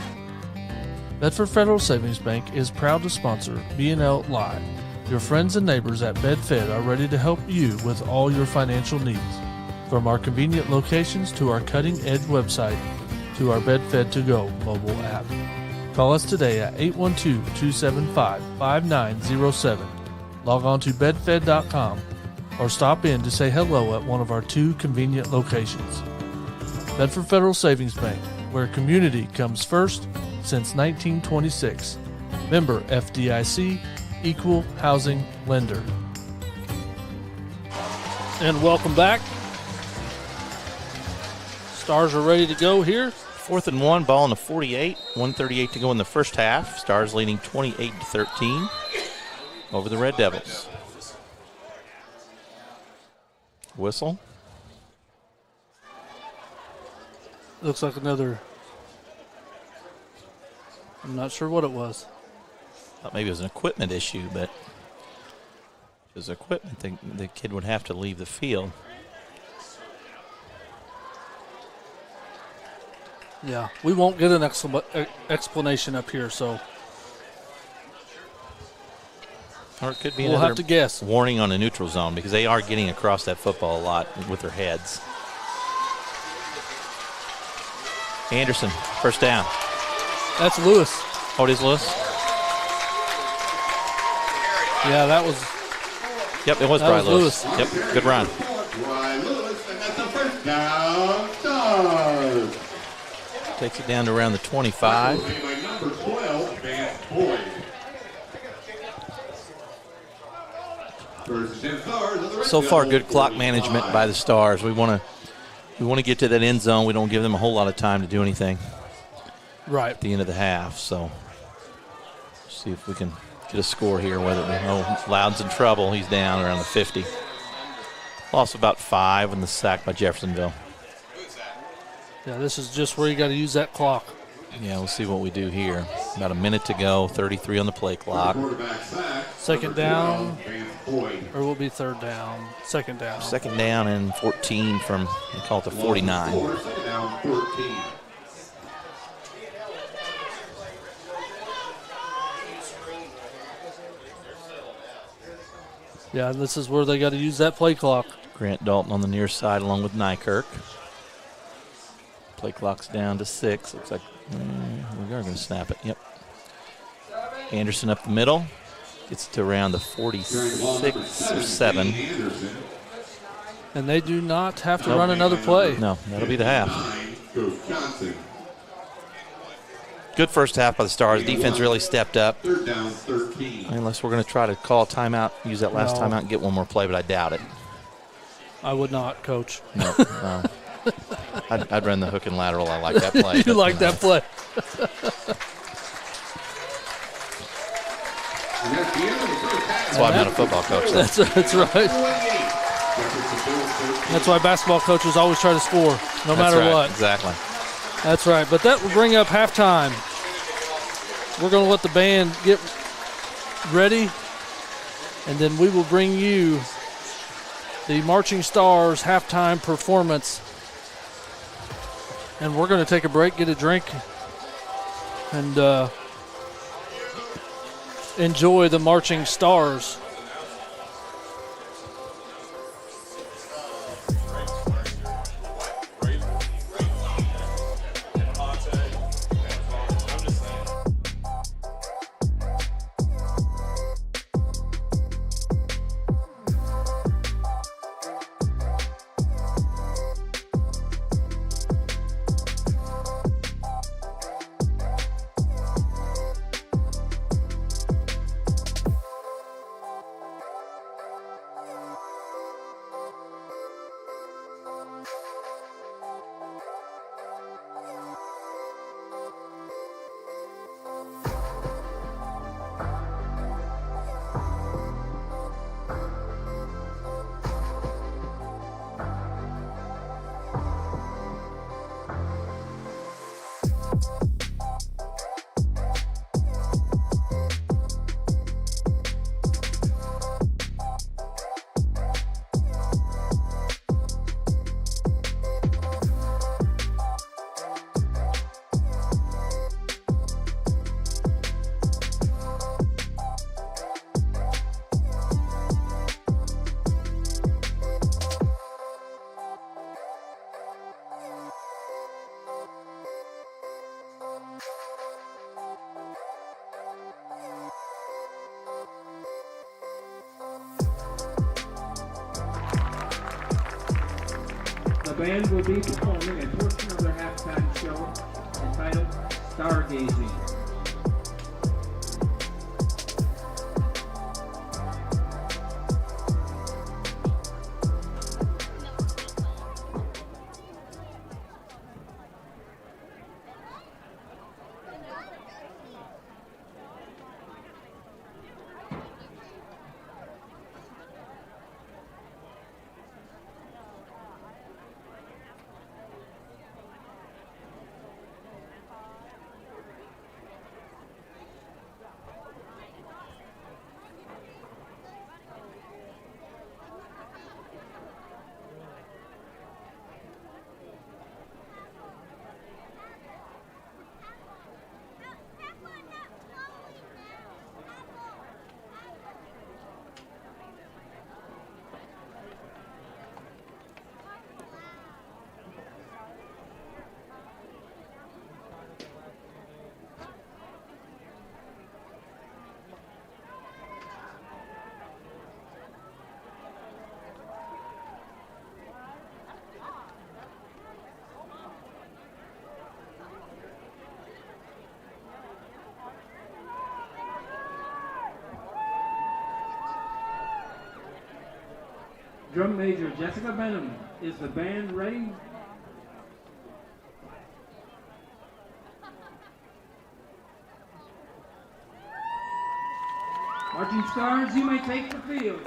Bedford Federal Savings Bank is proud to sponsor BNL Live. Your friends and neighbors at BedFed are ready to help you with all your financial needs. From our convenient locations to our cutting-edge website to our BedFed To Go mobile app. Call us today at 812-275-5907. Log on to bedfed.com or stop in to say hello at one of our 2 convenient locations. Bedford Federal Savings Bank, where community comes first since 1926. Member FDIC, Equal Housing Lender. And welcome back. Stars are ready to go here. 4th and 1, ball in the 48. 1:38 to go in the first half. Stars leading 28-13 over the Red Devils. Whistle. Looks like another. I'm not sure what it was. Thought maybe it was an equipment issue, but if it was equipment, the kid would have to leave the field. Yeah, we won't get an explanation up here, so Or it could be we'll another have to guess. warning on a neutral zone because they are getting across that football a lot with their heads. Anderson, first down. That's Lewis. Oh, it is Lewis? Yeah, that was. Yep, it was That Brian was Lewis. Yep, good run. Brian Lewis, and that's the first down. Stars. Takes it down to around the 25. By number 12, Vance Boyd. First and Stars of the Red So far, Devils, good clock management by the Stars. We want to get to that end zone. We don't give them a whole lot of time to do anything Right. at the end of the half. So, see if we can get a score here. Whether Loudon's in trouble, he's down around the 50. Lost about 5 in the sack by Jeffersonville. Yeah, this is just where you got to use that clock. Yeah, we'll see what we do here. About a minute to go, 33 on the play clock. Quarterback sack. Second down, Vance Boyd. or will be third down. Second down. Second down and 14 from, they call it the 49. Second down, 14. Yeah, this is where they got to use that play clock. Grant Dalton on the near side along with Nykirk. Play clock's down to 6. Looks like we are going to snap it. Yep. Anderson up the middle. Gets to around the 46 or 7. And they do not have to run another play. No, that'll be the half. Coach Johnson. Good first half by the Stars. Defense really stepped up. Third down, 13. Unless we're going to try to call a timeout, use that last No. timeout and get one more play, but I doubt it. I would not, Coach. No. I'd run the hook and lateral. I like that play. You like that play. And that's the end of the first half. That's why I'm not a football coach. That's right. That's why basketball coaches always try to score, no matter what. Exactly. That's right. But that will bring up halftime. We're going to let the band get ready, and then we will bring you the Marching Stars halftime performance. And we're going to take a break, get a drink, and enjoy the Marching Stars. The band will be performing a portion of their halftime show entitled Stargazing. Drum Major Jessica Benham, is the band ready? Marching Stars, you may take the field.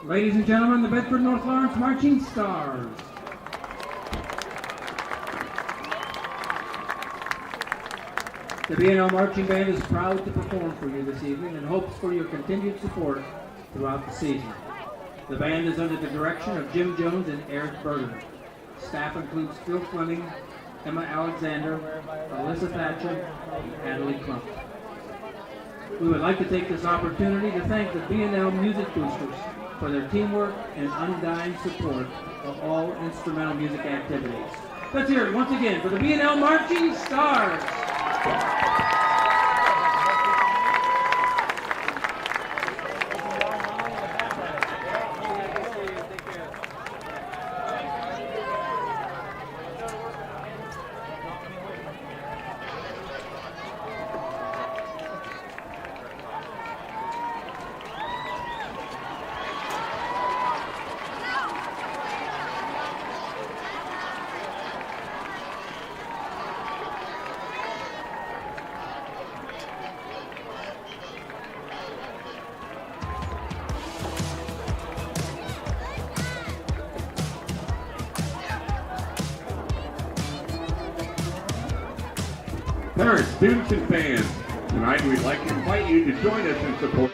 Ladies and gentlemen, the Bedford North Lawrence Marching Stars. The BNL Marching Band is proud to perform for you this evening and hopes for your continued support throughout the season. The band is under the direction of Jim Jones and Eric Berger. Staff includes Phil Fleming, Emma Alexander, Alyssa Thatcher, and Adelie Crump. We would like to take this opportunity to thank the BNL Music Boosters for their teamwork and undying support of all instrumental music activities. Let's hear it once again for the BNL Marching Stars. Parents, students, and fans, tonight we'd like to invite you to join us in support.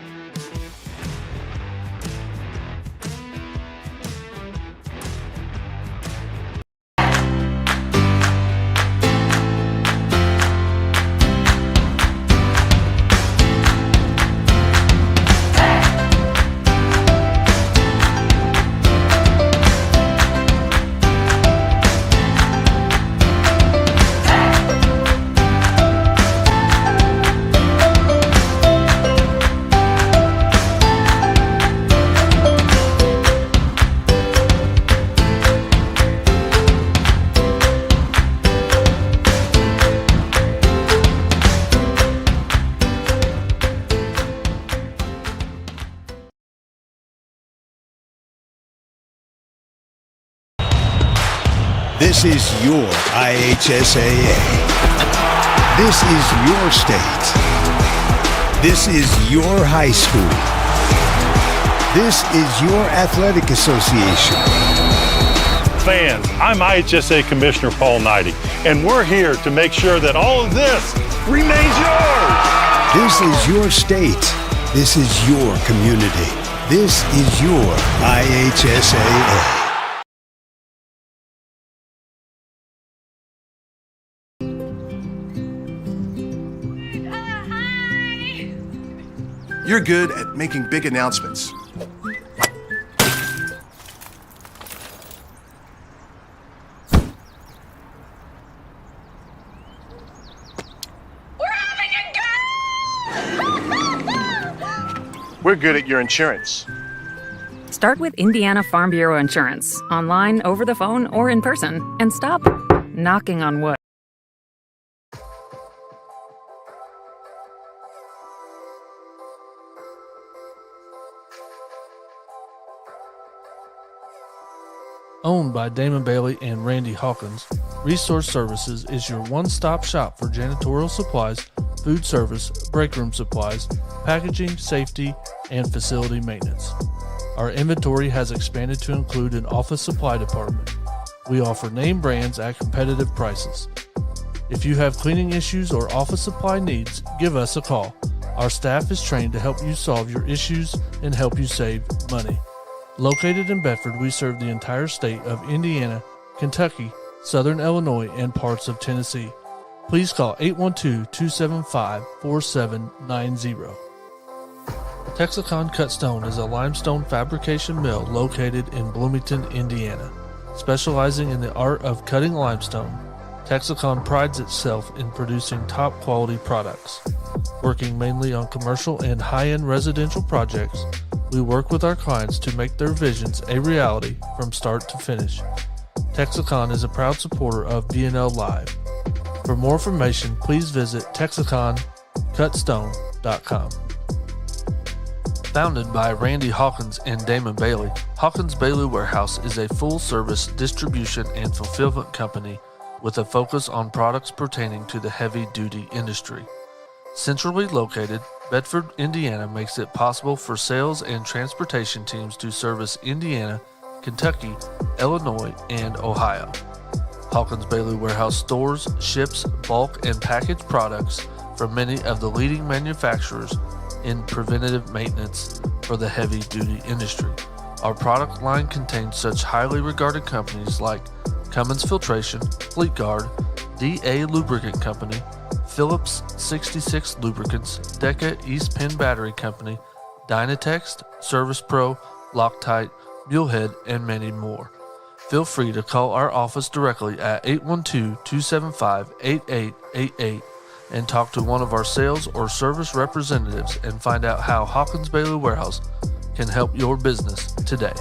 This is your IHSAA. This is your state. This is your high school. This is your athletic association. Fans, I'm IHSA Commissioner Paul Knighty, and we're here to make sure that all of this remains yours. This is your state. This is your community. This is your IHSAA. You're good at making big announcements. We're having a go! We're good at your insurance. Start with Indiana Farm Bureau Insurance, online, over the phone, or in person, and stop knocking on wood. Owned by Damon Bailey and Randy Hawkins, Resource Services is your one-stop shop for janitorial supplies, food service, break room supplies, packaging, safety, and facility maintenance. Our inventory has expanded to include an office supply department. We offer name brands at competitive prices. If you have cleaning issues or office supply needs, give us a call. Our staff is trained to help you solve your issues and help you save money. Located in Bedford, we serve the entire state of Indiana, Kentucky, Southern Illinois, and parts of Tennessee. Please call 812-275-4790. Texicon Cut Stone is a limestone fabrication mill located in Bloomington, Indiana. Specializing in the art of cutting limestone, Texicon prides itself in producing top-quality products. Working mainly on commercial and high-end residential projects, we work with our clients to make their visions a reality from start to finish. Texicon is a proud supporter of BNL Live. For more information, please visit TexiconCutstone.com. Founded by Randy Hawkins and Damon Bailey, Hawkins Bailey Warehouse is a full-service distribution and fulfillment company with a focus on products pertaining to the heavy-duty industry. Centrally located, Bedford, Indiana makes it possible for sales and transportation teams to service Indiana, Kentucky, Illinois, and Ohio. Hawkins Bailey Warehouse stores, ships, bulk, and package products from many of the leading manufacturers in preventative maintenance for the heavy-duty industry. Our product line contains such highly regarded companies like Cummins Filtration, Fleet Guard, DA Lubricant Company, Phillips 66 Lubricants, Deca East Penn Battery Company, Dynatext, Service Pro, Loctite, Mulehead, and many more. Feel free to call our office directly at 812-275-8888 and talk to one of our sales or service representatives and find out how Hawkins Bailey Warehouse can help your business today.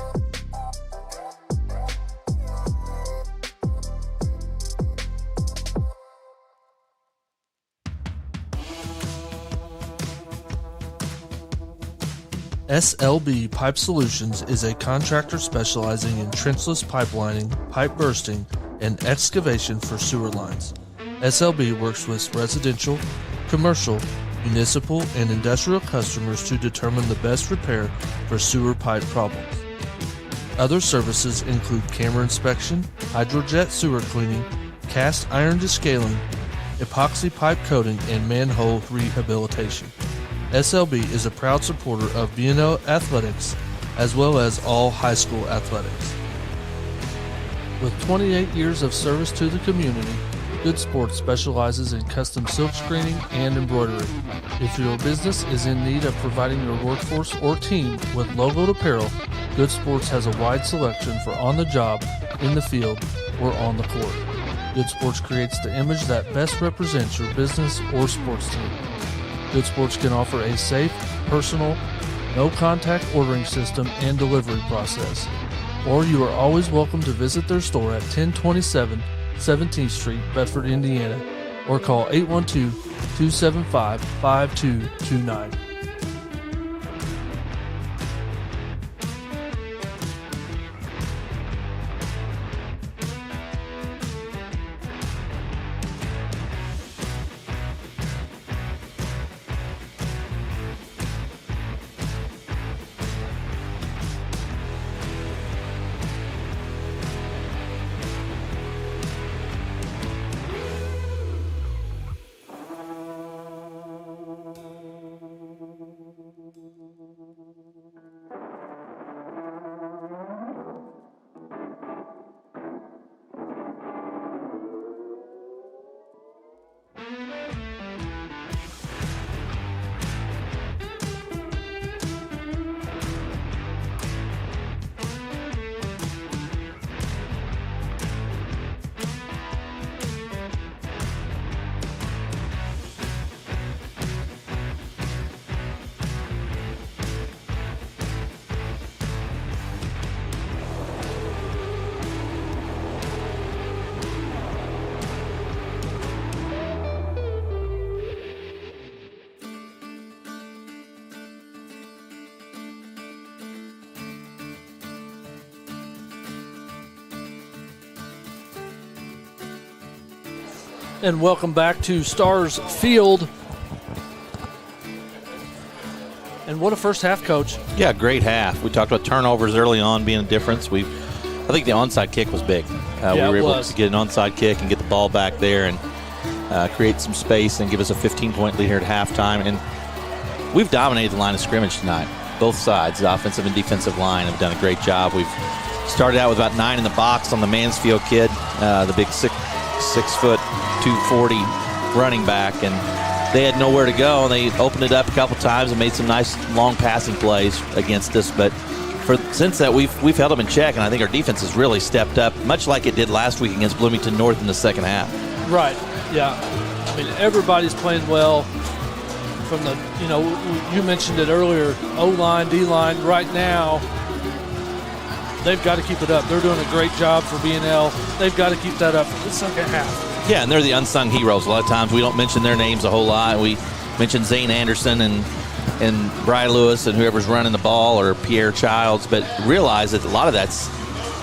SLB Pipe Solutions is a contractor specializing in trenchless pipelining, pipe bursting, and excavation for sewer lines. SLB works with residential, commercial, municipal, and industrial customers to determine the best repair for sewer pipe problems. Other services include camera inspection, hydrojet sewer cleaning, cast iron descaling, epoxy pipe coating, and manhole rehabilitation. SLB is a proud supporter of BNL Athletics as well as all high school athletics. With 28 years of service to the community, Good Sports specializes in custom silk screening and embroidery. If your business is in need of providing your workforce or team with logoed apparel, Good Sports has a wide selection for on the job, in the field, or on the court. Good Sports creates the image that best represents your business or sports team. Good Sports can offer a safe, personal, no-contact ordering system and delivery process. Or you are always welcome to visit their store at 1027 17th Street, Bedford, Indiana, or call 812-275-5229. And welcome back to Stars Field. And what a first half, Coach. Yeah, great half. We talked about turnovers early on being a difference. I think the onside kick was big. We were able to get an onside kick and get the ball back there and create some space and give us a 15-point lead here at halftime. And we've dominated the line of scrimmage tonight. Both sides, the offensive and defensive line, have done a great job. We've started out with about 9 in the box on the Mansfield kid, the big 6 foot 240 running back, and they had nowhere to go, and they opened it up a couple times and made some nice long passing plays against us. But since that, we've held them in check, and I think our defense has really stepped up, much like it did last week against Bloomington North in the second half. Right, yeah. I mean, everybody's playing well. From the, you mentioned it earlier, O-line, D-line, right now, they've got to keep it up. They're doing a great job for BNL. They've got to keep that up for the second half. Yeah, and they're the unsung heroes. A lot of times we don't mention their names a whole lot. We mention Zane Anderson and Brian Lewis and whoever's running the ball, or Pierre Childs, but realize that a lot of that's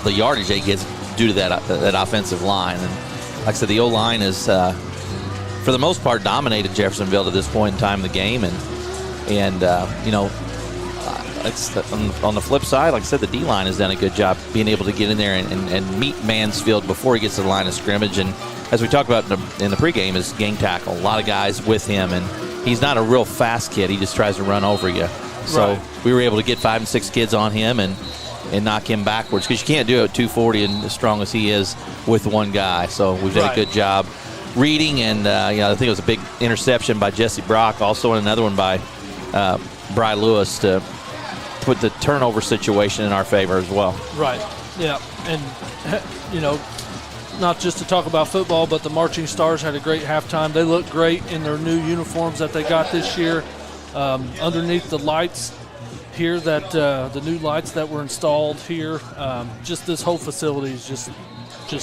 the yardage they get due to that offensive line. And like I said, the O-line is, for the most part, dominated Jeffersonville to this point in time in the game. And you know, on the flip side, like I said, the D-line has done a good job being able to get in there and meet Mansfield before he gets to the line of scrimmage. And as we talked about in the pregame, is gang tackle. A lot of guys with him, and he's not a real fast kid. He just tries to run over you. So we were able to get 5 and 6 kids on him and knock him backwards, because you can't do it at 240 and as strong as he is with one guy. So we've done a good job reading, and I think it was a big interception by Jesse Brock, also, and another one by Brian Lewis to put the turnover situation in our favor as well. Right, yeah. And, not just to talk about football, but the Marching Stars had a great halftime. They look great in their new uniforms that they got this year. Underneath the lights here, that the new lights that were installed here, just this whole facility is just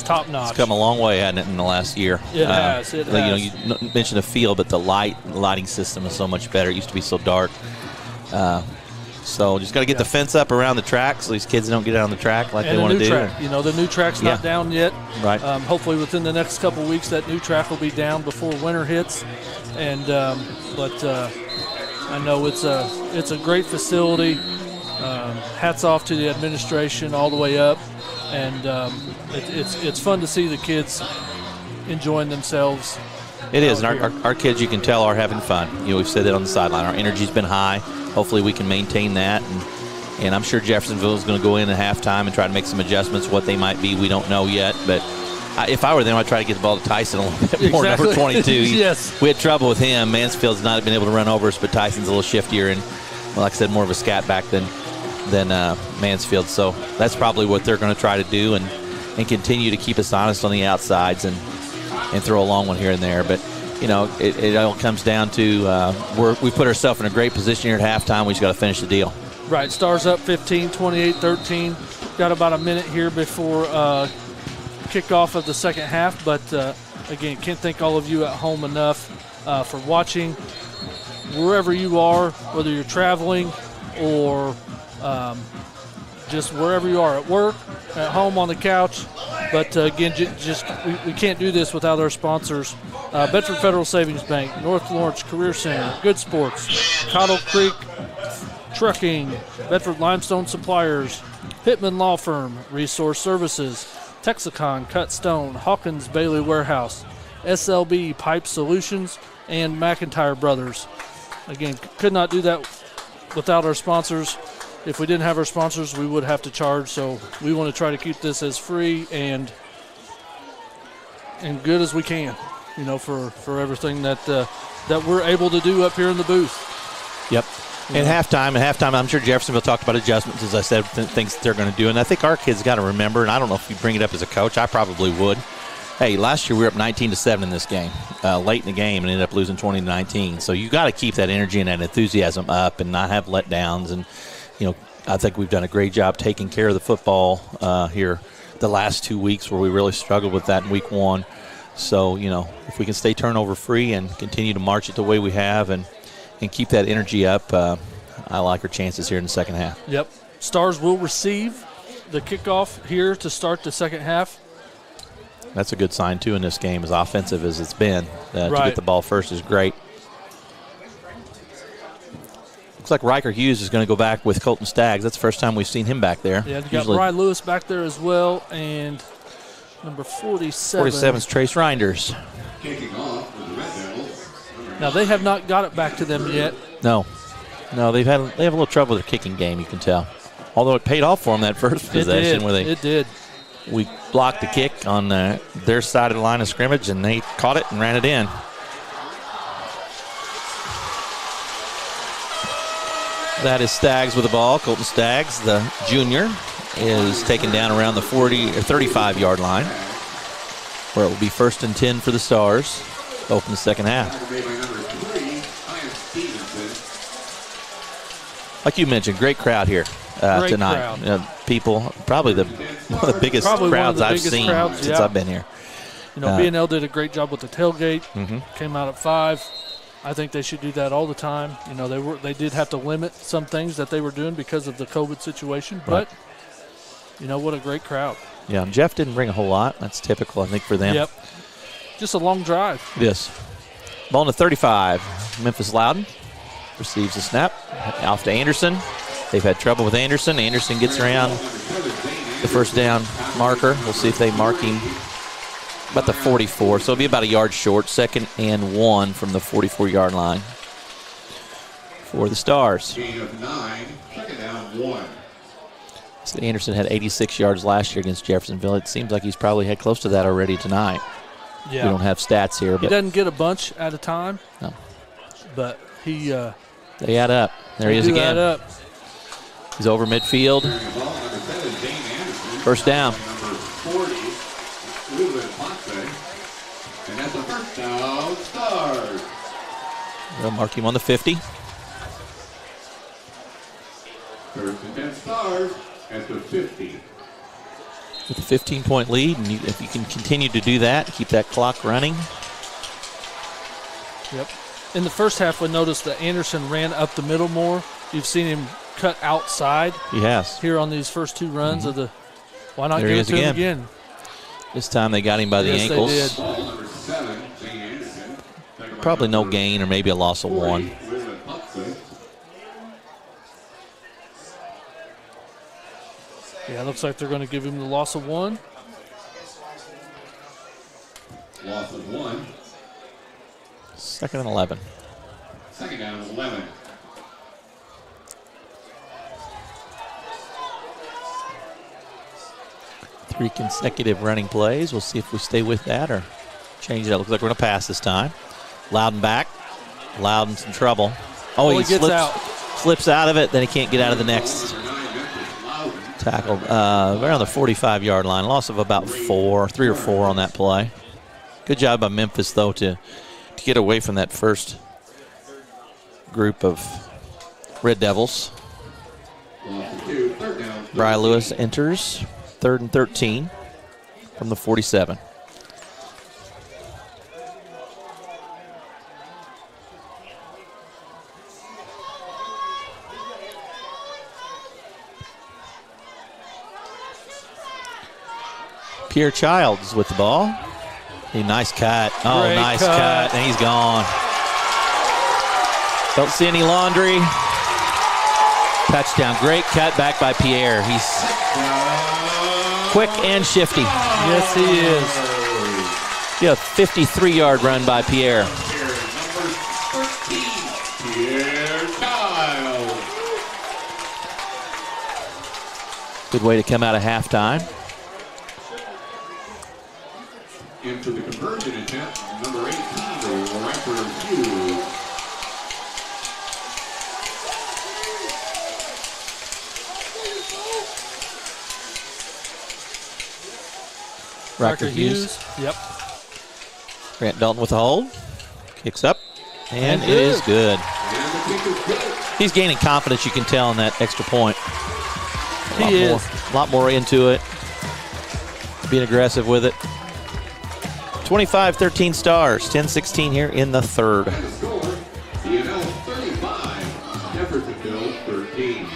top notch. It's come a long way, hasn't it, in the last year? It has. It has. You mentioned the field, but the lighting system is so much better. It used to be so dark. So just got to get the fence up around the track so these kids don't get out on the track like they want to do. Track. The new track's not down yet. Right. Hopefully within the next couple of weeks that new track will be down before winter hits. And but I know it's a great facility. Hats off to the administration all the way up, and it's fun to see the kids enjoying themselves. It is, and our kids, you can tell, are having fun. We've said that on the sideline. Our energy's been high. Hopefully we can maintain that, and I'm sure Jeffersonville is going to go in at halftime and try to make some adjustments. What they might be, we don't know yet, but if I were them, I'd try to get the ball to Tyson a little bit more. Number 22. Yes. We had trouble with him. Mansfield's not been able to run over us, but Tyson's a little shiftier and, like I said, more of a scat back than Mansfield. So that's probably what they're going to try to do, and continue to keep us honest on the outsides and throw a long one here and there. But it all comes down to we put ourselves in a great position here at halftime. We just got to finish the deal. Right. Stars up 15, 28-13. Got about a minute here before kickoff of the second half. But, again, can't thank all of you at home enough for watching. Wherever you are, whether you're traveling or just wherever you are, at work, at home, on the couch. But, again, we can't do this without our sponsors. Bedford Federal Savings Bank, North Lawrence Career Center, Good Sports, Cottle Creek Trucking, Bedford Limestone Suppliers, Pittman Law Firm, Resource Services, Texacon Cut Stone, Hawkins Bailey Warehouse, SLB Pipe Solutions, and McIntyre Brothers. Again, could not do that without our sponsors. If we didn't have our sponsors, we would have to charge. So we want to try to keep this as free and good as we can, for everything that we're able to do up here in the booth. Yep. And halftime, I'm sure Jeffersonville talked about adjustments, as I said, things they're going to do. And I think our kids got to remember, and I don't know if you bring it up as a coach, I probably would. Hey, last year we were up 19-7 in this game, late in the game, and ended up losing 20-19. So you got to keep that energy and that enthusiasm up and not have letdowns. And, I think we've done a great job taking care of the football here the last 2 weeks, where we really struggled with that in week 1. So, if we can stay turnover free and continue to march it the way we have and keep that energy up, I like our chances here in the second half. Yep. Stars will receive the kickoff here to start the second half. That's a good sign, too, in this game, as offensive as it's been. To get the ball first is great. Looks like Riker Hughes is going to go back with Colton Staggs. That's the first time we've seen him back there. Yeah, you got Brian Lewis back there as well, and number 47. 47 is Trace Reinders. Kicking off for the Red Devils. Now, they have not got it back to them yet. No, they have a little trouble with their kicking game, you can tell. Although it paid off for them that first possession. It did. We blocked the kick on their side of the line of scrimmage, and they caught it and ran it in. That is Staggs with the ball. Colton Staggs, the junior, is taken down around the 40 or 35-yard line, where it will be 1st and 10 for the Stars. Open the second half. Like you mentioned, great crowd here tonight. people, probably one of the biggest crowds I've seen since I've been here. You know, BNL did a great job with the tailgate. Mm-hmm. Came out at 5. I think they should do that all the time. You know, they did have to limit some things that they were doing because of the COVID situation, but you know, what a great crowd. Yeah, Jeff didn't bring a whole lot. That's typical, I think, for them. Yep. Just a long drive. Yes. Ball to 35. Memphis Loudon receives the snap. Off to Anderson. They've had trouble with Anderson. Anderson gets around the first down marker. We'll see if they mark him about the 44. So it'll be about a yard short. 2nd and 1 from the 44-yard line for the Stars. Gain of 9, 2nd down 1. So Anderson had 86 yards last year against Jeffersonville. It seems like he's probably had close to that already tonight. Yeah. We don't have stats here. He doesn't get a bunch at a time. No. But he they add up. There he is again. Add up. He's over midfield. First down. Number 40, and that's a first down, Stars. They'll mark him on the 50. 1st and 10 Stars at the 50. With a 15-point lead, and if you can continue to do that, keep that clock running. Yep. In the first half, we noticed that Anderson ran up the middle more. You've seen him cut outside. He has. Here on these first 2 runs of the. Why not there give it to him again? This time they got him by the ankles. They did. Probably no gain or maybe a loss of 1. Yeah, it looks like they're going to give him the loss of 1. Loss of 1. 2nd and 11. 2nd down 11. Three consecutive running plays. We'll see if we stay with that or change it. Looks like we're going to pass this time. Loudon back. Loudon's in trouble. Oh, he gets out. Slips out of it, then he can't get out of the next tackle. Around the 45-yard line. Loss of about 3 or 4 on that play. Good job by Memphis, though, to get away from that first group of Red Devils. Bri Lewis enters. 3rd and 13 from the 47. Pierre Childs with the ball. A nice cut. Oh, great nice cut. And he's gone. Don't see any laundry. Touchdown. Great cut back by Pierre. He's quick and shifty. Yes, he is. Yeah, 53-yard run by Pierre. Good way to come out of halftime. Into the conversion attempt, number 18, Riker Hughes. Riker Hughes. Yep. Grant Dalton with a hold. Kicks up. And it is good. He's gaining confidence, you can tell, in that extra point. He is. A lot more into it. Being aggressive with it. 25-13 Stars. 10-16 here in the 3rd. BNL 35, Jeffersonville 13.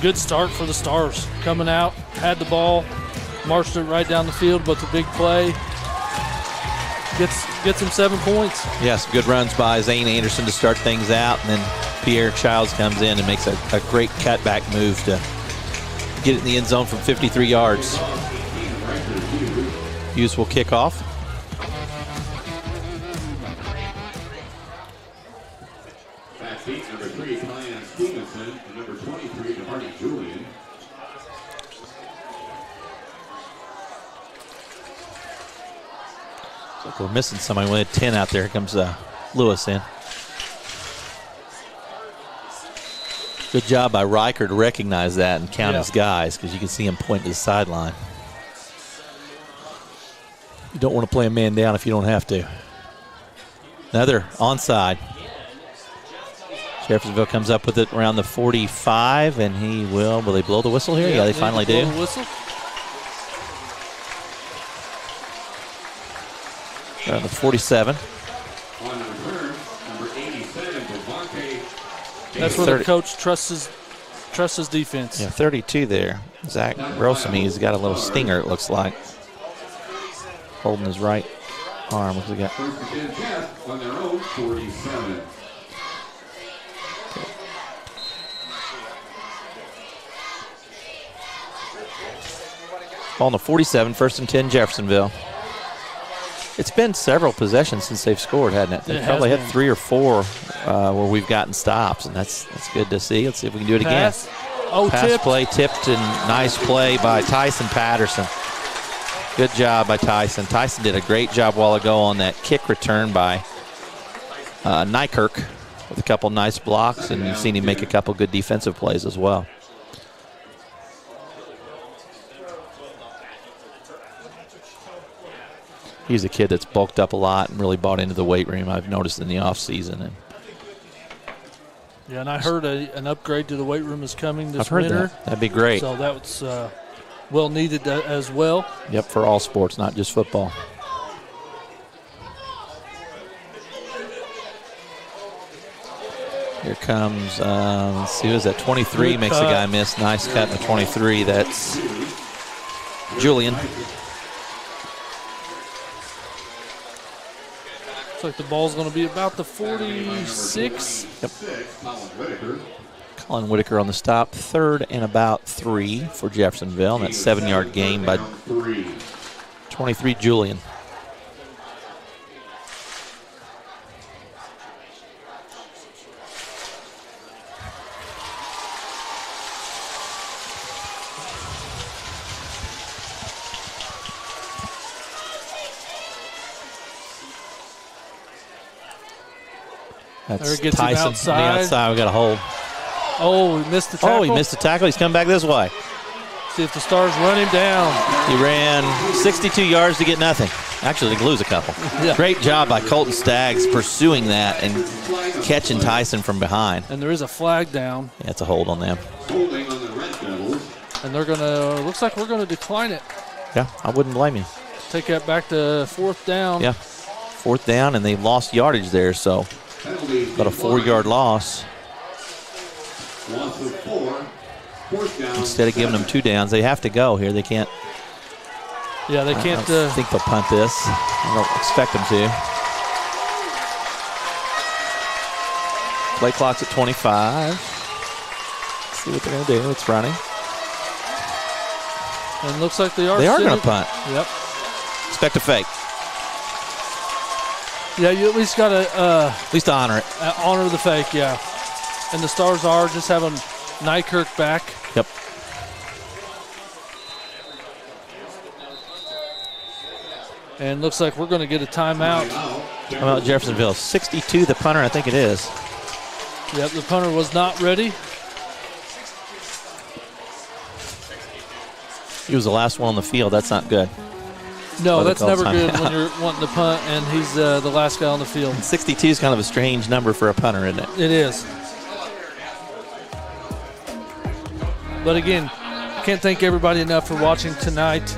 Good start for the Stars. Coming out, had the ball, marched it right down the field, but the big play gets him 7 points. Yes, good runs by Zane Anderson to start things out, and then Pierre Childs comes in and makes a great cutback move to get it in the end zone from 53 yards. Hughes will kick off. Backseat number 3, Ryan Stevenson, and number 23, DeHardy Julian. Looks like we're missing somebody. We had 10 out there. Here comes Lewis in. Good job by Riker to recognize that and count his guys, because you can see him point to the sideline. You don't want to play a man down if you don't have to. Another onside. Jeffersonville comes up with it around the 45, and will they blow the whistle here? Yeah, they finally do. Blow the whistle. Around the 47. On the return, number 87, Devontae. That's where the coach trusts his defense. Yeah, 32 there. Zach Grosamy has got a little stinger, it looks like. Holding his right arm. What's he got? First and 10 Jeff on their own 47. Ball on the 47, first and 10, Jeffersonville. It's been several possessions since they've scored, hasn't it? They've probably had 3 or 4 where we've gotten stops, and that's good to see. Let's see if we can do it again. Pass play, tipped, and nice play by Tyson Patterson. Good job by Tyson. Tyson did a great job a while ago on that kick return by Nykirk with a couple nice blocks, and you've seen him make a couple good defensive plays as well. He's a kid that's bulked up a lot and really bought into the weight room, I've noticed in the offseason. Yeah, and I heard an upgrade to the weight room is coming this winter. I've heard that. That'd be great. So that's well needed as well. Yep, for all sports, not just football. Here comes, let's see, who's that? 23 makes the guy miss. Nice cut in the 23. That's Julian. Looks like the ball's going to be about the 46. Yep. Colin Whitaker on the stop. 3rd and about 3 for Jeffersonville. And that 7-yard gain by 23 Julian. That's gets Tyson on the outside. We got a hold. Oh, he missed the tackle. Oh, he missed the tackle. He's coming back this way. See if the Stars run him down. He ran 62 yards to get nothing. Actually, they could lose a couple. Yeah. Great job by Colton Staggs pursuing that and catching Tyson from behind. And there is a flag down. Yeah, it's a hold on them. And they're going to, looks like we're going to decline it. Yeah, I wouldn't blame you. Take that back to 4th down. Yeah, 4th down, and they lost yardage there, so about a 4-yard loss. Instead of giving them 2 downs, they have to go here. They can't. Yeah, they can't. I think they'll punt this. I don't expect them to. Play clock's at 25. Let's see what they're going to do. It's running. And looks like they are going to punt. Yep. Expect a fake. Yeah, you at least got to at least honor it. Honor the fake, yeah. And the Stars are just having Nykirk back. Yep. And looks like we're going to get a timeout. Timeout Jeffersonville. 62, the punter, I think it is. Yep, the punter was not ready. He was the last one on the field. That's not good. No, that's never good when you're wanting to punt and he's the last guy on the field. 62 is kind of a strange number for a punter, isn't it? It is. But again, can't thank everybody enough for watching tonight.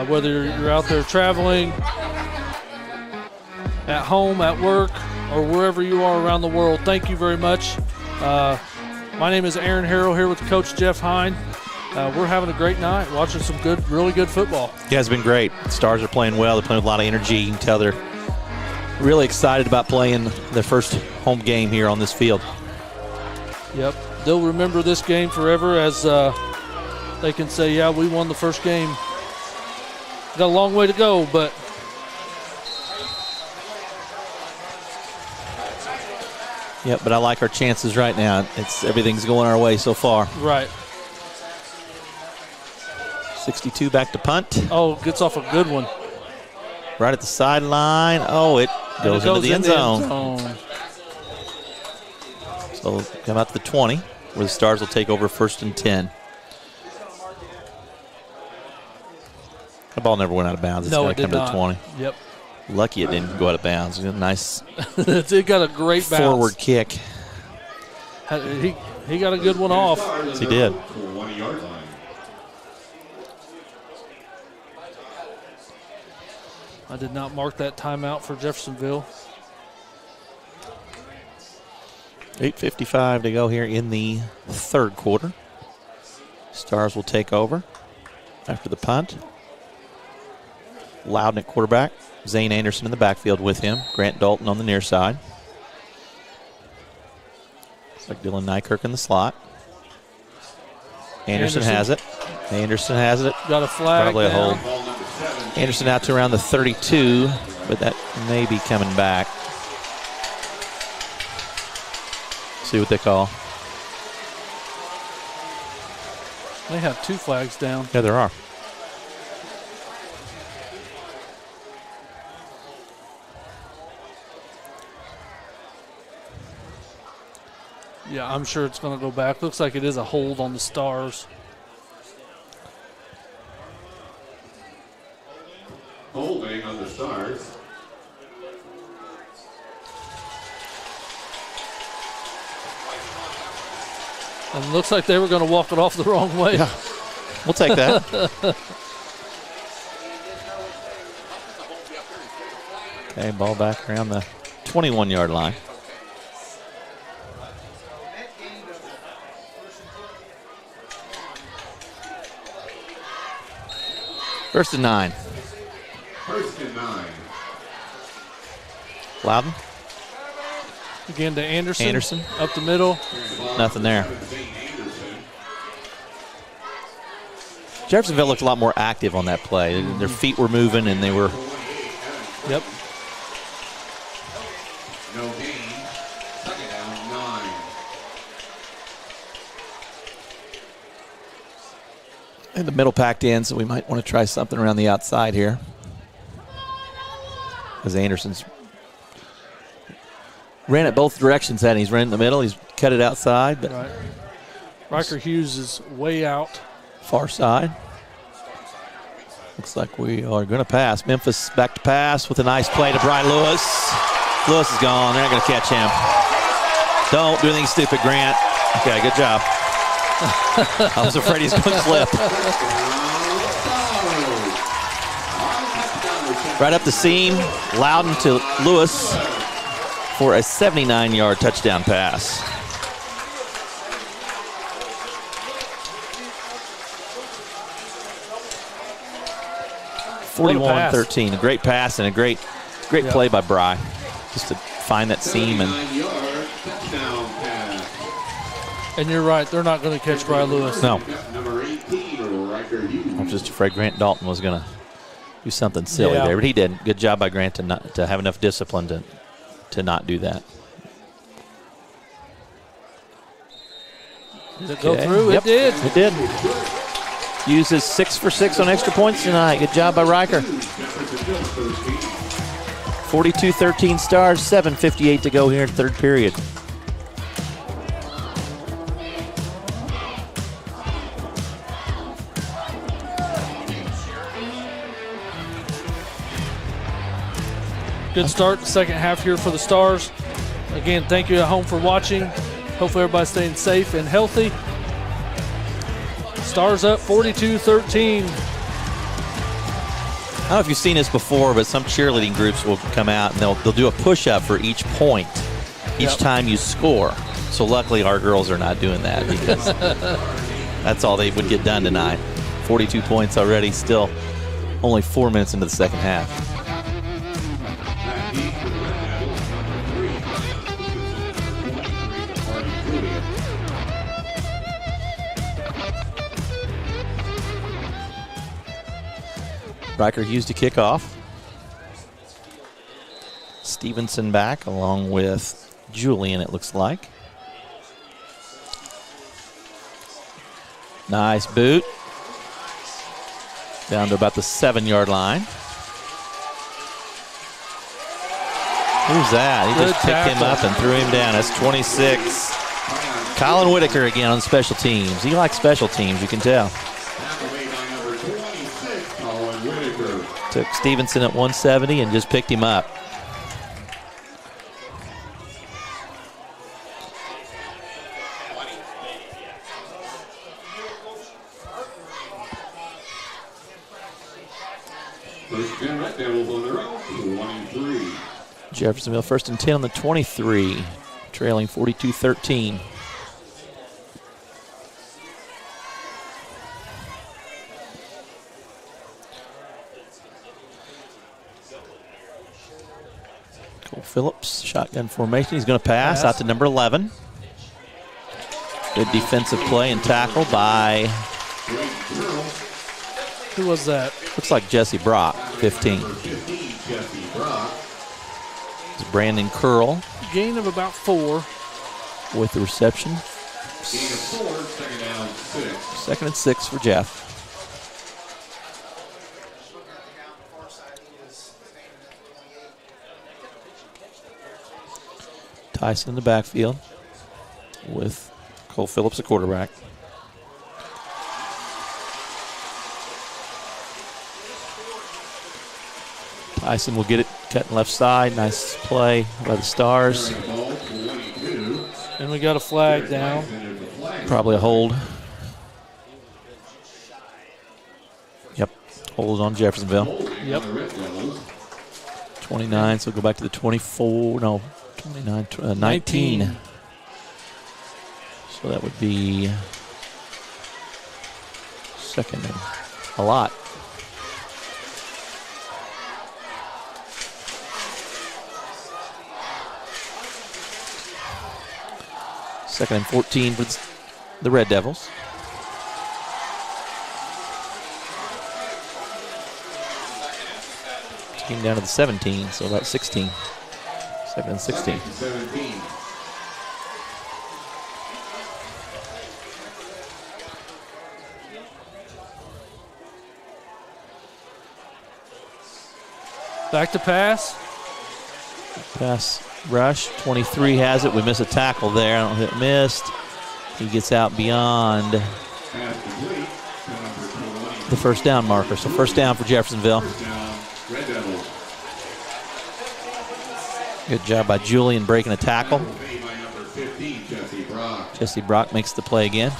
Whether you're out there traveling, at home, at work, or wherever you are around the world, thank you very much. My name is Aaron Harrell here with Coach Jeff Hine. We're having a great night, watching some really good football. Yeah, it's been great. The Stars are playing well. They're playing with a lot of energy. You can tell they're really excited about playing their first home game here on this field. Yep. They'll remember this game forever as they can say, yeah, we won the first game. Got a long way to go, but yeah, but I like our chances right now. Everything's going our way so far. Right. 62 back to punt. Oh, gets off a good one. Right at the sideline. Oh, it goes into the end zone. So come out to the 20, where the Stars will take over 1st and 10. The ball never went out of bounds. It's got to come to the 20. Yep. Lucky it didn't go out of bounds. Nice. It got a great bounce. Forward kick. He got a good one off. Yes, he did. I did not mark that timeout for Jeffersonville. 8:55 to go here in the third quarter. Stars will take over after the punt. Loudon at quarterback. Zane Anderson in the backfield with him. Grant Dalton on the near side. Looks like Dylan Nykirk in the slot. Anderson has it. Anderson has it. Got a flag. Probably a down. hold. Anderson out to around the 32, but that may be coming back. See what they call. They have 2 flags down. Yeah, there are. Yeah, I'm sure it's going to go back. Looks like it is a hold on the Stars. Holding on the Stars. And it looks like they were going to walk it off the wrong way. Yeah. We'll take that. Okay, ball back around the 21-yard line. First and 9. First and 9. Loudon. Again to Anderson. Anderson. Up the middle. Nothing there. Jeffersonville looked a lot more active on that play. Their feet were moving and they were. Yep. No gain. Second down, 9. And the middle packed in, so we might want to try something around the outside here. Because Anderson's ran it both directions, and he's ran in the middle. He's cut it outside. But right. Riker Hughes is way out. Far side. Looks like we are going to pass. Memphis back to pass with a nice play to Brian Lewis. Lewis is gone. They're not going to catch him. Don't do anything stupid, Grant. Okay, good job. I was afraid he's going to slip. Right up the seam. Loudon to Lewis for a 79-yard touchdown pass. (41-13). A great pass and a great play by Bry, just to find that seam. And you're right, they're not going to catch Bry Lewis. No. I'm just afraid Grant Dalton was going to do something silly there, but he didn't. Good job by Grant to have enough discipline to not do that. Did it go through? Yep. It did. It did. Uses 6 for 6 on extra points tonight. Good job by Riker. 42-13 Stars, 7:58 to go here in third period. Good start, second half here for the Stars. Again, thank you at home for watching. Hopefully everybody's staying safe and healthy. Stars up 42-13. I don't know if you've seen this before, but some cheerleading groups will come out and they'll do a push-up for each point, each time you score. So luckily our girls are not doing that because that's all they would get done tonight. 42 points already, still only 4 minutes into the second half. Riker Hughes to kick off. Stevenson back along with Julian, it looks like. Nice boot. Down to about the 7-yard line. Who's that? He just picked him up and threw him down. That's 26. Colin Whitaker again on special teams. He likes special teams, you can tell. Took Stevenson at 170 and just picked him up. First 10 Red Devils on their own, 23. Jeffersonville first and 10 on the 23, trailing 42-13. Cole Phillips, shotgun formation. He's going to pass out to number 11. Good defensive play and tackle by... Who was that? Looks like Jesse Brock, 15. It's Brandon Curl. Gain of about 4. With the reception. Gain of 4, second down, 6. Second and 6 for Jeff. Tyson in the backfield with Cole Phillips, the quarterback. Tyson will get it cut left side. Nice play by the Stars. And we got a flag down. Probably a hold. Yep, hold on Jeffersonville. Yep. 29, so we'll go back to the 24. No, 29, 19. So that would be second and a lot. Second and 14 for the Red Devils. Came down to the 17, so about 16. Second and 16. 17. Back to pass. Pass rush. 23 has it. We miss a tackle there. I don't hit missed. He gets out beyond the first down marker. So first down for Jeffersonville. Good job by Julian breaking a tackle. Jesse Brock makes the play again.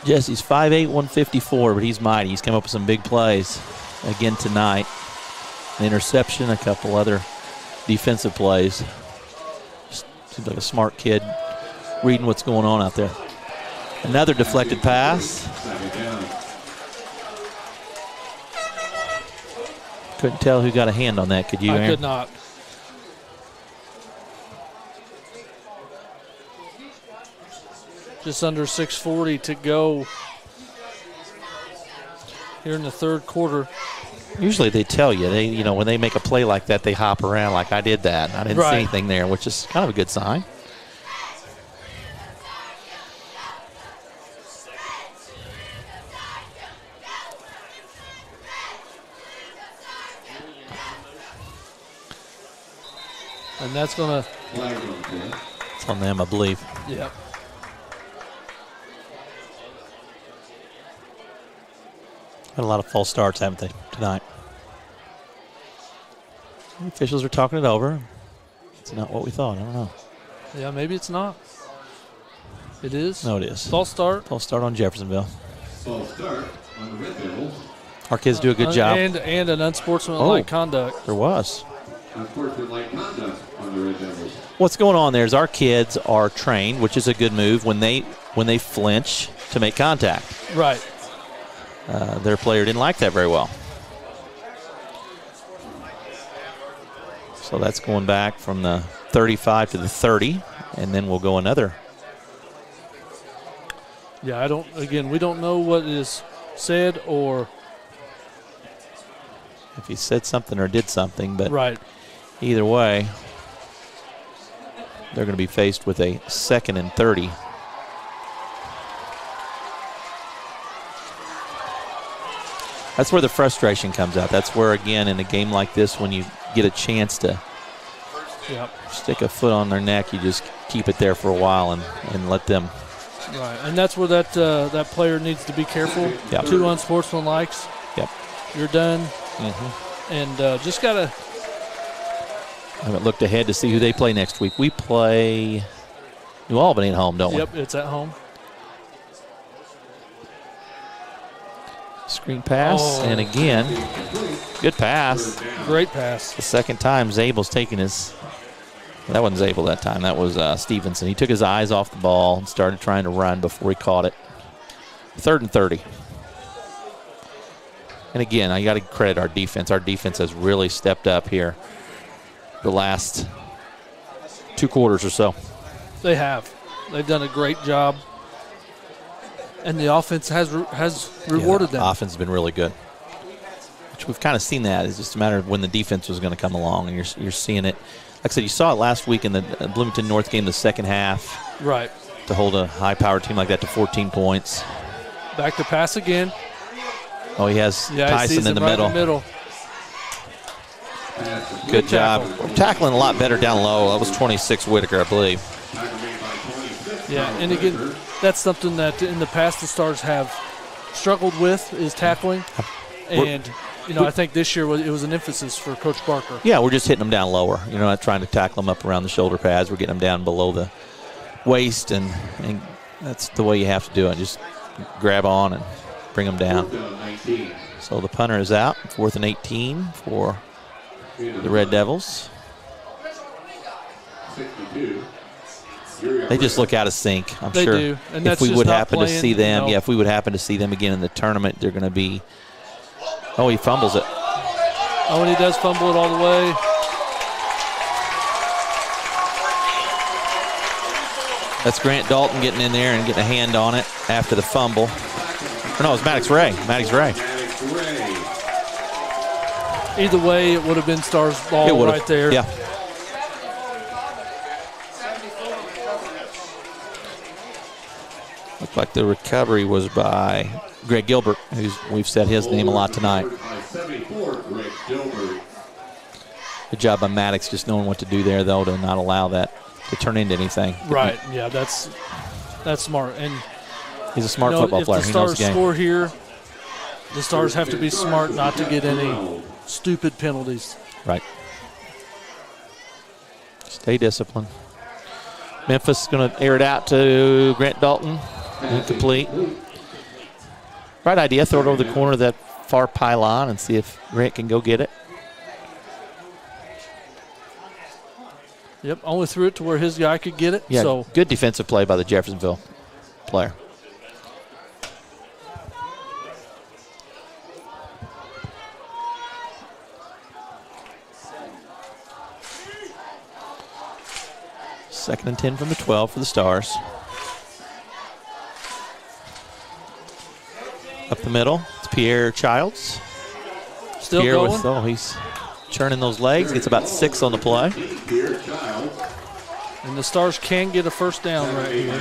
Jesse's 5'8", 154, but he's mighty. He's come up with some big plays again tonight. An interception, a couple other defensive plays. Seems like a smart kid reading what's going on out there. Another deflected pass. Couldn't tell who got a hand on that, could you, Aaron? I could not. Just under 6:40 to go here in the third quarter. Usually they tell you, when they make a play like that, they hop around like I did that. I didn't see anything there, which is kind of a good sign. And that's going to... It's on them, I believe. Yep. Had a lot of false starts, haven't they, tonight? The officials are talking it over. It's not what we thought. I don't know. Yeah, maybe it's not. It is? No, it is. False start. False start on Jeffersonville. False start on the Red Devils. Our kids do a good job. And an unsportsmanlike conduct. There was. Unsportsmanlike conduct on the Red Devils. What's going on there is our kids are trained, which is a good move, when they flinch to make contact. Right. Their player didn't like that very well. So that's going back from the 35 to the 30, and then we'll go another. Yeah, we don't know what is said or if he said something or did something, but right. Either way, they're going to be faced with a second and 30. That's where the frustration comes out. That's where, again, in a game like this, when you get a chance to Yep. Stick a foot on their neck, you just keep it there for a while and let them. Right, and that's where that player needs to be careful. Yep. 2 unsportsmanlikes. Yep. You're done. Mm-hmm. And just got to. I haven't looked ahead to see who they play next week. We play New Albany at home, don't we? Yep, it's at home. Screen pass, and again, good pass. Great pass. The second time Zabel's taking his. That wasn't Zabel that time. That was Stevenson. He took his eyes off the ball and started trying to run before he caught it. 3rd and 30. And again, I got to credit our defense. Our defense has really stepped up here the last 2 quarters or so. They have. They've done a great job. And the offense has rewarded them. The offense has been really good. Which we've kind of seen that. It's just a matter of when the defense was going to come along, and you're seeing it. Like I said, you saw it last week in the Bloomington North game, the second half. Right. To hold a high-powered team like that to 14 points. Back to pass again. Oh, he has Tyson in the middle. Good job. We're tackling a lot better down low. That was 26 Whitaker, I believe. Yeah, and again, that's something that in the past the Stars have struggled with is tackling. And, I think this year it was an emphasis for Coach Barker. Yeah, we're just hitting them down lower. Not trying to tackle them up around the shoulder pads. We're getting them down below the waist, and that's the way you have to do it. Just grab on and bring them down. So the punter is out. 4th and 18 for the Red Devils. 62. They just look out of sync. I'm they sure do. And if that's we just would not happen playing, to see them, if we would happen to see them again in the tournament, they're going to be. Oh, he fumbles it. Oh, and he does fumble it all the way. That's Grant Dalton getting in there and getting a hand on it after the fumble. Or no, it was Maddox Ray. Either way, it would have been Stars ball right there. Yeah. Looked like the recovery was by Greg Gilbert, we've said his name a lot tonight. Good job by Maddox just knowing what to do there, though, to not allow that to turn into anything. Right, yeah, that's smart. And he's a smart football player. If the Stars score here, the Stars have to be smart not to get any stupid penalties. Right. Stay disciplined. Memphis is going to air it out to Grant Dalton. Incomplete. Right idea. Throw it over the corner of that far pylon and see if Grant can go get it. Yep, only threw it to where his guy could get it. Yeah, so good defensive play by the Jeffersonville player. Second and 10 from the 12 for the Stars. Up the middle, it's Pierre Childs. Still Pierre going. He's churning those legs. Gets about 6 on the play. And the Stars can get a first down right here.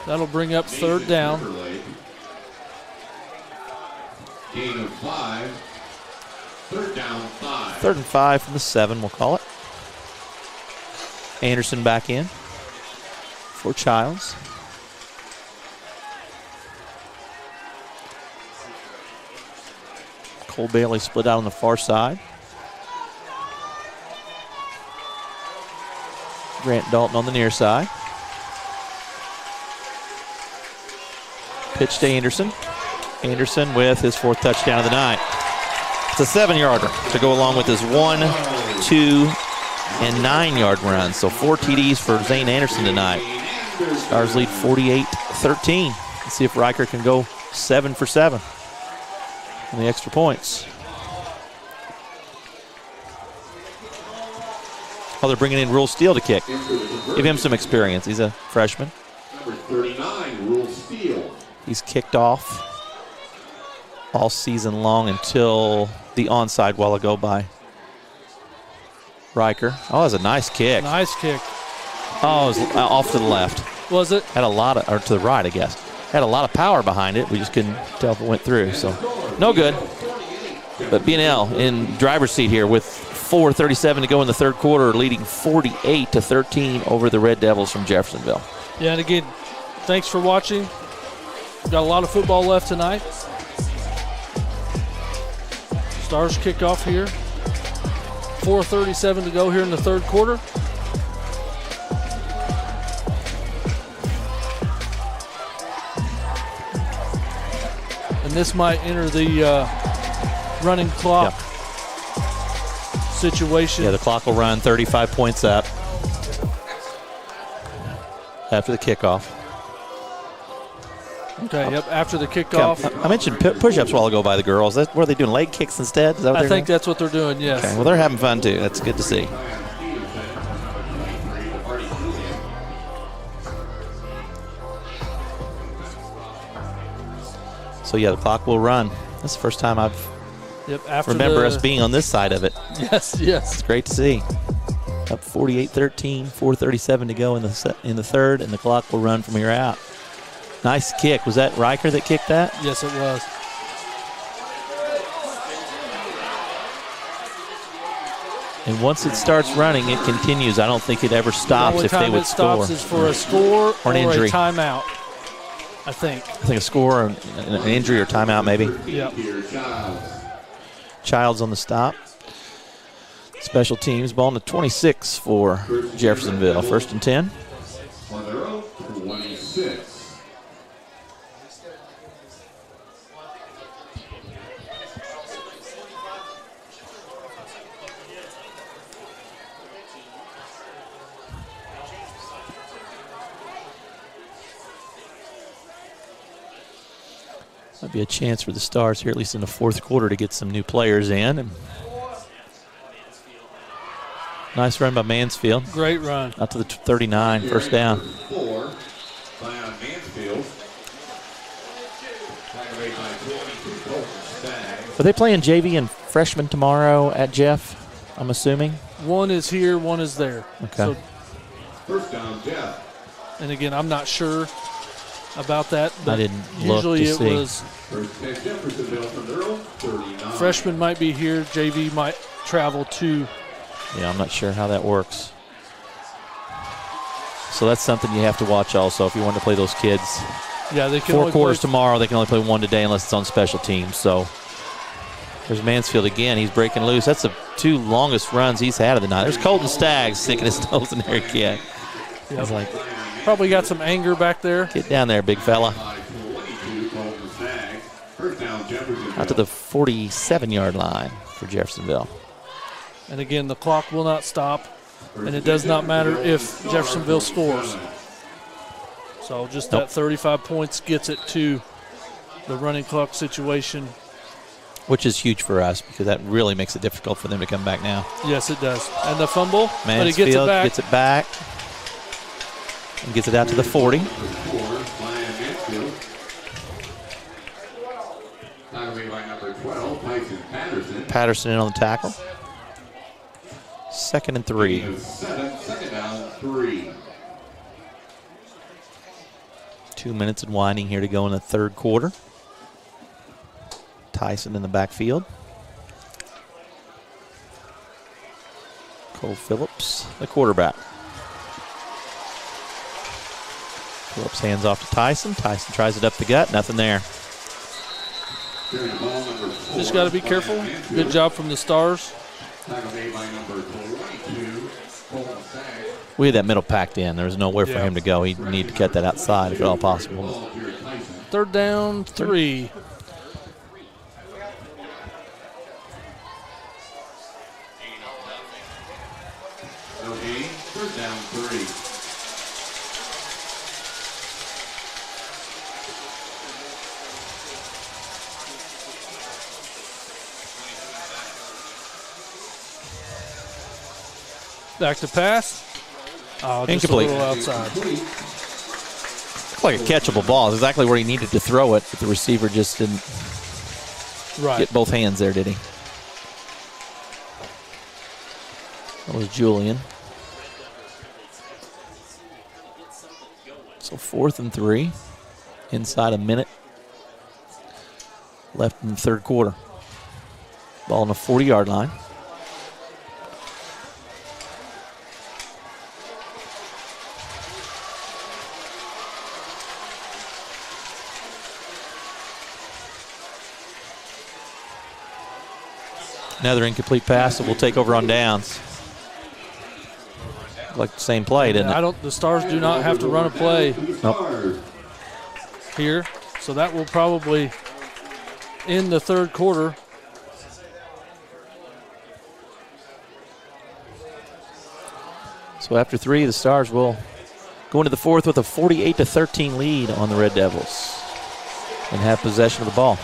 That'll bring up 3rd down. Gain of 5. 3rd down 5. 3rd and 5 from the 7, we'll call it. Anderson back in for Childs. Cole Bailey split out on the far side. Grant Dalton on the near side. Pitch to Anderson. Anderson with his 4th touchdown of the night. It's a 7-yarder to go along with his 1, 2, and 9-yard run. So 4 TDs for Zane Anderson tonight. Stars lead 48-13. Let's see if Riker can go 7 for 7 on the extra points. Oh, they're bringing in Rule Steele to kick. Give him some experience. He's a freshman. Number 39, Rule Steele. He's kicked off all season long until the onside while ago by Riker. Oh, that was a nice kick. Nice kick. Oh, it was off to the left. Was it? Had a lot of, or to the right, I guess. Had a lot of power behind it. We just couldn't tell if it went through. So, no good. But BNL in driver's seat here with 4:37 to go in the third quarter, leading 48-13 over the Red Devils from Jeffersonville. Yeah, and again, thanks for watching. We've got a lot of football left tonight. Stars kick off here. 4:37 to go here in the third quarter. And this might enter the running clock situation. Yeah, the clock will run 35 points up after the kickoff. Okay, yep, after the kickoff. I mentioned push-ups a while ago by the girls. What are they doing, leg kicks instead? Is that what I think that's what they're doing, yes. Okay, well, they're having fun too. That's good to see. So, yeah, the clock will run. That's the first time I've remember us being on this side of it. Yes, yes. It's great to see. Up 48-13, 4:37 to go in the third, and the clock will run from here out. Nice kick. Was that Riker that kicked that? Yes, it was. And once it starts running, it continues. I don't think it ever stops if they would score. The only time it stops is for a score or an injury. A timeout, I think. I think a score, or an injury, or timeout maybe. Yep. Childs on the stop. Special teams, ball in the 26 for Jeffersonville. First and 10. On their own 26. Might be a chance for the Stars here, at least in the fourth quarter, to get some new players in. And nice run by Mansfield. Great run. Out to the 39, first down. 4 by Mansfield. Are they playing JV and freshman tomorrow at Jeff, I'm assuming? One is here, one is there. Okay. So, first down, Jeff. And again, I'm not sure about that, but I didn't look usually to see. It was freshman might be here, JV might travel to. Yeah, I'm not sure how that works. So that's something you have to watch also if you want to play those kids. Yeah, they can 4 only quarters play tomorrow. They can only play one today unless it's on special teams. So there's Mansfield again. He's breaking loose. That's the 2 longest runs he's had of the night. There's Colton Staggs sticking his nose in there again. Yep. He's like, probably got some anger back there. get down there, big fella. Out to the 47-yard line for Jeffersonville. And again, the clock will not stop, and it does not matter if Jeffersonville scores. So just that 35 points gets it to the running clock situation. Which is huge for us because that really makes it difficult for them to come back now. Yes, it does. And the fumble, Mansfield but he gets it back. Gets it back and gets it out to the 40. Patterson in on the tackle. 2nd and 3. Second down, 3. 2 minutes and winding here to go in the third quarter. Tyson in the backfield. Cole Phillips, the quarterback. Phillips hands off to Tyson. Tyson tries it up the gut. Nothing there. Just got to be careful. Good job from the Stars. We had that middle packed in. There was nowhere for him to go. He'd need to cut that outside if at all possible. Third down, 3. Okay, third down, 3. Back to pass. Oh, just incomplete. A little outside. Looked like a catchable ball. It's exactly where he needed to throw it, but the receiver just didn't get both hands there, did he? That was Julian. So 4th and 3. Inside a minute left in the third quarter. Ball on the 40-yard line. Another incomplete pass that will take over on downs. Like the same play, didn't it? The Stars do not have to run a play here, so that will probably end the third quarter. So after 3, the Stars will go into the fourth with a 48-13 lead on the Red Devils and have possession of the ball.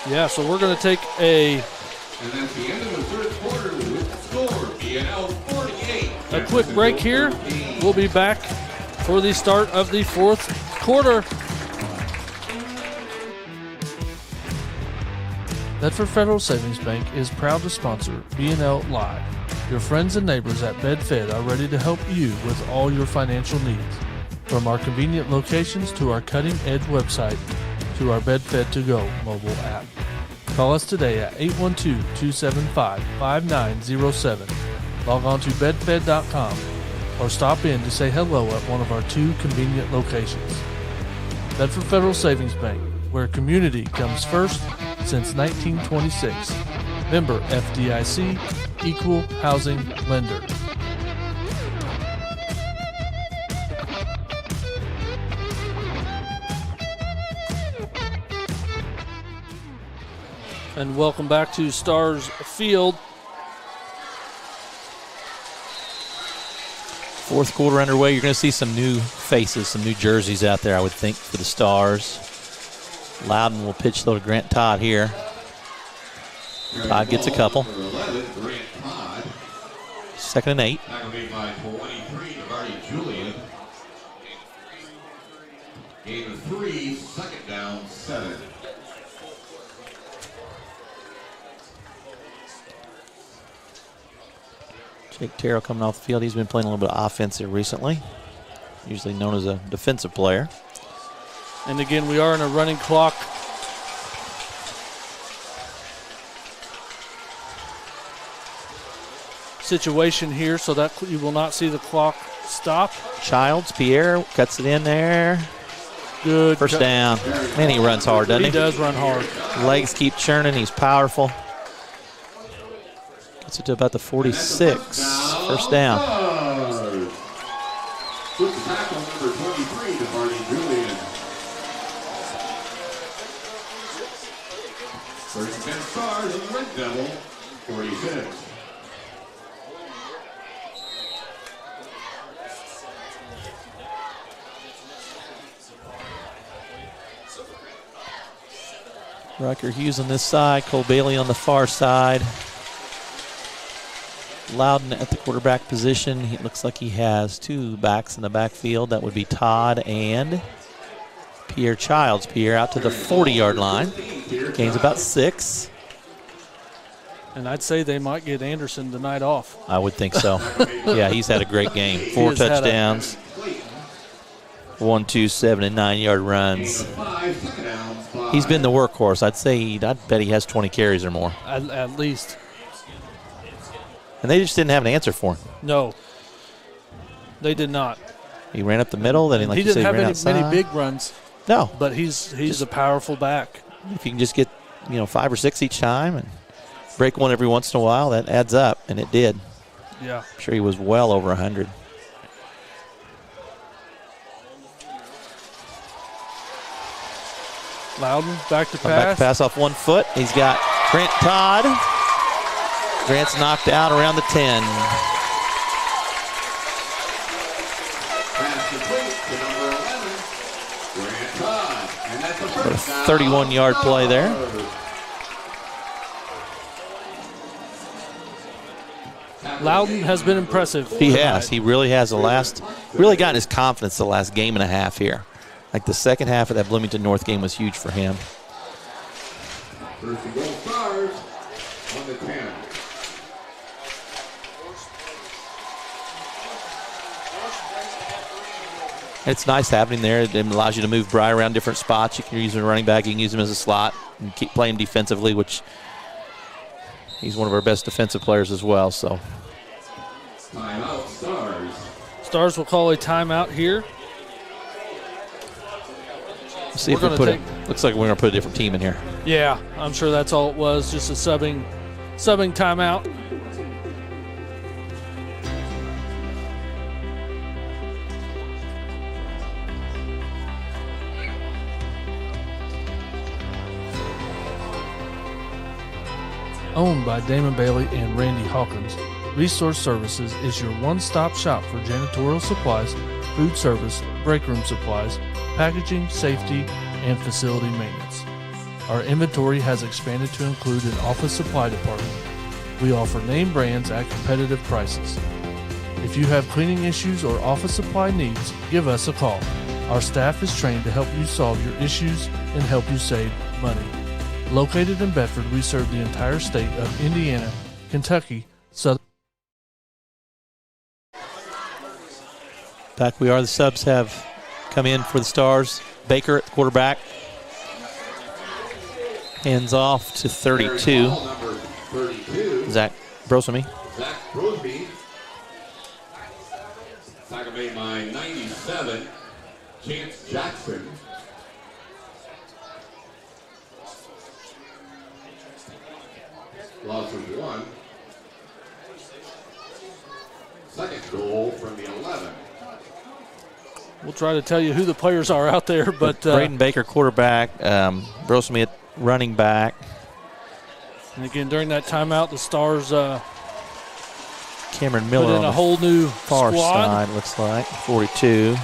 Yeah, so we're going to take a And that's the end of the third quarter with the score, BNL 48. A quick break here. We'll be back for the start of the fourth quarter. Bedford Federal Savings Bank is proud to sponsor BNL Live. Your friends and neighbors at BedFed are ready to help you with all your financial needs. From our convenient locations to our cutting-edge website to our BedFed To Go mobile app. Call us today at 812-275-5907. Log on to bedfed.com or stop in to say hello at one of our 2 convenient locations. Bedford Federal Savings Bank, where community comes first since 1926. Member FDIC, Equal Housing Lender. And welcome back to Stars Field. Fourth quarter underway. You're going to see some new faces, some new jerseys out there, I would think, for the Stars. Loudon will pitch though to Grant Todd here. Todd gets a couple. 2nd and 8. By 23 to Marty Julian. Gain of 3, 2nd down, 7. Jake Terrell coming off the field. He's been playing a little bit of offense here recently. Usually known as a defensive player. And again, we are in a running clock situation here, so that you will not see the clock stop. Childs, Pierre cuts it in there. Good. First down. Man, he runs hard, doesn't he? He does run hard. Legs keep churning. He's powerful. Gets it to about the 46. First down. With the tackle number 23 to Marty Julian. First and 10 Stars on the Red Devil, 46. Riker Hughes on this side, Cole Bailey on the far side. Loudon at the quarterback position. It looks like he has 2 backs in the backfield. That would be Todd and Pierre Childs. Pierre out to the 40-yard line. Gains about 6. And I'd say they might get Anderson the night off. I would think so. Yeah, he's had a great game. 4 touchdowns. 1, 2, 7, and 9-yard runs. He's been the workhorse. I'd bet he has 20 carries or more. At least. And they just didn't have an answer for him. No, they did not. He ran up the middle, then he didn't have many big runs. No, but he's a powerful back. If you can just get 5 or 6 each time and break one every once in a while, that adds up, and it did. Yeah, I'm sure he was well over 100. Loudon back to pass. Back to pass off 1 foot. He's got Grant Todd. Grant's knocked out around the 10. For a 31-yard play there. Loudon has been impressive. He has. He really has. Really gotten his confidence the last game and a half here. Like the second half of that Bloomington North game was huge for him. First and goal Stars on the 10. It's nice having him there. It allows you to move Bry around different spots. You can use him as a running back. You can use him as a slot and keep playing defensively, which he's one of our best defensive players as well. So, Timeout Stars. Stars will call a timeout here. Let's see if we looks like we're going to put a different team in here. Yeah, I'm sure that's all it was. Just a subbing subbing timeout. Owned by Damon Bailey and Randy Hawkins, Resource Services is your one-stop shop for janitorial supplies, food service, break room supplies, packaging, safety, and facility maintenance. Our inventory has expanded to include an office supply department. We offer name brands at competitive prices. If you have cleaning issues or office supply needs, give us a call. Our staff is trained to help you solve your issues and help you save money. Located in Bedford, we serve the entire state of Indiana, Kentucky, Southern. Back we are. The subs have come in for the Stars. Baker at the quarterback. Hands off to 32. Zach Brosamy. Zach Brosby. Tackle made by 97. Chance Jackson. Loss of 1. Second goal from the 11. We'll try to tell you who the players are out there, but Braden Baker, quarterback. Brosamy at running back. And again, during that timeout, the Stars Cameron Miller put in on a the whole new far squad. side, looks like 42.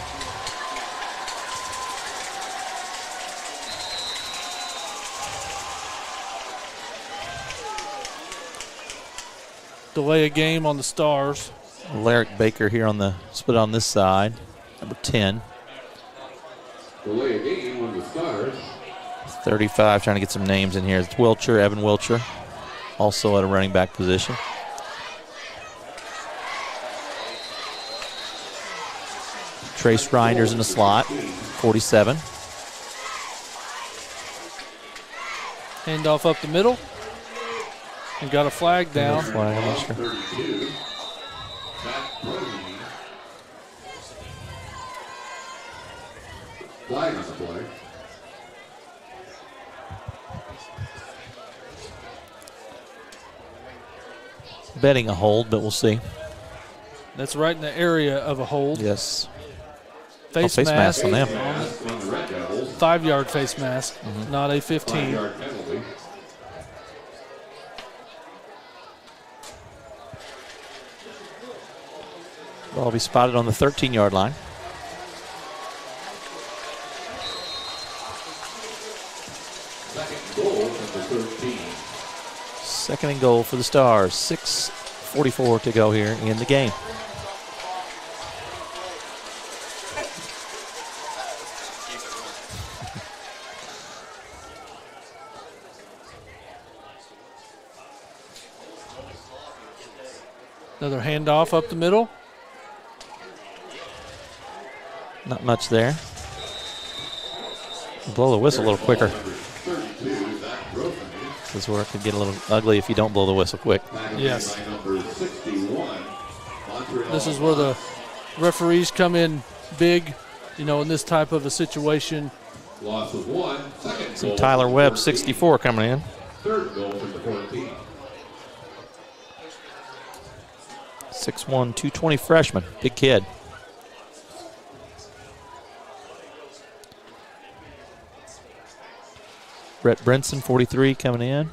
Delay a game on the Stars. Alaric Baker here on the split on this side, number 10. Delay a game on the Stars. 35, trying to get some names in here. It's Wilcher, Evan Wilcher, also at a running back position. Trace Reinders in the slot, 47. Handoff up the middle. And got a flag down. Flag, I'm not sure. 32. Flag on the play. Betting a hold, but we'll see. That's right in the area of a hold. Yes. Face mask on them. 5-yard face mask, not a 15. 5-yard penalty. Ball will be spotted on the 13-yard line. Second goal from the 13. Second and goal for the Stars. 6:44 to go here in the game. Another handoff up the middle. Not much there. Blow the whistle a little quicker. This is where it could get a little ugly if you don't blow the whistle quick. Yes. This is where the referees come in big, you know, in this type of a situation. Loss of 1. Second Some goal. Tyler Webb, 64, coming in. Third goal from the 14. 6'1", 220 freshman. Big kid. Brett Brinson, 43, coming in.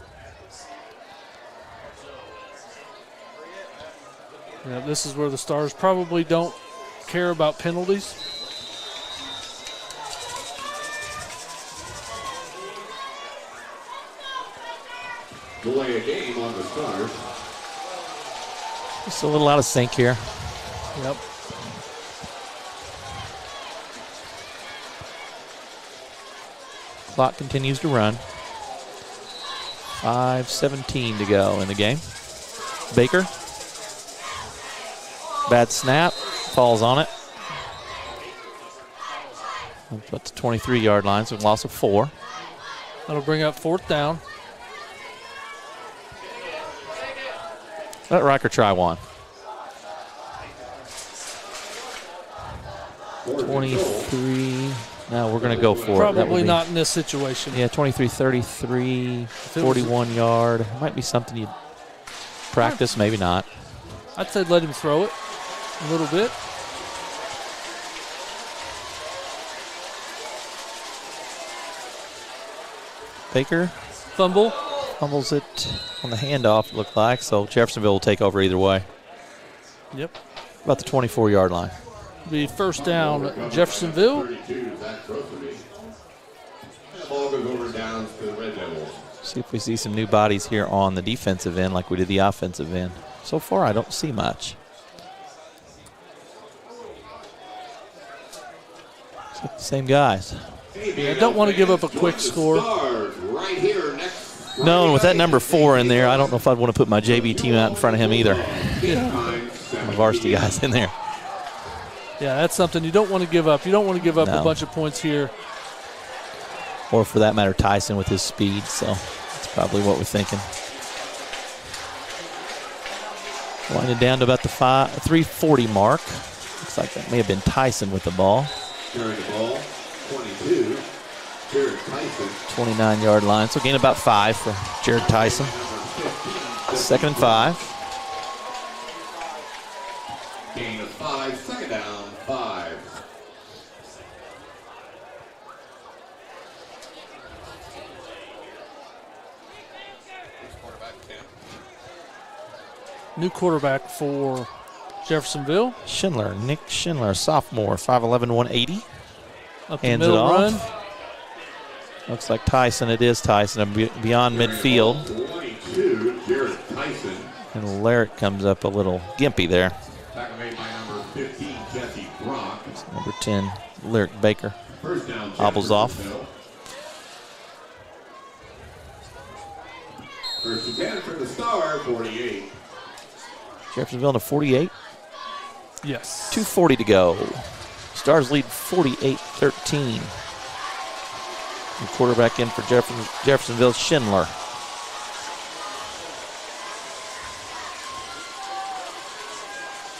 Yeah, this is where the Stars probably don't care about penalties. Delay a game on the Stars. Just a little out of sync here. Yep. Clock continues to run. 5:17 to go in the game. Baker. Bad snap. Falls on it. Up to 23-yard line, so loss of 4. That'll bring up 4th down. Let Riker try one. 23. No, we're going to go for it. Probably not in this situation. Yeah, 23-33, 41 yard. Might be something you Practice, maybe not. I'd say let him throw it a little bit. Baker fumbles it on the handoff, it looked like, so Jeffersonville will take over either way. Yep. About the 24-yard line. Be first down, Jeffersonville. 32, Zach Grocery. The ball goes over downs to the Red Devils. See if we see some new bodies here on the defensive end like we did the offensive end. So far, I don't see much. Same guys. I don't want to give up a quick score. Right here next. No, and with that number 4 in there, I don't know if I'd want to put my JV team out in front of him either. My varsity guys in there. Yeah, that's something you don't want to give up. You don't want to give up No. a bunch of points here. Or for that matter, Tyson with his speed, so that's probably what we're thinking. Winding down to about the 3:40 mark. Looks like that may have been Tyson with the ball. Carrying the ball, 22, Jared Tyson. 29-yard line, so gain about 5 for Jared Tyson. 2nd and 5. Gain of 5, second down, 5. New quarterback for Jeffersonville. Schindler, Nick Schindler, sophomore, 5'11", 180. Up the Hands it middle off. run. Looks like Tyson. It is Tyson beyond midfield. 22, Jared Tyson. And Larrick comes up a little gimpy there. Tackle made by number 15, Jesse Brock. Number 10, Lyric Baker. First down, Hobbles off. First and 10 for the Star, 48. Jeffersonville in a 48. Yes. 2:40 to go. Stars lead 48-13. And quarterback in for Jeffersonville, Schindler.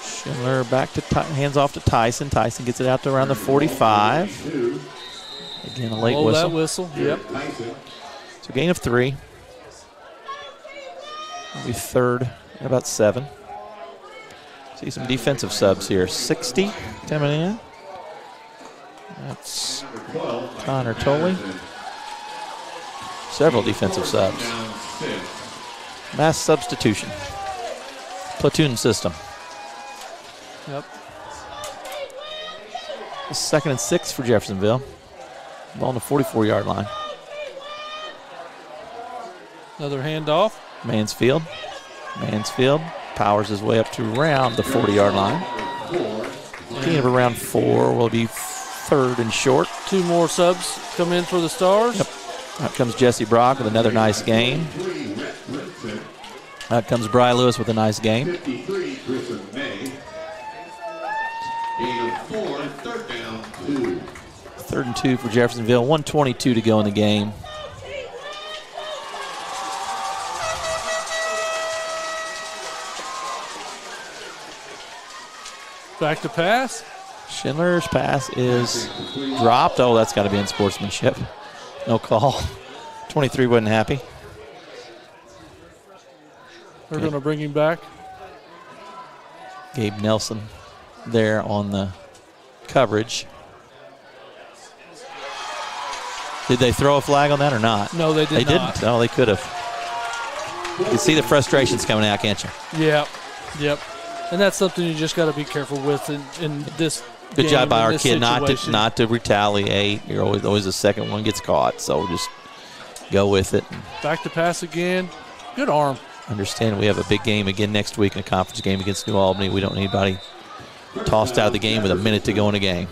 Schindler back to hands off to Tyson. Tyson gets it out to around the 45. Again, a late Blow whistle. that whistle. Yep. So gain of 3. It'll be 3rd and about 7. See some defensive subs here. 60 coming in. That's Connor Tolley. Several defensive subs. Mass substitution. Platoon system. Yep. 2nd and 6 for Jeffersonville. Ball on the 44-yard line. Another handoff. Mansfield powers his way up to around the 40-yard line. Gain of around 4 will be 3rd and short. 2 more subs come in for the Stars. Yep. Out comes Jesse Brock with another nice game. Out comes Bry Lewis with a nice game. 53, Griffin May. Gain of 4, third down, 2. 3rd and 2 for Jeffersonville. 1:22 to go in the game. Back to pass. Schindler's pass is dropped. Oh, that's got to be in sportsmanship. No call. 23 wasn't happy. They're going to bring him back. Gabe Nelson there on the coverage. Did they throw a flag on that or not? No, they did not. They didn't. No, they could have. You can see the frustrations coming out, can't you? Yep. And that's something you just got to be careful with in this Good game, job by our this kid situation. not to retaliate. You're always the second one gets caught, so just go with it. Back to pass again. Good arm. Understand we have a big game again next week in a conference game against New Albany. We don't need anybody tossed out of the game with a minute to go in a game.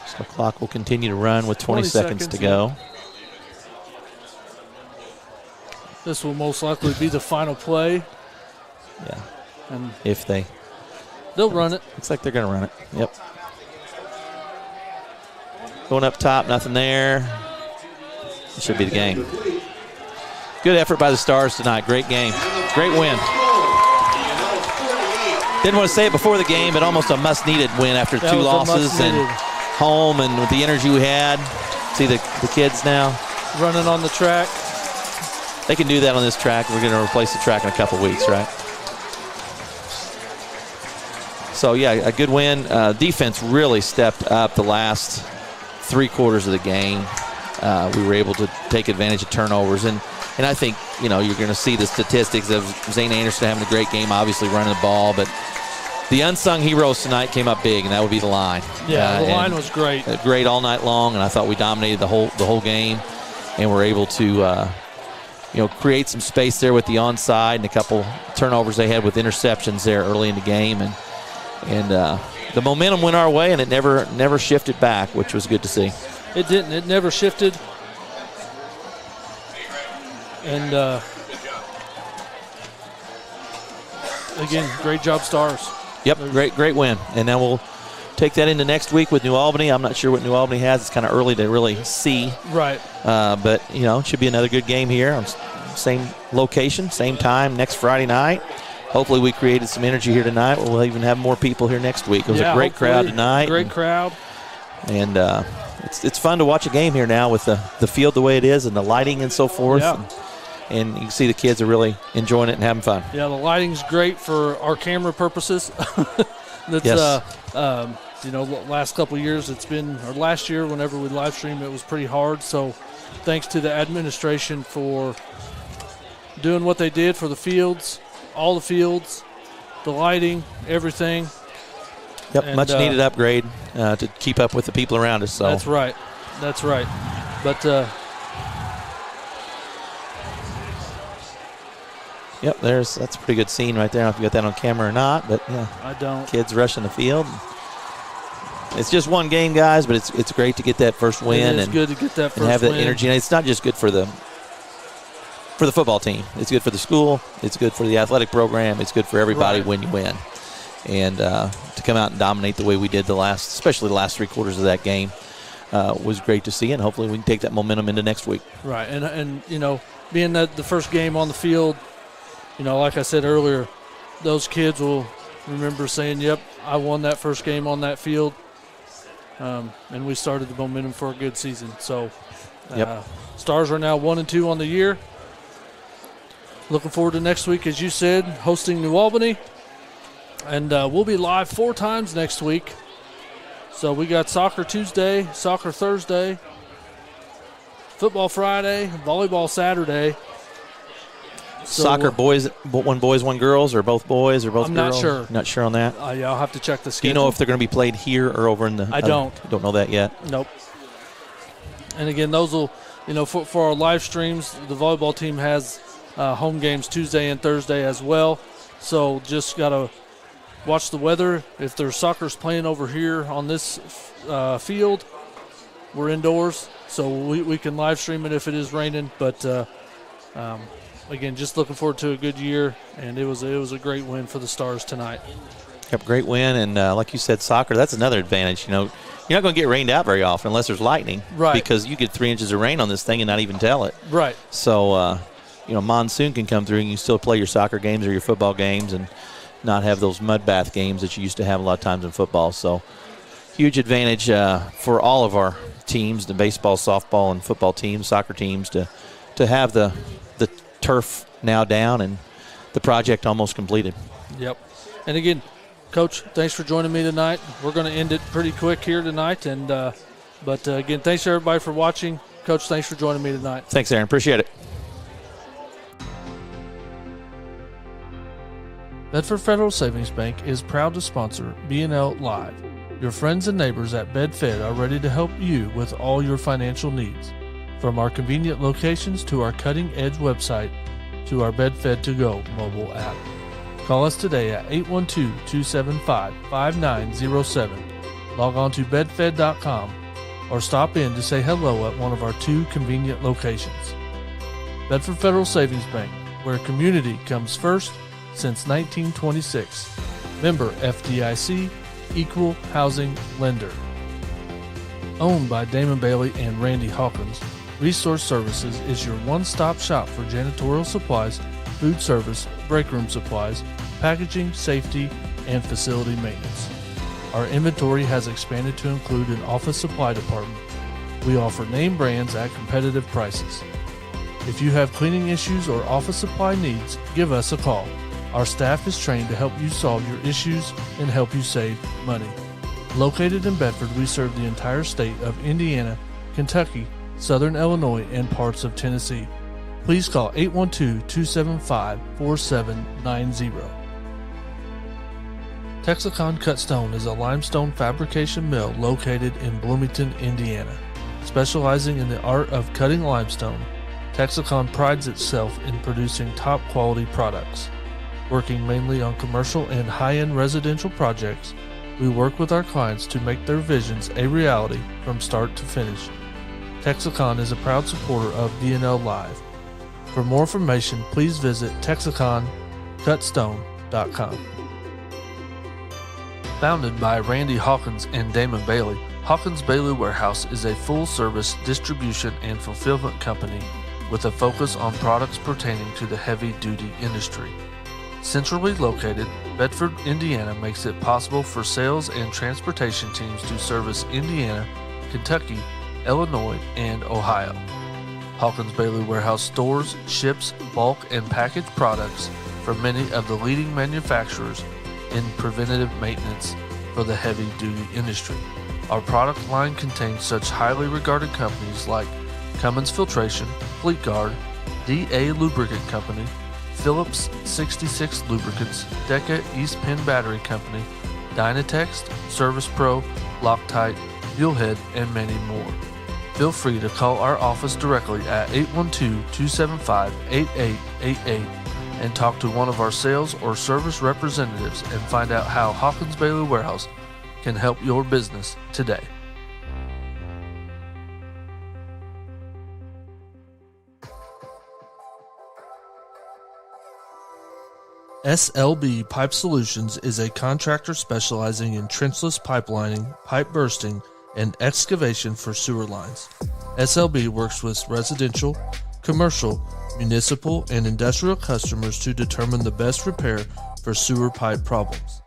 So clock will continue to run with 20 seconds to go. This will most likely be the final play. Yeah. And if they'll run it. Looks like they're going to run it. Yep. Going up top, nothing there. It should be the game. Good effort by the Stars tonight. Great game. Great win. Didn't want to say it before the game, but almost a must-needed win after 2 losses and home and with the energy we had. See the kids now. Running on the track. they can do that on this track. We're going to replace the track in a couple weeks, right? So, yeah, a good win. Defense really stepped up the last 3 quarters of the game. We were able to take advantage of turnovers. And I think, you're going to see the statistics of Zane Anderson having a great game, obviously running the ball. But the unsung heroes tonight came up big, and that would be the line. Yeah, the line was great. Great all night long, and I thought we dominated the whole game. And were able to, create some space there with the onside and a couple turnovers they had with interceptions there early in the game. And the momentum went our way, and it never shifted back, which was good to see. It didn't. It never shifted. And, again, great job, Stars. Yep, great win. And now we'll take that into next week with New Albany. I'm not sure what New Albany has. It's kind of early to really see. Right. But, it should be another good game here. Same location, same time, next Friday night. Hopefully we created some energy here tonight. We'll even have more people here next week. It was a great crowd tonight. Great crowd. And it's fun to watch a game here now with the field the way it is and the lighting and so forth. Yeah. And you can see the kids are really enjoying it and having fun. Yeah, the lighting's great for our camera purposes. Yes. Last couple of years or last year whenever we live stream, it was pretty hard. So thanks to the administration for doing what they did for the fields, all the fields, the lighting, everything. Yep, and, much needed upgrade to keep up with the people around us. So That's right. But yep, that's a pretty good scene right there. I don't know if you got that on camera or not, but yeah. I don't. Kids rushing the field. It's just one game, guys, but it's great to get that first win. It's good to get that first win. And have that energy. And it's not just good for the football team. It's good for the school. It's good for the athletic program. It's good for everybody when you win. And to come out and dominate the way we did especially the last 3 quarters of that game was great to see. And hopefully we can take that momentum into next week. Right. And being that the first game on the field, like I said earlier, those kids will remember saying, yep, I won that first game on that field. And we started the momentum for a good season. So Stars are now 1-2 on the year. Looking forward to next week, as you said, hosting New Albany. And we'll be live 4 times next week. So we got soccer Tuesday, soccer Thursday, football Friday, volleyball Saturday. So, soccer boys, one boys, one girls, or both boys, or both I'm girls? not sure. Not sure on that? Yeah, I'll have to check the schedule. Do you know if they're going to be played here or over in the... I don't. You don't know that yet? Nope. And again, those will, for our live streams, the volleyball team has home games Tuesday and Thursday as well. So just got to watch the weather. If there's soccer's playing over here on this field, we're indoors, so we can live stream it if it is raining. But again, just looking forward to a good year, and it was a great win for the Stars tonight. Yep, great win, and like you said, soccer, that's another advantage. You're not going to get rained out very often unless there's lightning. Right. Because you get 3 inches of rain on this thing and not even tell it. Right. So, monsoon can come through and you still play your soccer games or your football games and not have those mud bath games that you used to have a lot of times in football. So, huge advantage for all of our teams, the baseball, softball, and football teams, soccer teams, to have the turf now down and the project almost completed. Yep. And again, Coach, thanks for joining me tonight. We're going to end it pretty quick here tonight. And but again, thanks everybody for watching. Coach, thanks for joining me tonight. Thanks, Aaron. Appreciate it. Bedford Federal Savings Bank is proud to sponsor BNL Live. Your friends and neighbors at BedFed are ready to help you with all your financial needs. From our convenient locations to our cutting-edge website to our BedFed To Go mobile app. Call us today at 812-275-5907. Log on to bedfed.com or stop in to say hello at one of our 2 convenient locations. Bedford Federal Savings Bank, where community comes first since 1926. Member FDIC, Equal Housing Lender. Owned by Damon Bailey and Randy Hawkins, Resource Services is your one-stop shop for janitorial supplies, food service, break room supplies, packaging, safety, and facility maintenance. Our inventory has expanded to include an office supply department. We offer name brands at competitive prices. If you have cleaning issues or office supply needs, give us a call. Our staff is trained to help you solve your issues and help you save money. Located in Bedford, we serve the entire state of Indiana, Kentucky, Southern Illinois, and parts of Tennessee. Please call 812-275-4790. Texicon Cut Stone is a limestone fabrication mill located in Bloomington, Indiana. Specializing in the art of cutting limestone, Texicon prides itself in producing top quality products. Working mainly on commercial and high-end residential projects, we work with our clients to make their visions a reality from start to finish. Texicon is a proud supporter of BNL Live. For more information, please visit TexiconCutStone.com. Founded by Randy Hawkins and Damon Bailey, Hawkins Bailey Warehouse is a full-service distribution and fulfillment company with a focus on products pertaining to the heavy-duty industry. Centrally located, Bedford, Indiana makes it possible for sales and transportation teams to service Indiana, Kentucky, Illinois, and Ohio. Hawkins Bailey Warehouse stores, ships, bulk, and packaged products from many of the leading manufacturers in preventative maintenance for the heavy-duty industry. Our product line contains such highly regarded companies like Cummins Filtration, Fleet Guard, DA Lubricant Company, Phillips 66 Lubricants, Deca East Penn Battery Company, Dynatext, Service Pro, Loctite, Buellhead, and many more. Feel free to call our office directly at 812-275-8888 and talk to one of our sales or service representatives and find out how Hawkins Bailey Warehouse can help your business today. SLB Pipe Solutions is a contractor specializing in trenchless pipelining, pipe bursting, and excavation for sewer lines. SLB works with residential, commercial, municipal, and industrial customers to determine the best repair for sewer pipe problems.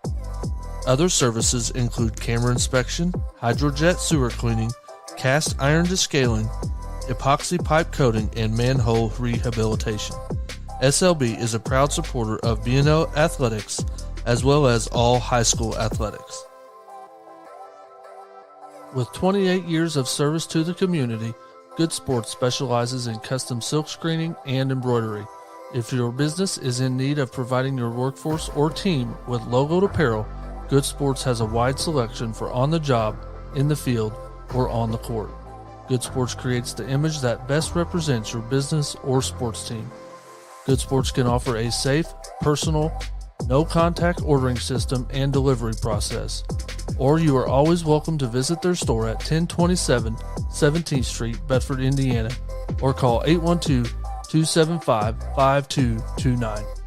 Other services include camera inspection, hydrojet sewer cleaning, cast iron descaling, epoxy pipe coating, and manhole rehabilitation. SLB is a proud supporter of BNL Athletics as well as all high school athletics. With 28 years of service to the community, Good Sports specializes in custom silk screening and embroidery. If your business is in need of providing your workforce or team with logoed apparel, Good Sports has a wide selection for on the job, in the field, or on the court. Good Sports creates the image that best represents your business or sports team. Good Sports can offer a safe, personal, no-contact ordering system and delivery process. Or you are always welcome to visit their store at 1027 17th Street, Bedford, Indiana, or call 812-275-5229.